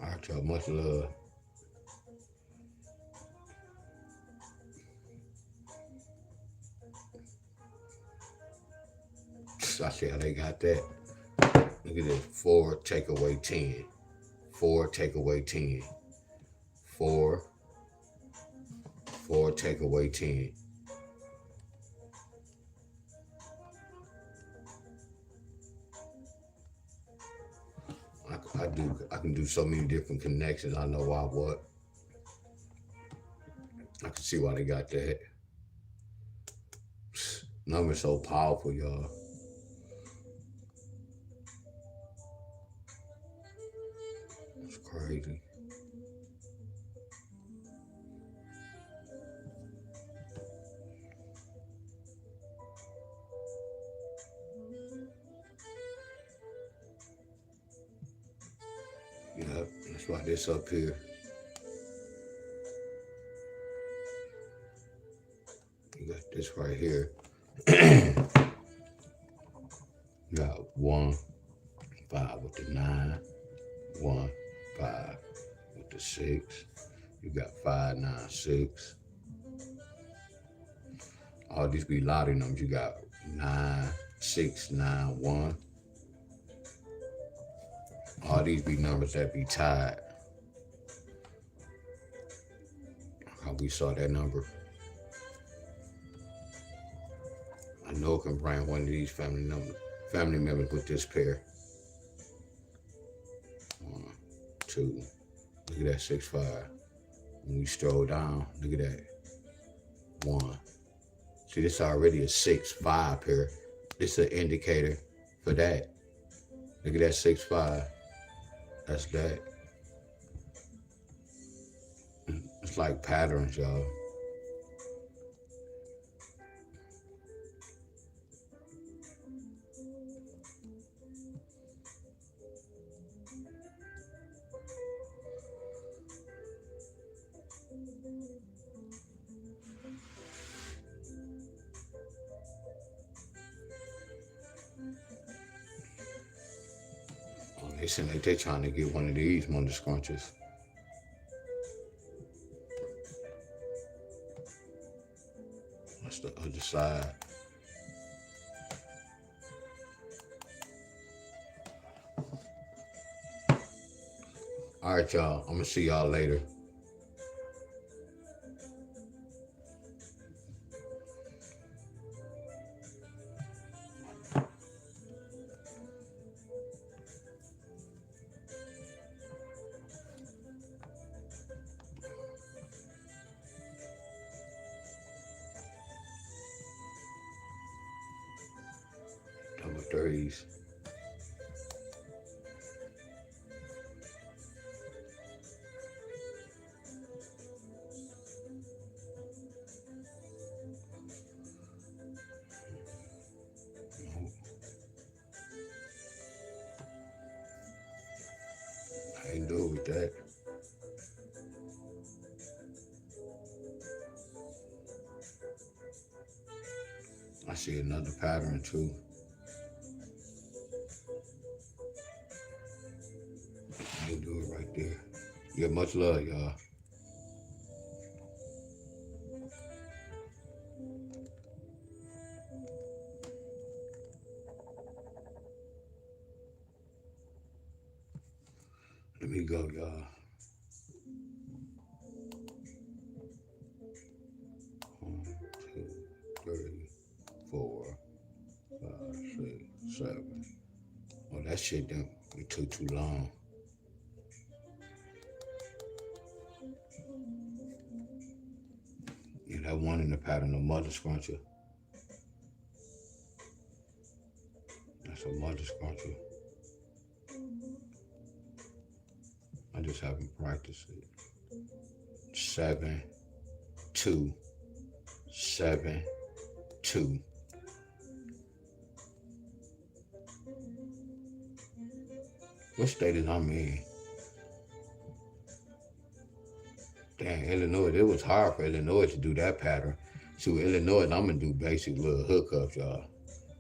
All right, y'all. Much love. I see how they got that. Look at this. 4 take away 10. 4 take away 10. 4 take away 10. I can do so many different connections. I know why what. I can see why they got that. Number's so powerful, y'all. It's crazy. Yep, that's why this up here. You got this right here. You got 1, 5 with the 9. 1, 5 with the 6. You got 5, 9, 6. All these be lottery numbers. You got 9, 6, 9, 1. All these be numbers that be tied. How we saw that number. I know it can bring one of these family members with this pair. 1, 2. Look at that 6-5. When we stroll down, look at that. 1. See, this already a 6-5 pair. This is an indicator for that. Look at that 6-5. That's that. It's like patterns, y'all. They seem like they're trying to get one of these Monday scrunches. That's the other side. All right, y'all. I'm gonna see y'all later. Double threes. I ain't do it with that. I see another pattern too. I ain't do it right there. Yeah, much love, y'all. Let me go, y'all. 1, 2, 3, 4, 5, 6, 7. Oh, that shit done. It took too long. Yeah, that one in the pattern, the mother scruncher. That's a mother scruncher. I just haven't practiced it. 7, 2, 7, 2. What state is I'm in? Damn, Illinois. It was hard for Illinois to do that pattern. See, with Illinois, I'm gonna do basic little hookups, y'all.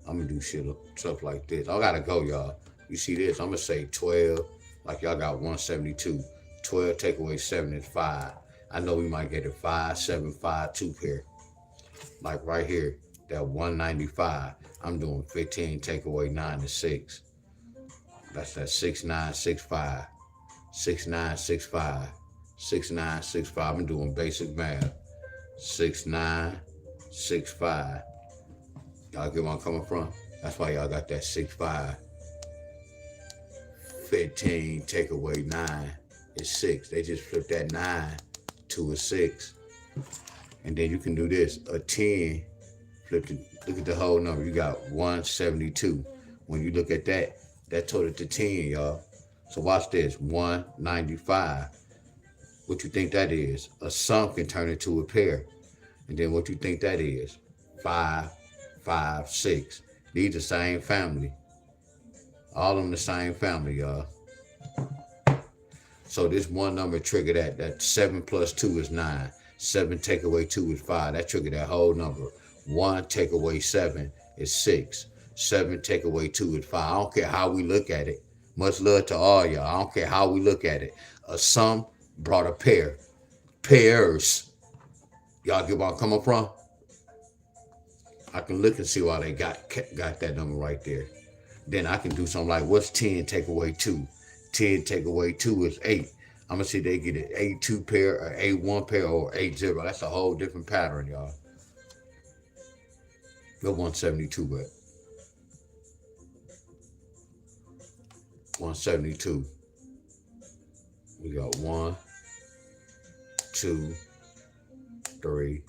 I'm gonna do stuff like this. I gotta go, y'all. You see this? I'm gonna say 12. Like y'all got 172. 12 take away 7 is 5. I know we might get a 5, 7, 5, 2 pair. Like right here, that 195. I'm doing 15 take away 9 is 6. That's that 6, 9, 6, 5. 6, 9, 6, 5. 6, 9, 6, 5. I'm doing basic math. 6, 9, 6, 5. Y'all get where I'm coming from? That's why y'all got that 6, 5. 15 take away 9 is 6. They just flip that 9 to a 6. And then you can do this. A 10, flip it, look at the whole number. You got 172. When you look at that, that total to 10, y'all. So watch this. 195. What you think that is? A sum can turn into a pair. And then what you think that is? 5, 5, 6. These the same family. All of them the same family, y'all. So this one number trigger that. That 7 plus 2 is 9. 7 take away 2 is 5. That triggered that whole number. 1 take away 7 is 6. 7 take away 2 is 5. I don't care how we look at it. Much love to all y'all. I don't care how we look at it. A sum brought a pair. Pairs. Y'all get where I'm coming from? I can look and see why they got that number right there. Then I can do something like, what's 10 take away 2? 10 take away 2 is 8. I'm going to see if they get an 8-2 pair, or 8-1 pair, or 8-0. That's a whole different pattern, y'all. Go 172 back. 172. We got 1, 2, 3,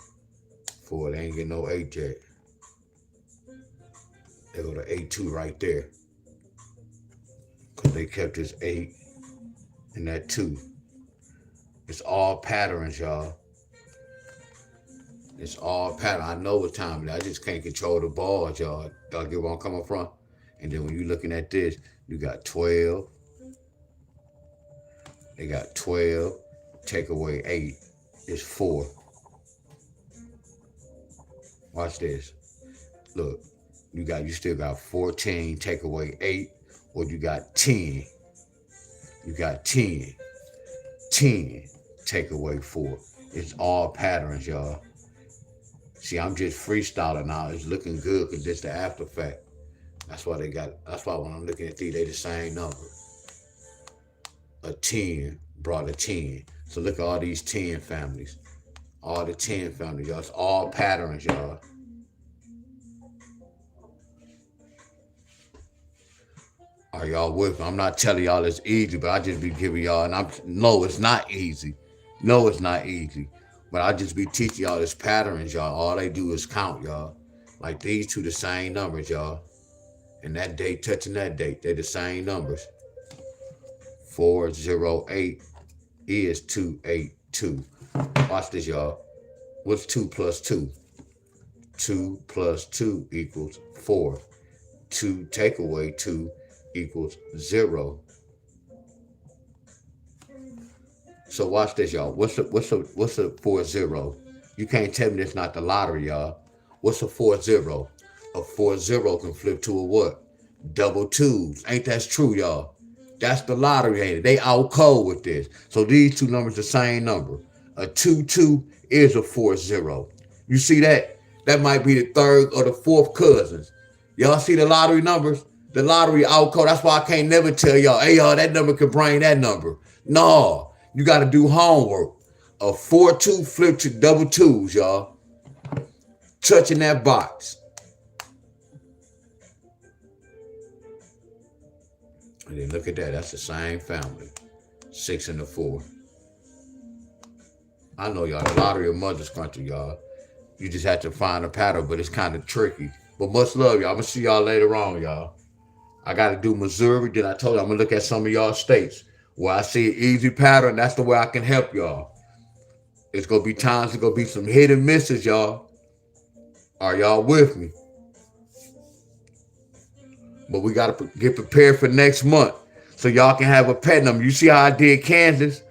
4. They ain't getting no 8 yet. They go to 8-2 right there. because they kept this 8 and that 2. It's all patterns, y'all. It's all pattern. I know what time it is. I just can't control the balls, y'all. Y'all get where I'm coming from? And then when you're looking at this, you got 12. They got 12. Take away 8 is 4. Watch this. Look, you still got 14. Take away 8, or you got 10. You got 10. 10. Take away 4. It's all patterns, y'all. See, I'm just freestyling now. It's looking good because it's the after fact. That's why when I'm looking at these, they the same number. A 10 brought a 10. So look at all these 10 families. All the 10 families, y'all. It's all patterns, y'all. Are y'all with me? I'm not telling y'all it's easy, but I just be giving y'all, no, it's not easy. No, it's not easy. But I just be teaching y'all this patterns, y'all. All they do is count, y'all. Like these two the same numbers, y'all. And that date touching that date, they the same numbers. 408 is 282. Watch this, y'all. What's 2 plus 2? 2 plus 2 equals 4. 2 take away 2 equals 0. So watch this, y'all. What's a 4-0? You can't tell me that's not the lottery, y'all. What's a 4-0? A 4-0 can flip to a what? Double 2s. Ain't that true, y'all? That's the lottery, ain't it? They out cold with this. So these two numbers the same number. A 2-2 is a 4-0. You see that? That might be the third or the fourth cousins. Y'all see the lottery numbers? The lottery out cold. That's why I can't never tell y'all, hey, y'all, that number could bring that number. No. You got to do homework. A 4-2 flip to double 2s, y'all. Touching that box. And then look at that. That's the same family. 6 and a 4. I know y'all. The lottery of mother's country, y'all. You just have to find a pattern, but it's kind of tricky. But much love, y'all. I'm going to see y'all later on, y'all. I got to do Missouri. Then I told you I'm going to look at some of y'all states. Where I see an easy pattern, that's the way I can help y'all. It's going to be times, it's going to be some hit and misses, y'all. Are y'all with me? But we got to get prepared for next month so y'all can have a pet number. You see how I did Kansas?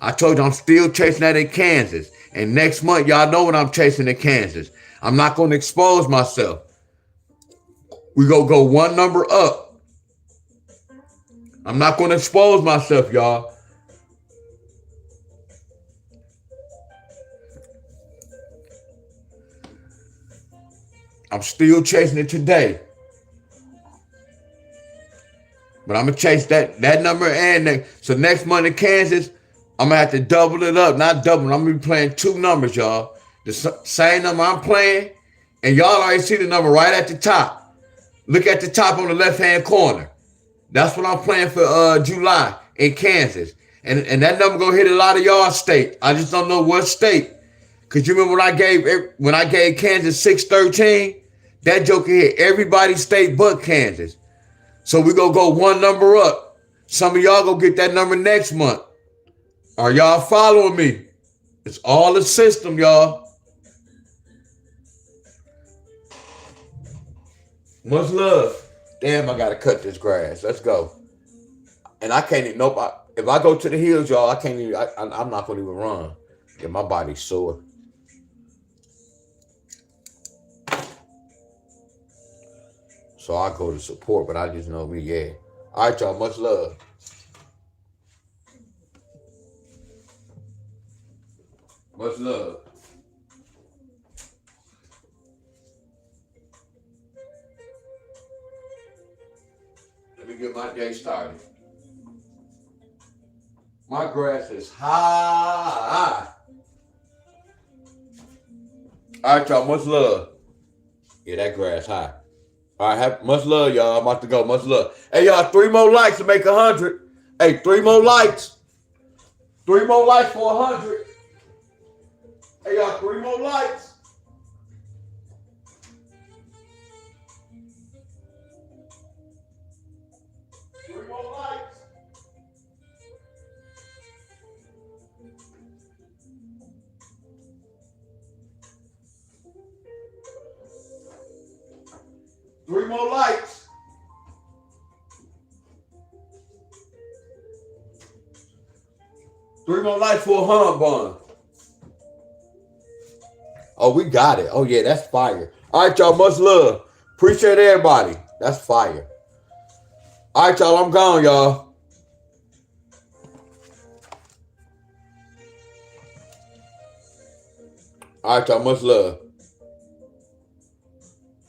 I told you I'm still chasing that in Kansas. And next month, y'all know what I'm chasing in Kansas. I'm not going to expose myself. We going to go one number up. I'm not going to expose myself, y'all. I'm still chasing it today. But I'm going to chase that number and next. So next month in Kansas, I'm going to have to double it up. Not double. I'm going to be playing 2 numbers, y'all. The same number I'm playing. And y'all already see the number right at the top. Look at the top on the left-hand corner. That's what I'm playing for July in Kansas. And that number gonna hit a lot of y'all state. I just don't know what state. Cause you remember when I gave Kansas 613, that joker hit everybody's state but Kansas. So we gonna go one number up. Some of y'all gonna get that number next month. Are y'all following me? It's all the system, y'all. Much love. Damn, I gotta cut this grass. Let's go. And I can't even, nope. If I go to the hills, y'all, I can't even, I'm not gonna even run. Yeah, my body's sore. So I go to support, but I just know me, yeah. All right, y'all, much love. Much love. Let me get my day started. My grass is high. All right, y'all, much love. Yeah, that grass high. All right, much love, y'all. I'm about to go. Much love. Hey, y'all, 3 more likes to make 100. Hey, 3 more likes. 3 more likes for 100. Hey, y'all, 3 more likes. 3 more 3 more likes. Three more likes for a hunt bun. Oh, we got it. Oh, yeah, that's fire. All right, y'all. Much love. Appreciate everybody. That's fire. All right, y'all. I'm gone, y'all. All right, y'all. Much love.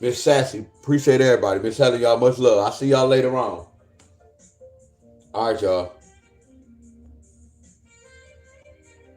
Miss Sassy, appreciate everybody. Miss Heather, y'all, much love. I'll see y'all later on. All right, y'all.